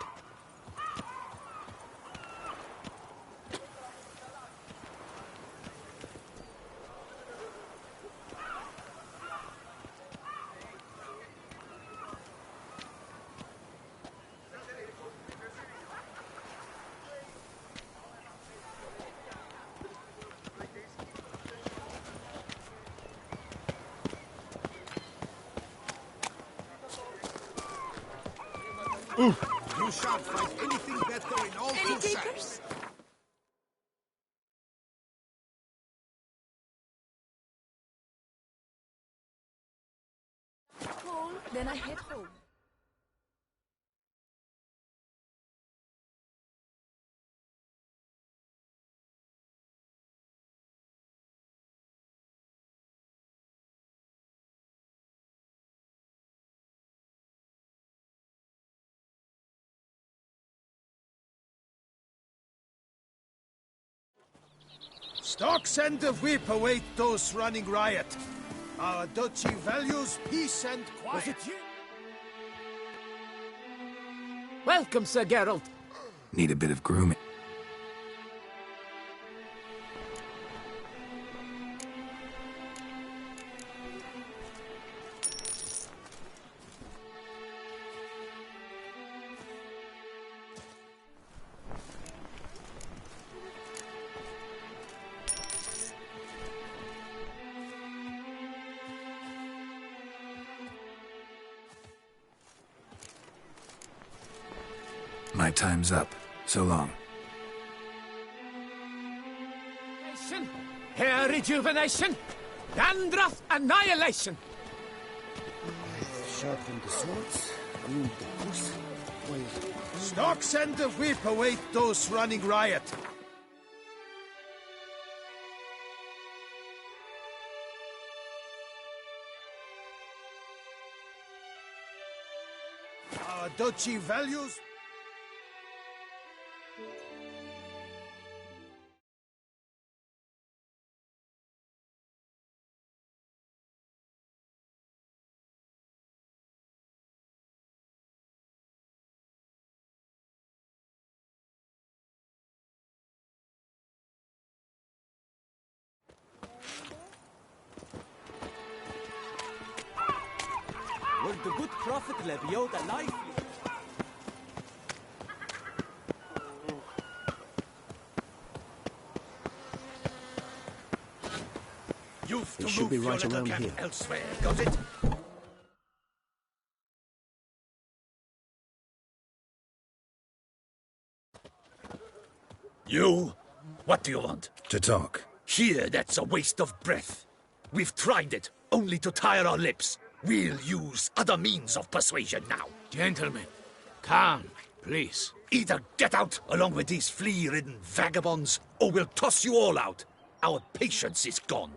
You shan't find anything better in all Any takers? Cool, then I head home. Stocks and the whip await those running riot. Our duchy values peace and quiet. Welcome, Sir Geralt. Need a bit of grooming. My time's up. So long. Hair rejuvenation, dandruff annihilation. Sharpen the swords, wound the horse. Stocks and the whip await those running riot. Our duchy values. Will the good prophet Lebiot alive? You've It to should be move your right little around camp here. elsewhere, got it? You? What do you want? To talk. Here, that's a waste of breath. We've tried it, only to tire our lips. We'll use other means of persuasion now. Gentlemen, calm, please. Either get out along with these flea-ridden vagabonds, or we'll toss you all out. Our patience is gone.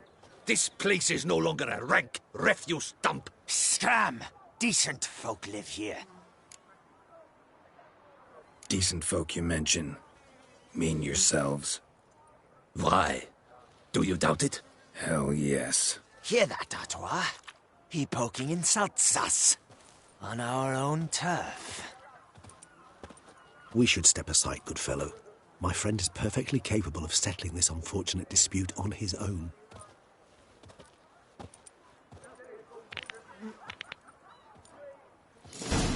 This place is no longer a rank refuse dump. Scram! Decent folk live here. Decent folk you mention. Mean yourselves. Why? Do you doubt it? Hell yes. Hear that, Artois? He poking insults us. On our own turf. We should step aside, good fellow. My friend is perfectly capable of settling this unfortunate dispute on his own.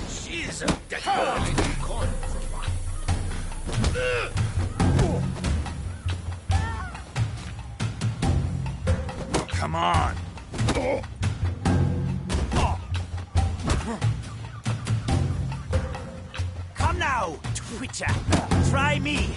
She's a dead girl. Come on. Come now, Twitcher. Try me.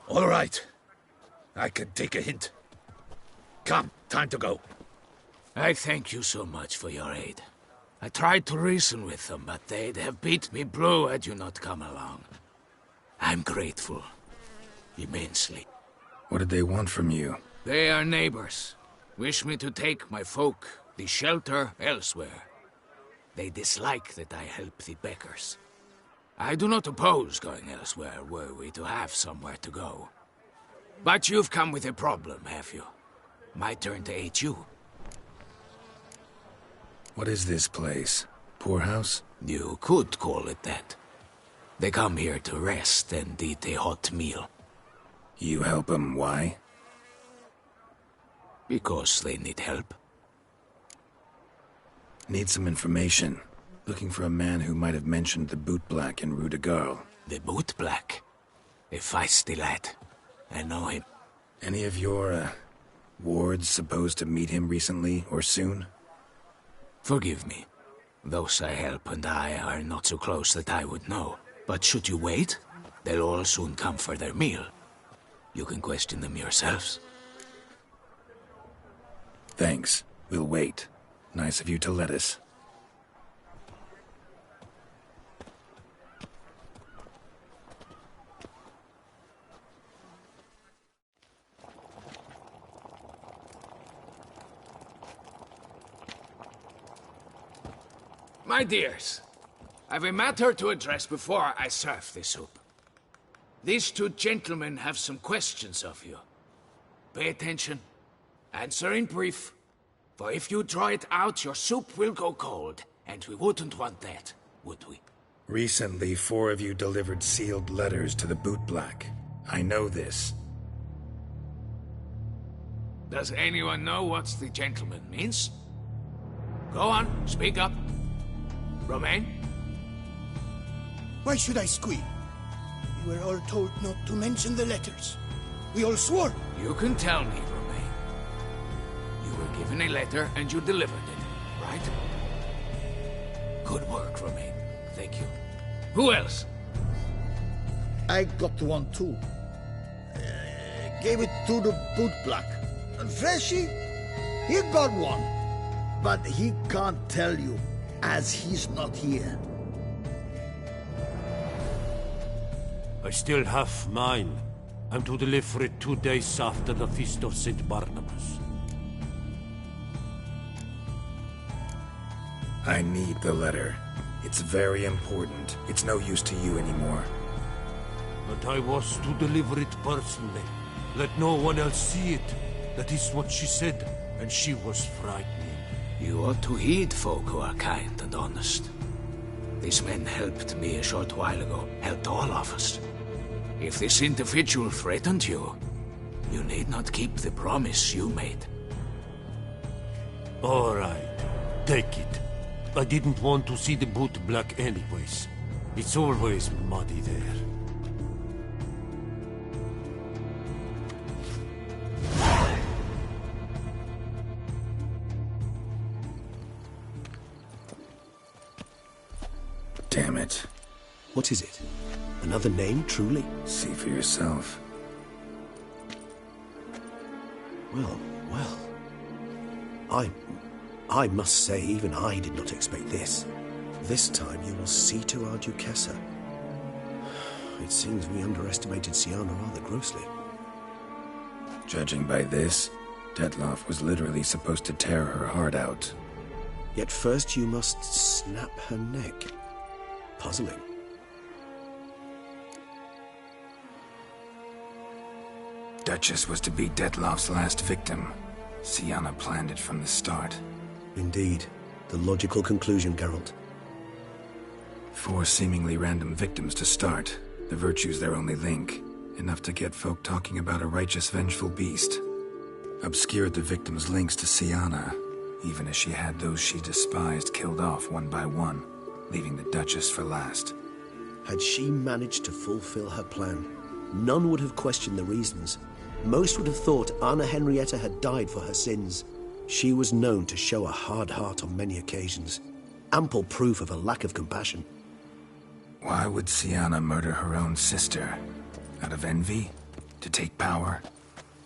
All right. I can take a hint. Come, time to go. I thank you so much for your aid. I tried to reason with them, but they'd have beat me blue had you not come along. I'm grateful. Immensely. What did they want from you? They are neighbors. Wish me to take my folk, the shelter, elsewhere. They dislike that I help the Beckers. I do not oppose going elsewhere, were we to have somewhere to go. But you've come with a problem, have you? My turn to aid you. What is this place? Poorhouse? You could call it that. They come here to rest and eat a hot meal. You help them, why? Because they need help. Need some information. Looking for a man who might have mentioned the Bootblack in Rue de Garl. The Bootblack? A feisty lad. I know him. Any of your, wards supposed to meet him recently or soon? Forgive me. Those I help and I are not so close that I would know. But should you wait, they'll all soon come for their meal. You can question them yourselves. Thanks. We'll wait. Nice of you to let us. My dears, I've a matter to address before I serve the soup. These two gentlemen have some questions of you. Pay attention. Answer in brief. For if you draw it out, your soup will go cold. And we wouldn't want that, would we? Recently, 4 of you delivered sealed letters to the Bootblack. I know this. Does anyone know what the gentleman means? Go on, speak up. Romain? Why should I squeal? We were all told not to mention the letters. We all swore. You can tell me, Romain. You were given a letter and you delivered it, right? Good work, Romain. Thank you. Who else? I got one too. Gave it to the Bootblack. And Freshy, he got one. But he can't tell you, as he's not here. I still have mine. I'm to deliver it 2 days after the Feast of St. Barnabas. I need the letter. It's very important. It's no use to you anymore. But I was to deliver it personally. Let no one else see it. That is what she said, and she was frightening. You ought to heed folk who are kind and honest. These men helped me a short while ago, helped all of us. If this individual threatened you, you need not keep the promise you made. All right, take it. I didn't want to see the Bootblack anyways. It's always muddy there. Damn it. What is it? Another name, truly? See for yourself. Well. I must say, even I did not expect this. This time you will see to our Duquesa. It seems we underestimated Syanna rather grossly. Judging by this, Detloff was literally supposed to tear her heart out. Yet first you must snap her neck. Puzzling. Duchess was to be Detloff's last victim. Syanna planned it from the start. Indeed. The logical conclusion, Geralt. 4 seemingly random victims to start. The virtue's their only link. Enough to get folk talking about a righteous, vengeful beast. Obscured the victims' links to Syanna, even as she had those she despised killed off one by one, leaving the Duchess for last. Had she managed to fulfill her plan, none would have questioned the reasons. Most would have thought Anna Henrietta had died for her sins. She was known to show a hard heart on many occasions. Ample proof of a lack of compassion. Why would Syanna murder her own sister? Out of envy? To take power?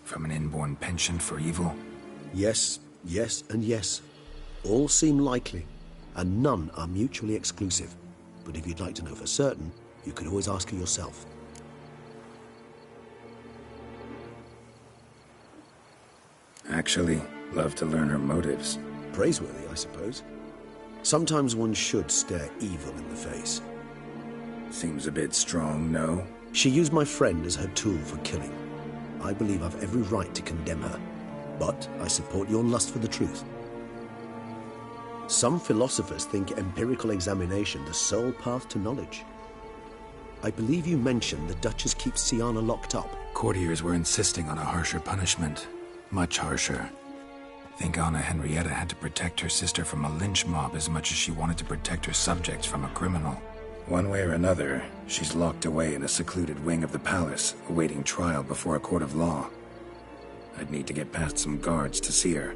From an inborn penchant for evil? Yes, and yes. All seem likely, and none are mutually exclusive. But if you'd like to know for certain, you can always ask her yourself. Actually, love to learn her motives. Praiseworthy, I suppose. Sometimes one should stare evil in the face. Seems a bit strong, no? She used my friend as her tool for killing. I believe I've every right to condemn her, but I support your lust for the truth. Some philosophers think empirical examination the sole path to knowledge. I believe you mentioned the Duchess keeps Syanna locked up. Courtiers were insisting on a harsher punishment. Much harsher. Think Anna Henrietta had to protect her sister from a lynch mob as much as she wanted to protect her subjects from a criminal. One way or another, she's locked away in a secluded wing of the palace, awaiting trial before a court of law. I'd need to get past some guards to see her.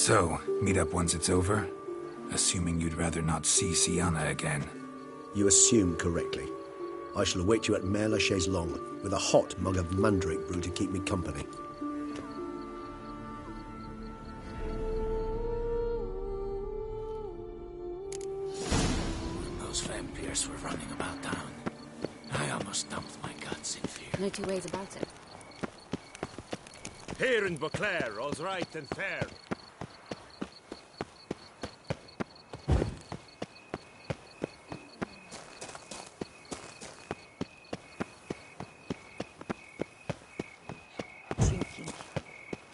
So, meet up once it's over? Assuming you'd rather not see Siana again. You assume correctly. I shall await you at Mare la Chaise-Longue with a hot mug of mandrake brew to keep me company. When those vampires were running about town, I almost dumped my guts in fear. No two ways about it. Here in Beauclair, all's right and fair. Drinking.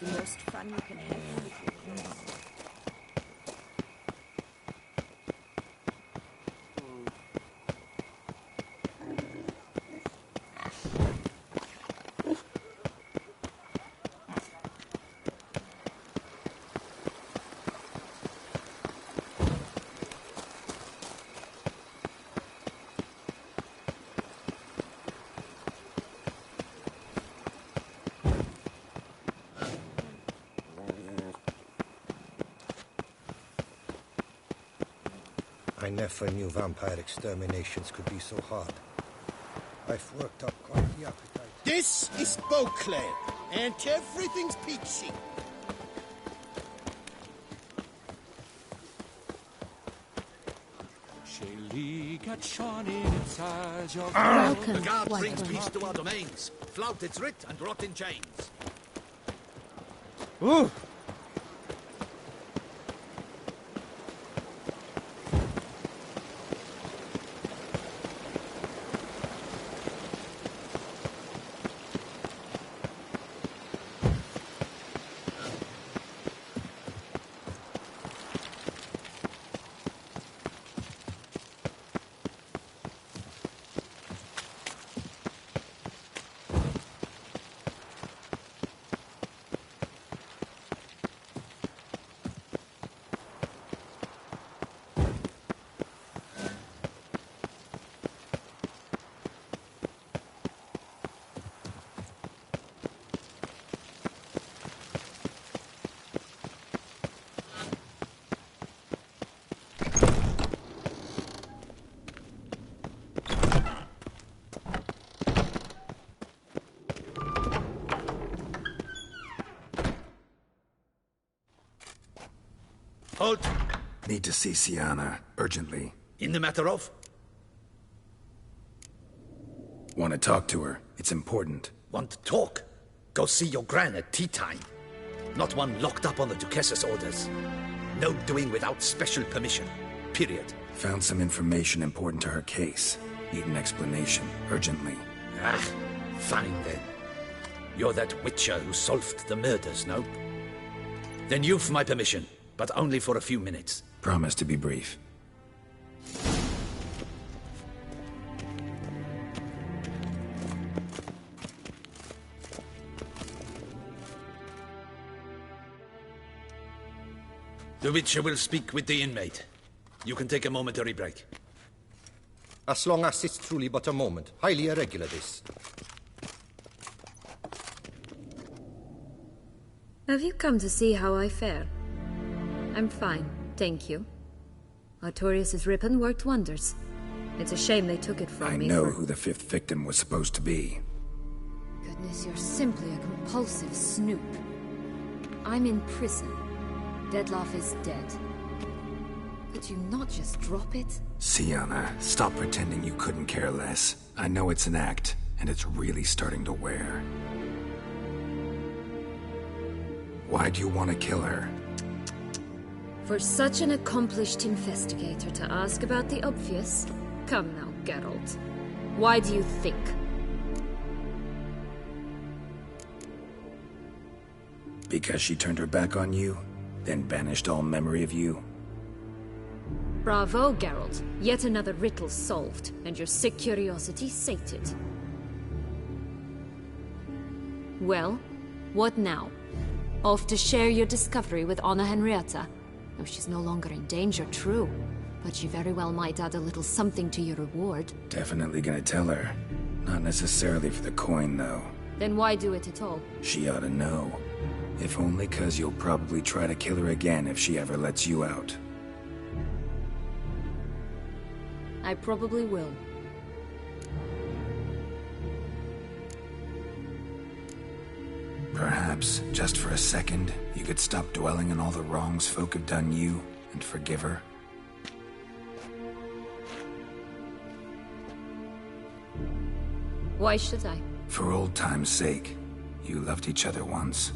The most fun you can have with your friends. I never knew vampire exterminations could be so hard. I've worked up quite the appetite. This is Beauclair, and everything's peachy. The guard brings peace to our domains. Flout its writ and rot in chains. Ooh! Halt! Need to see Siana, urgently. In the matter of? Want to talk to her. It's important. Want to talk? Go see your gran at tea time. Not one locked up on the Duchess's orders. No doing without special permission. Period. Found some information important to her case. Need an explanation, urgently. Ah, fine then. You're that witcher who solved the murders, no? Then you've my permission, but only for a few minutes. Promise to be brief. The Witcher will speak with the inmate. You can take a momentary break. As long as it's truly but a moment. Highly irregular, this. Have you come to see how I fare? I'm fine, thank you. Artorius' ribbon worked wonders. It's a shame they took it from me. I know who the fifth victim was supposed to be. Goodness, you're simply a compulsive snoop. I'm in prison. Dettlaff is dead. Could you not just drop it? Siana, stop pretending you couldn't care less. I know it's an act, and it's really starting to wear. Why do you want to kill her? For such an accomplished investigator to ask about the obvious? Come now, Geralt. Why do you think? Because she turned her back on you, then banished all memory of you? Bravo, Geralt. Yet another riddle solved, and your sick curiosity sated. Well, what now? Off to share your discovery with Anna Henrietta? Oh, she's no longer in danger, true. But she very well might add a little something to your reward. Definitely gonna tell her. Not necessarily for the coin, though. Then why do it at all? She ought to know. If only 'cause you'll probably try to kill her again if she ever lets you out. I probably will. Perhaps, just for a second, you could stop dwelling on all the wrongs folk have done you and forgive her. Why should I? For old time's sake. You loved each other once.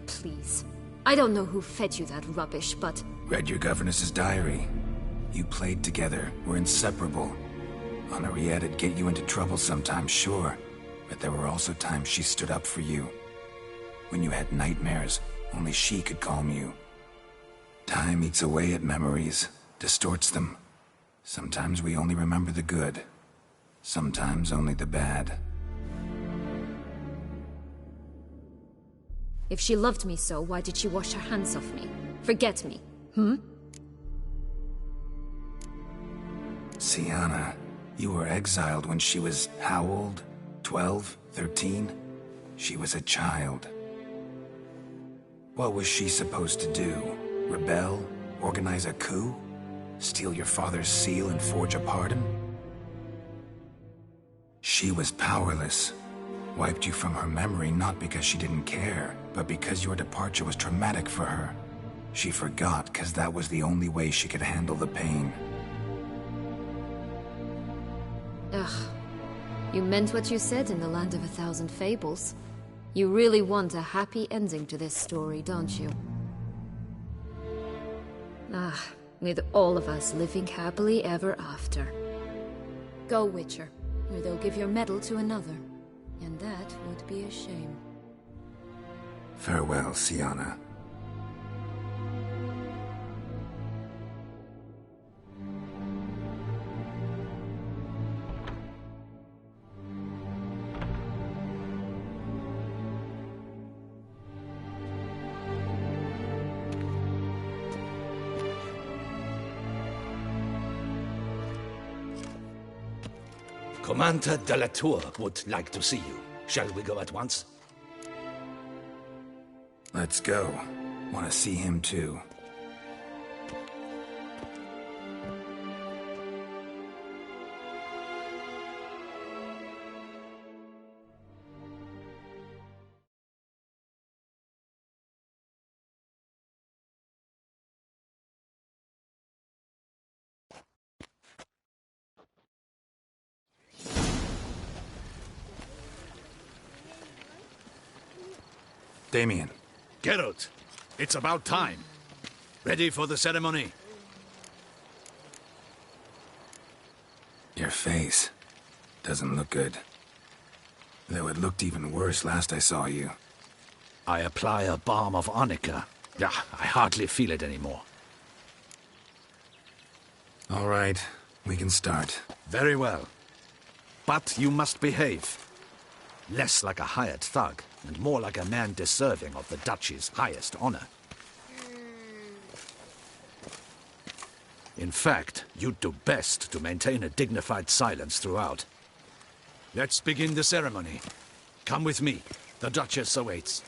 Please. I don't know who fed you that rubbish, but... Read your governess's diary. You played together, were inseparable. Henriette'd get you into trouble sometimes, sure. But there were also times she stood up for you. When you had nightmares, only she could calm you. Time eats away at memories, distorts them. Sometimes we only remember the good. Sometimes only the bad. If she loved me so, why did she wash her hands off me? Forget me, hmm? Syanna, you were exiled when she was how old? 12? 13? She was a child. What was she supposed to do? Rebel? Organize a coup? Steal your father's seal and forge a pardon? She was powerless. Wiped you from her memory not because she didn't care, but because your departure was traumatic for her. She forgot because that was the only way she could handle the pain. Ugh. You meant what you said in the Land of a Thousand Fables. You really want a happy ending to this story, don't you? Ah, with all of us living happily ever after. Go, Witcher, or they'll give your medal to another. And that would be a shame. Farewell, Syanna. Commander de la Tour would like to see you. Shall we go at once? Let's go. Want to see him too. Damien. Geralt, it's about time. Ready for the ceremony? Your face doesn't look good. Though it looked even worse last I saw you. I apply a balm of arnica. Yeah, I hardly feel it anymore. All right, we can start. Very well. But you must behave. Less like a hired thug, and more like a man deserving of the Duchy's highest honor. In fact, you'd do best to maintain a dignified silence throughout. Let's begin the ceremony. Come with me. The Duchess awaits.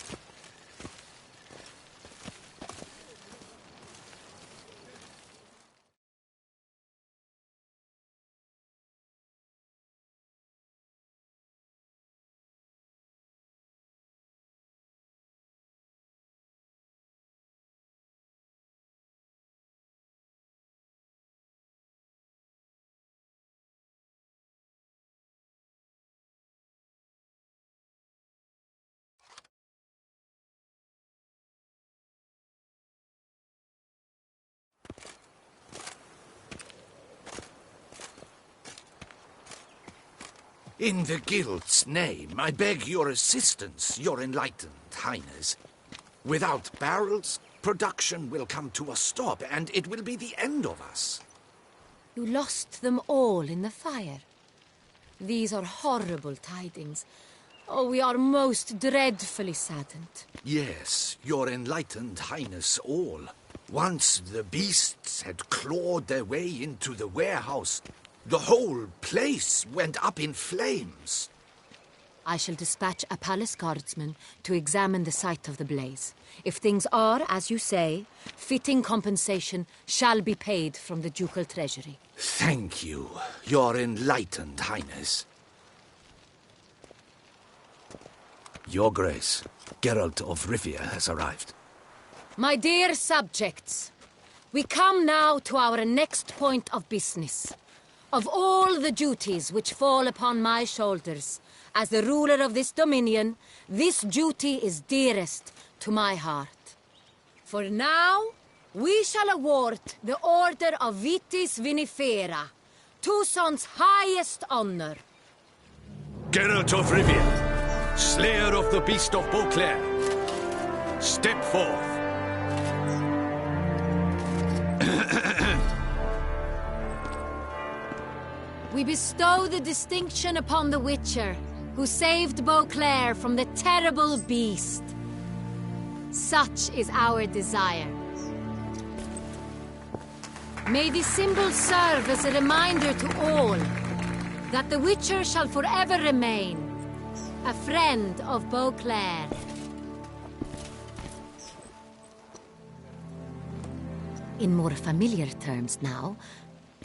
In the Guild's name, I beg your assistance, your enlightened highness. Without barrels, production will come to a stop, and it will be the end of us. You lost them all in the fire. These are horrible tidings. Oh, we are most dreadfully saddened. Yes, your enlightened highness all. Once the beasts had clawed their way into the warehouse, the whole place went up in flames. I shall dispatch a palace guardsman to examine the site of the blaze. If things are, as you say, fitting compensation shall be paid from the ducal treasury. Thank you, Your Enlightened Highness. Your Grace, Geralt of Rivia has arrived. My dear subjects, we come now to our next point of business. Of all the duties which fall upon my shoulders, as the ruler of this dominion, this duty is dearest to my heart. For now, we shall award the Order of Vitis Vinifera, Toussaint's highest honor. Geralt of Rivia, slayer of the beast of Beauclair, step forth. We bestow the distinction upon the Witcher, who saved Beauclair from the terrible beast. Such is our desire. May this symbol serve as a reminder to all that the Witcher shall forever remain a friend of Beauclair. In more familiar terms now,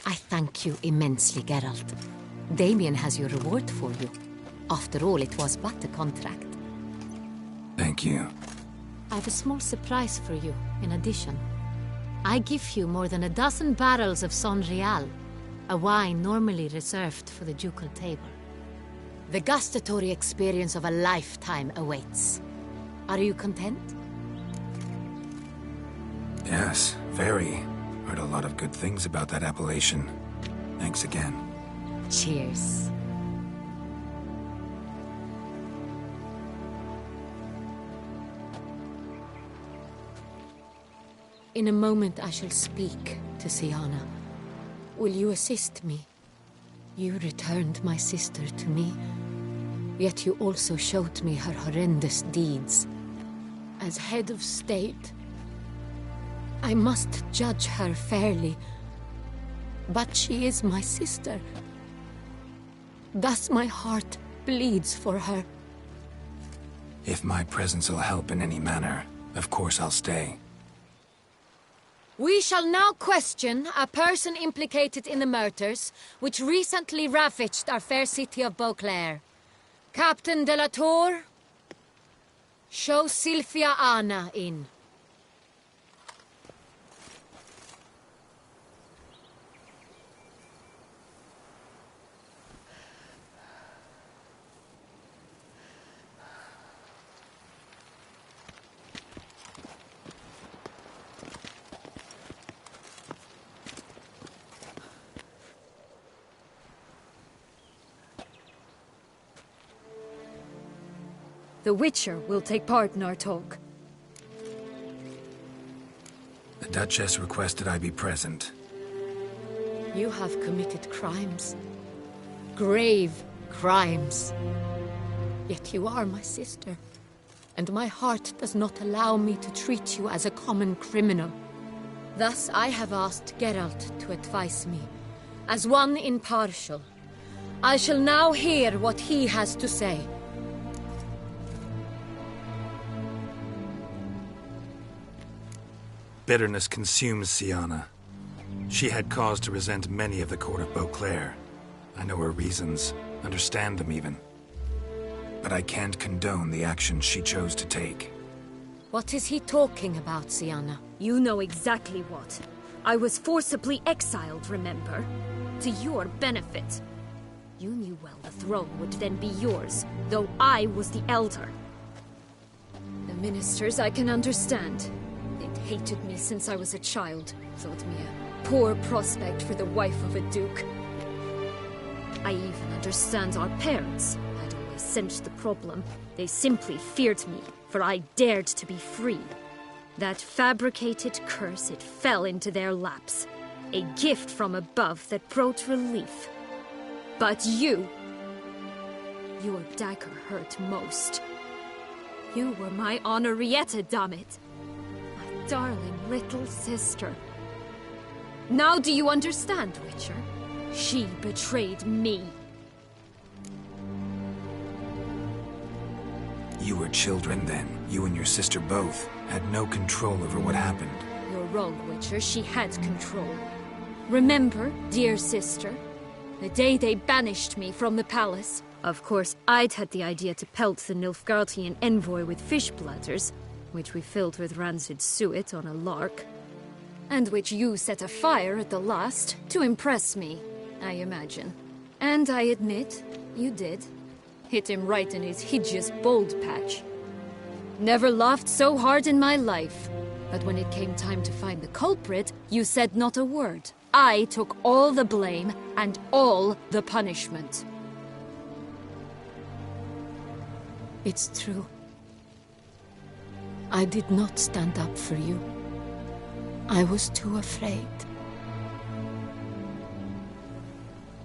I thank you immensely, Geralt. Damien has your reward for you. After all, it was but a contract. Thank you. I have a small surprise for you, in addition. I give you more than a dozen barrels of Son Real, a wine normally reserved for the ducal table. The gustatory experience of a lifetime awaits. Are you content? Yes, very. Heard a lot of good things about that appellation. Thanks again. Cheers. In a moment I shall speak to Syanna. Will you assist me? You returned my sister to me, yet you also showed me her horrendous deeds. As head of state, I must judge her fairly, but she is my sister. Thus my heart bleeds for her. If my presence will help in any manner, of course I'll stay. We shall now question a person implicated in the murders which recently ravaged our fair city of Beauclair. Captain de la Tour, show Sylvia Anna in. The Witcher will take part in our talk. The Duchess requested I be present. You have committed crimes. Grave crimes. Yet you are my sister, and my heart does not allow me to treat you as a common criminal. Thus I have asked Geralt to advise me, as one impartial. I shall now hear what he has to say. Bitterness consumes Syanna. She had cause to resent many of the court of Beauclair. I know her reasons, understand them even. But I can't condone the actions she chose to take. What is he talking about, Syanna? You know exactly what. I was forcibly exiled, remember? To your benefit. You knew well the throne would then be yours, though I was the elder. The ministers I can understand. They'd hated me since I was a child, thought me a poor prospect for the wife of a duke. I even understand our parents. I'd always sensed the problem. They simply feared me, for I dared to be free. That fabricated curse, it fell into their laps. A gift from above that brought relief. But you... your dagger hurt most. You were my Honorrietta, dammit. My darling little sister. Now do you understand, Witcher? She betrayed me. You were children then. You and your sister both had no control over what happened. You're wrong, Witcher. She had control. Remember, dear sister, the day they banished me from the palace? Of course, I'd had the idea to pelt the Nilfgaardian envoy with fish bladders, which we filled with rancid suet on a lark, and which you set afire at the last to impress me, I imagine. And I admit, you did. Hit him right in his hideous bald patch. Never laughed so hard in my life. But when it came time to find the culprit, you said not a word. I took all the blame and all the punishment. It's true. I did not stand up for you. I was too afraid.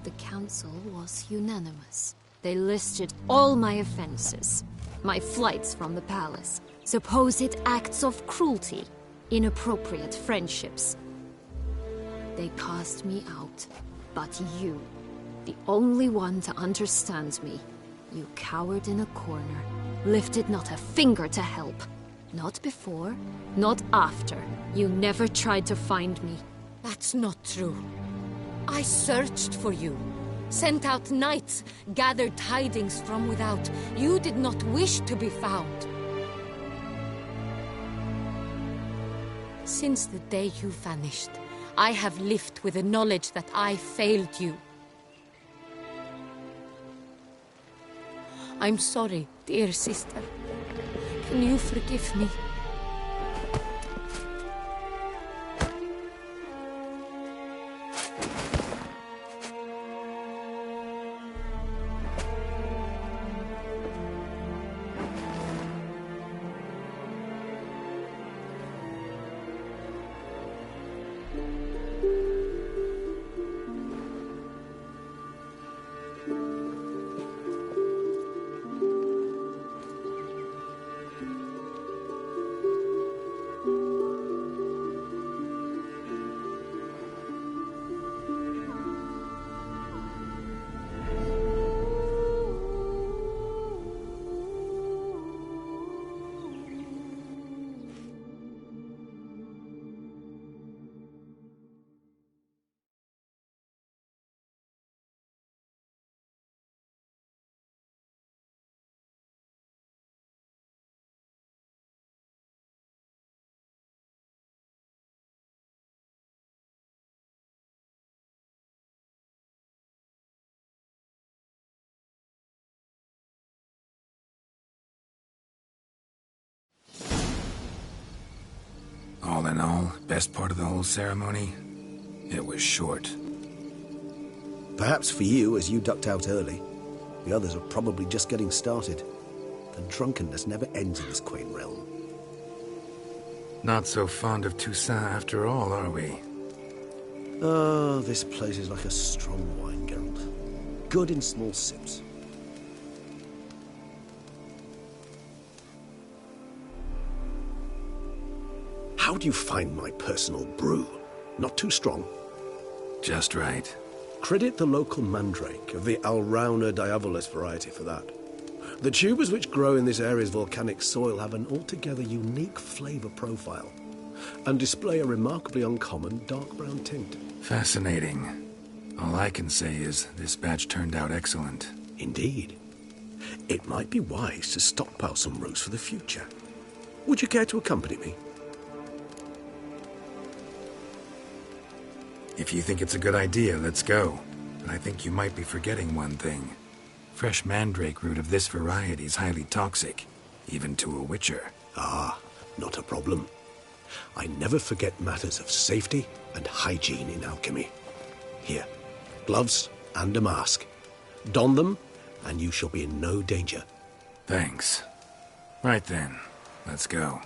The council was unanimous. They listed all my offenses. My flights from the palace, supposed acts of cruelty, inappropriate friendships. They cast me out. But you, the only one to understand me, you cowered in a corner, lifted not a finger to help. Not before, not after. You never tried to find me. That's not true. I searched for you. Sent out knights, gathered tidings from without. You did not wish to be found. Since the day you vanished, I have lived with the knowledge that I failed you. I'm sorry, dear sister. Can you forgive me? All in all, best part of the whole ceremony? It was short. Perhaps for you, as you ducked out early. The others are probably just getting started. The drunkenness never ends in this quaint realm. Not so fond of Toussaint after all, are we? Oh, this place is like a strong wine, Geralt. Good in small sips. How do you find my personal brew? Not too strong? Just right. Credit the local mandrake of the Alrauna diavolis variety for that. The tubers which grow in this area's volcanic soil have an altogether unique flavor profile and display a remarkably uncommon dark brown tint. Fascinating. All I can say is this batch turned out excellent. Indeed. It might be wise to stockpile some roots for the future. Would you care to accompany me? If you think it's a good idea, let's go. But I think you might be forgetting one thing. Fresh mandrake root of this variety is highly toxic, even to a witcher. Ah, not a problem. I never forget matters of safety and hygiene in alchemy. Here, gloves and a mask. Don them, and you shall be in no danger. Thanks. Right then, let's go.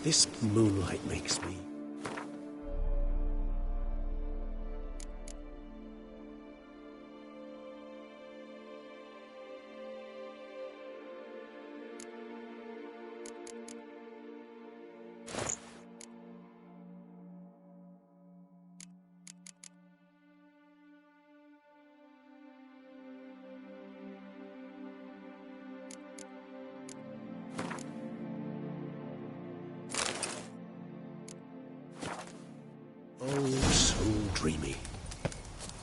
This moonlight makes me... Oh, so dreamy.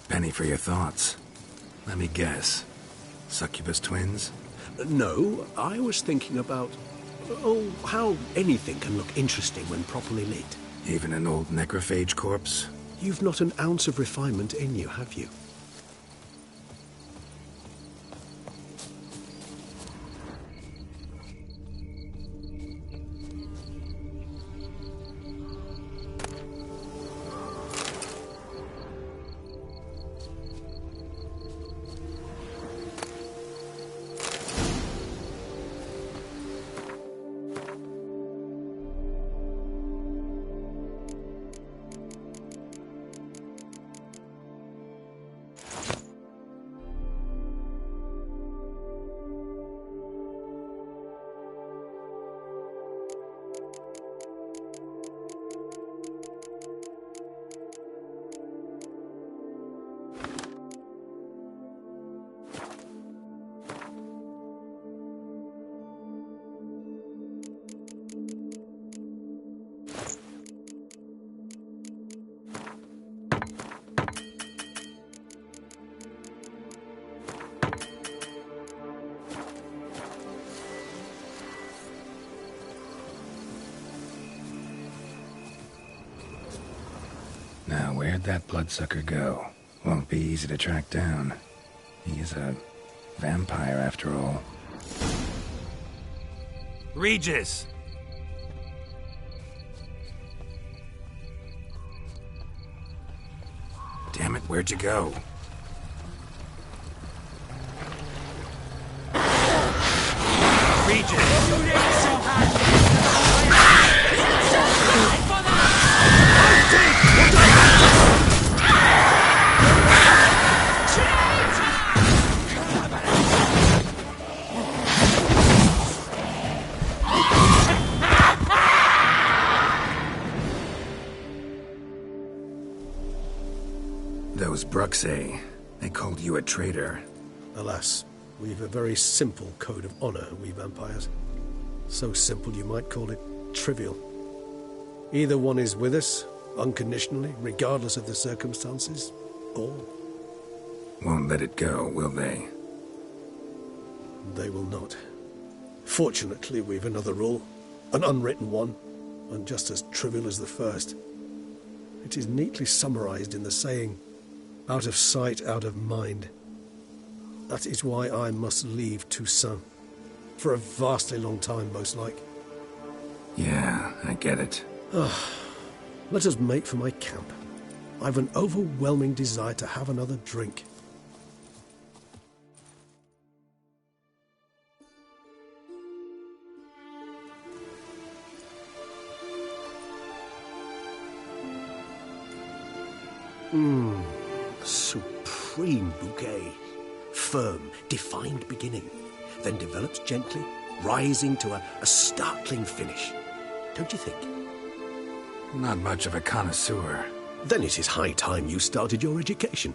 Penny for your thoughts. Let me guess. Succubus twins? No, I was thinking about... oh, how anything can look interesting when properly lit. Even an old necrophage corpse? You've not an ounce of refinement in you, have you? Now, where'd that bloodsucker go? Won't be easy to track down. He is a vampire, after all. Regis! Damn it, where'd you go? Those Bruxae, they called you a traitor. Alas, we've a very simple code of honor, we vampires. So simple you might call it trivial. Either one is with us, unconditionally, regardless of the circumstances, or... Won't let it go, will they? They will not. Fortunately, we've another rule, an unwritten one, and just as trivial as the first. It is neatly summarized in the saying, out of sight, out of mind. That is why I must leave Toussaint. For a vastly long time, most like. Yeah, I get it. Let us make for my camp. I've an overwhelming desire to have another drink. Supreme bouquet. Firm, defined beginning, then develops gently, rising to a startling finish. Don't you think? Not much of a connoisseur. Then it is high time you started your education.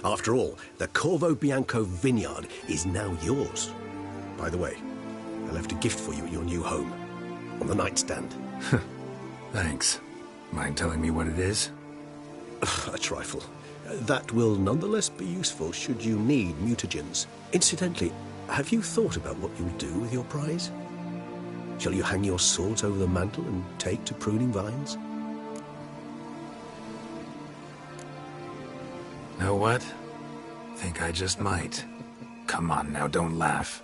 After all, the Corvo Bianco vineyard is now yours. By the way, I left a gift for you at your new home. On the nightstand. Thanks. Mind telling me what it is? A trifle. That will nonetheless be useful should you need mutagens. Incidentally, have you thought about what you'll do with your prize? Shall you hang your swords over the mantle and take to pruning vines? Know what? Think I just might. Come on now, don't laugh.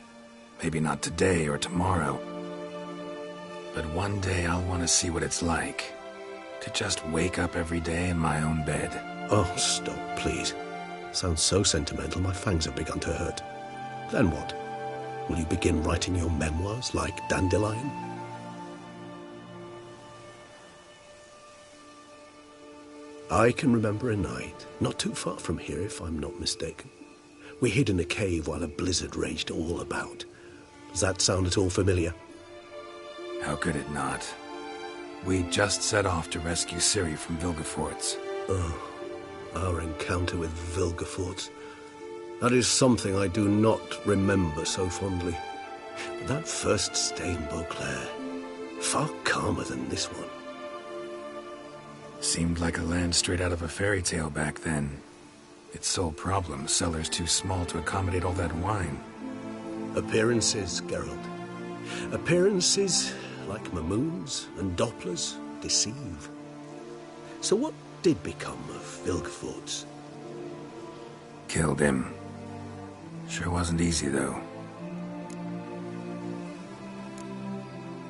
Maybe not today or tomorrow. But one day I'll want to see what it's like. To just wake up every day in my own bed. Oh, stop, please. Sounds so sentimental, my fangs have begun to hurt. Then what? Will you begin writing your memoirs like Dandelion? I can remember a night, not too far from here if I'm not mistaken. We hid in a cave while a blizzard raged all about. Does that sound at all familiar? How could it not? We just set off to rescue Ciri from Vilgefortz. Oh, our encounter with Vilgefortz. That is something I do not remember so fondly. But that first stay in Beauclair, far calmer than this one. Seemed like a land straight out of a fairy tale back then. Its sole problem, cellars too small to accommodate all that wine. Appearances, Geralt. Appearances, like Mamoons and Dopplers, deceive. So what did become of Vilgefortz? Killed him. Sure wasn't easy, though.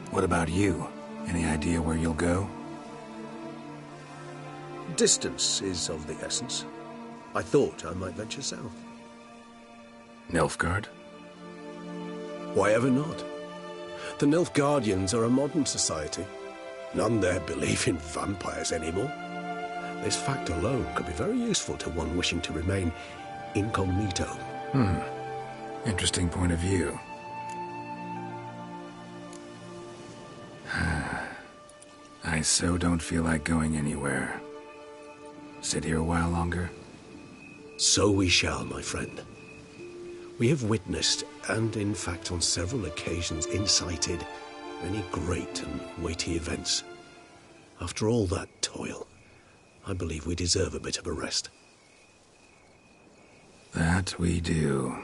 What about you? Any idea where you'll go? Distance is of the essence. I thought I might venture south. Nilfgaard? Why ever not? The Nilfgaardians are a modern society. None there believe in vampires anymore. This fact alone could be very useful to one wishing to remain incognito. Interesting point of view. I so don't feel like going anywhere. Sit here a while longer? So we shall, my friend. We have witnessed, and in fact on several occasions incited, many great and weighty events. After all that toil, I believe we deserve a bit of a rest. That we do.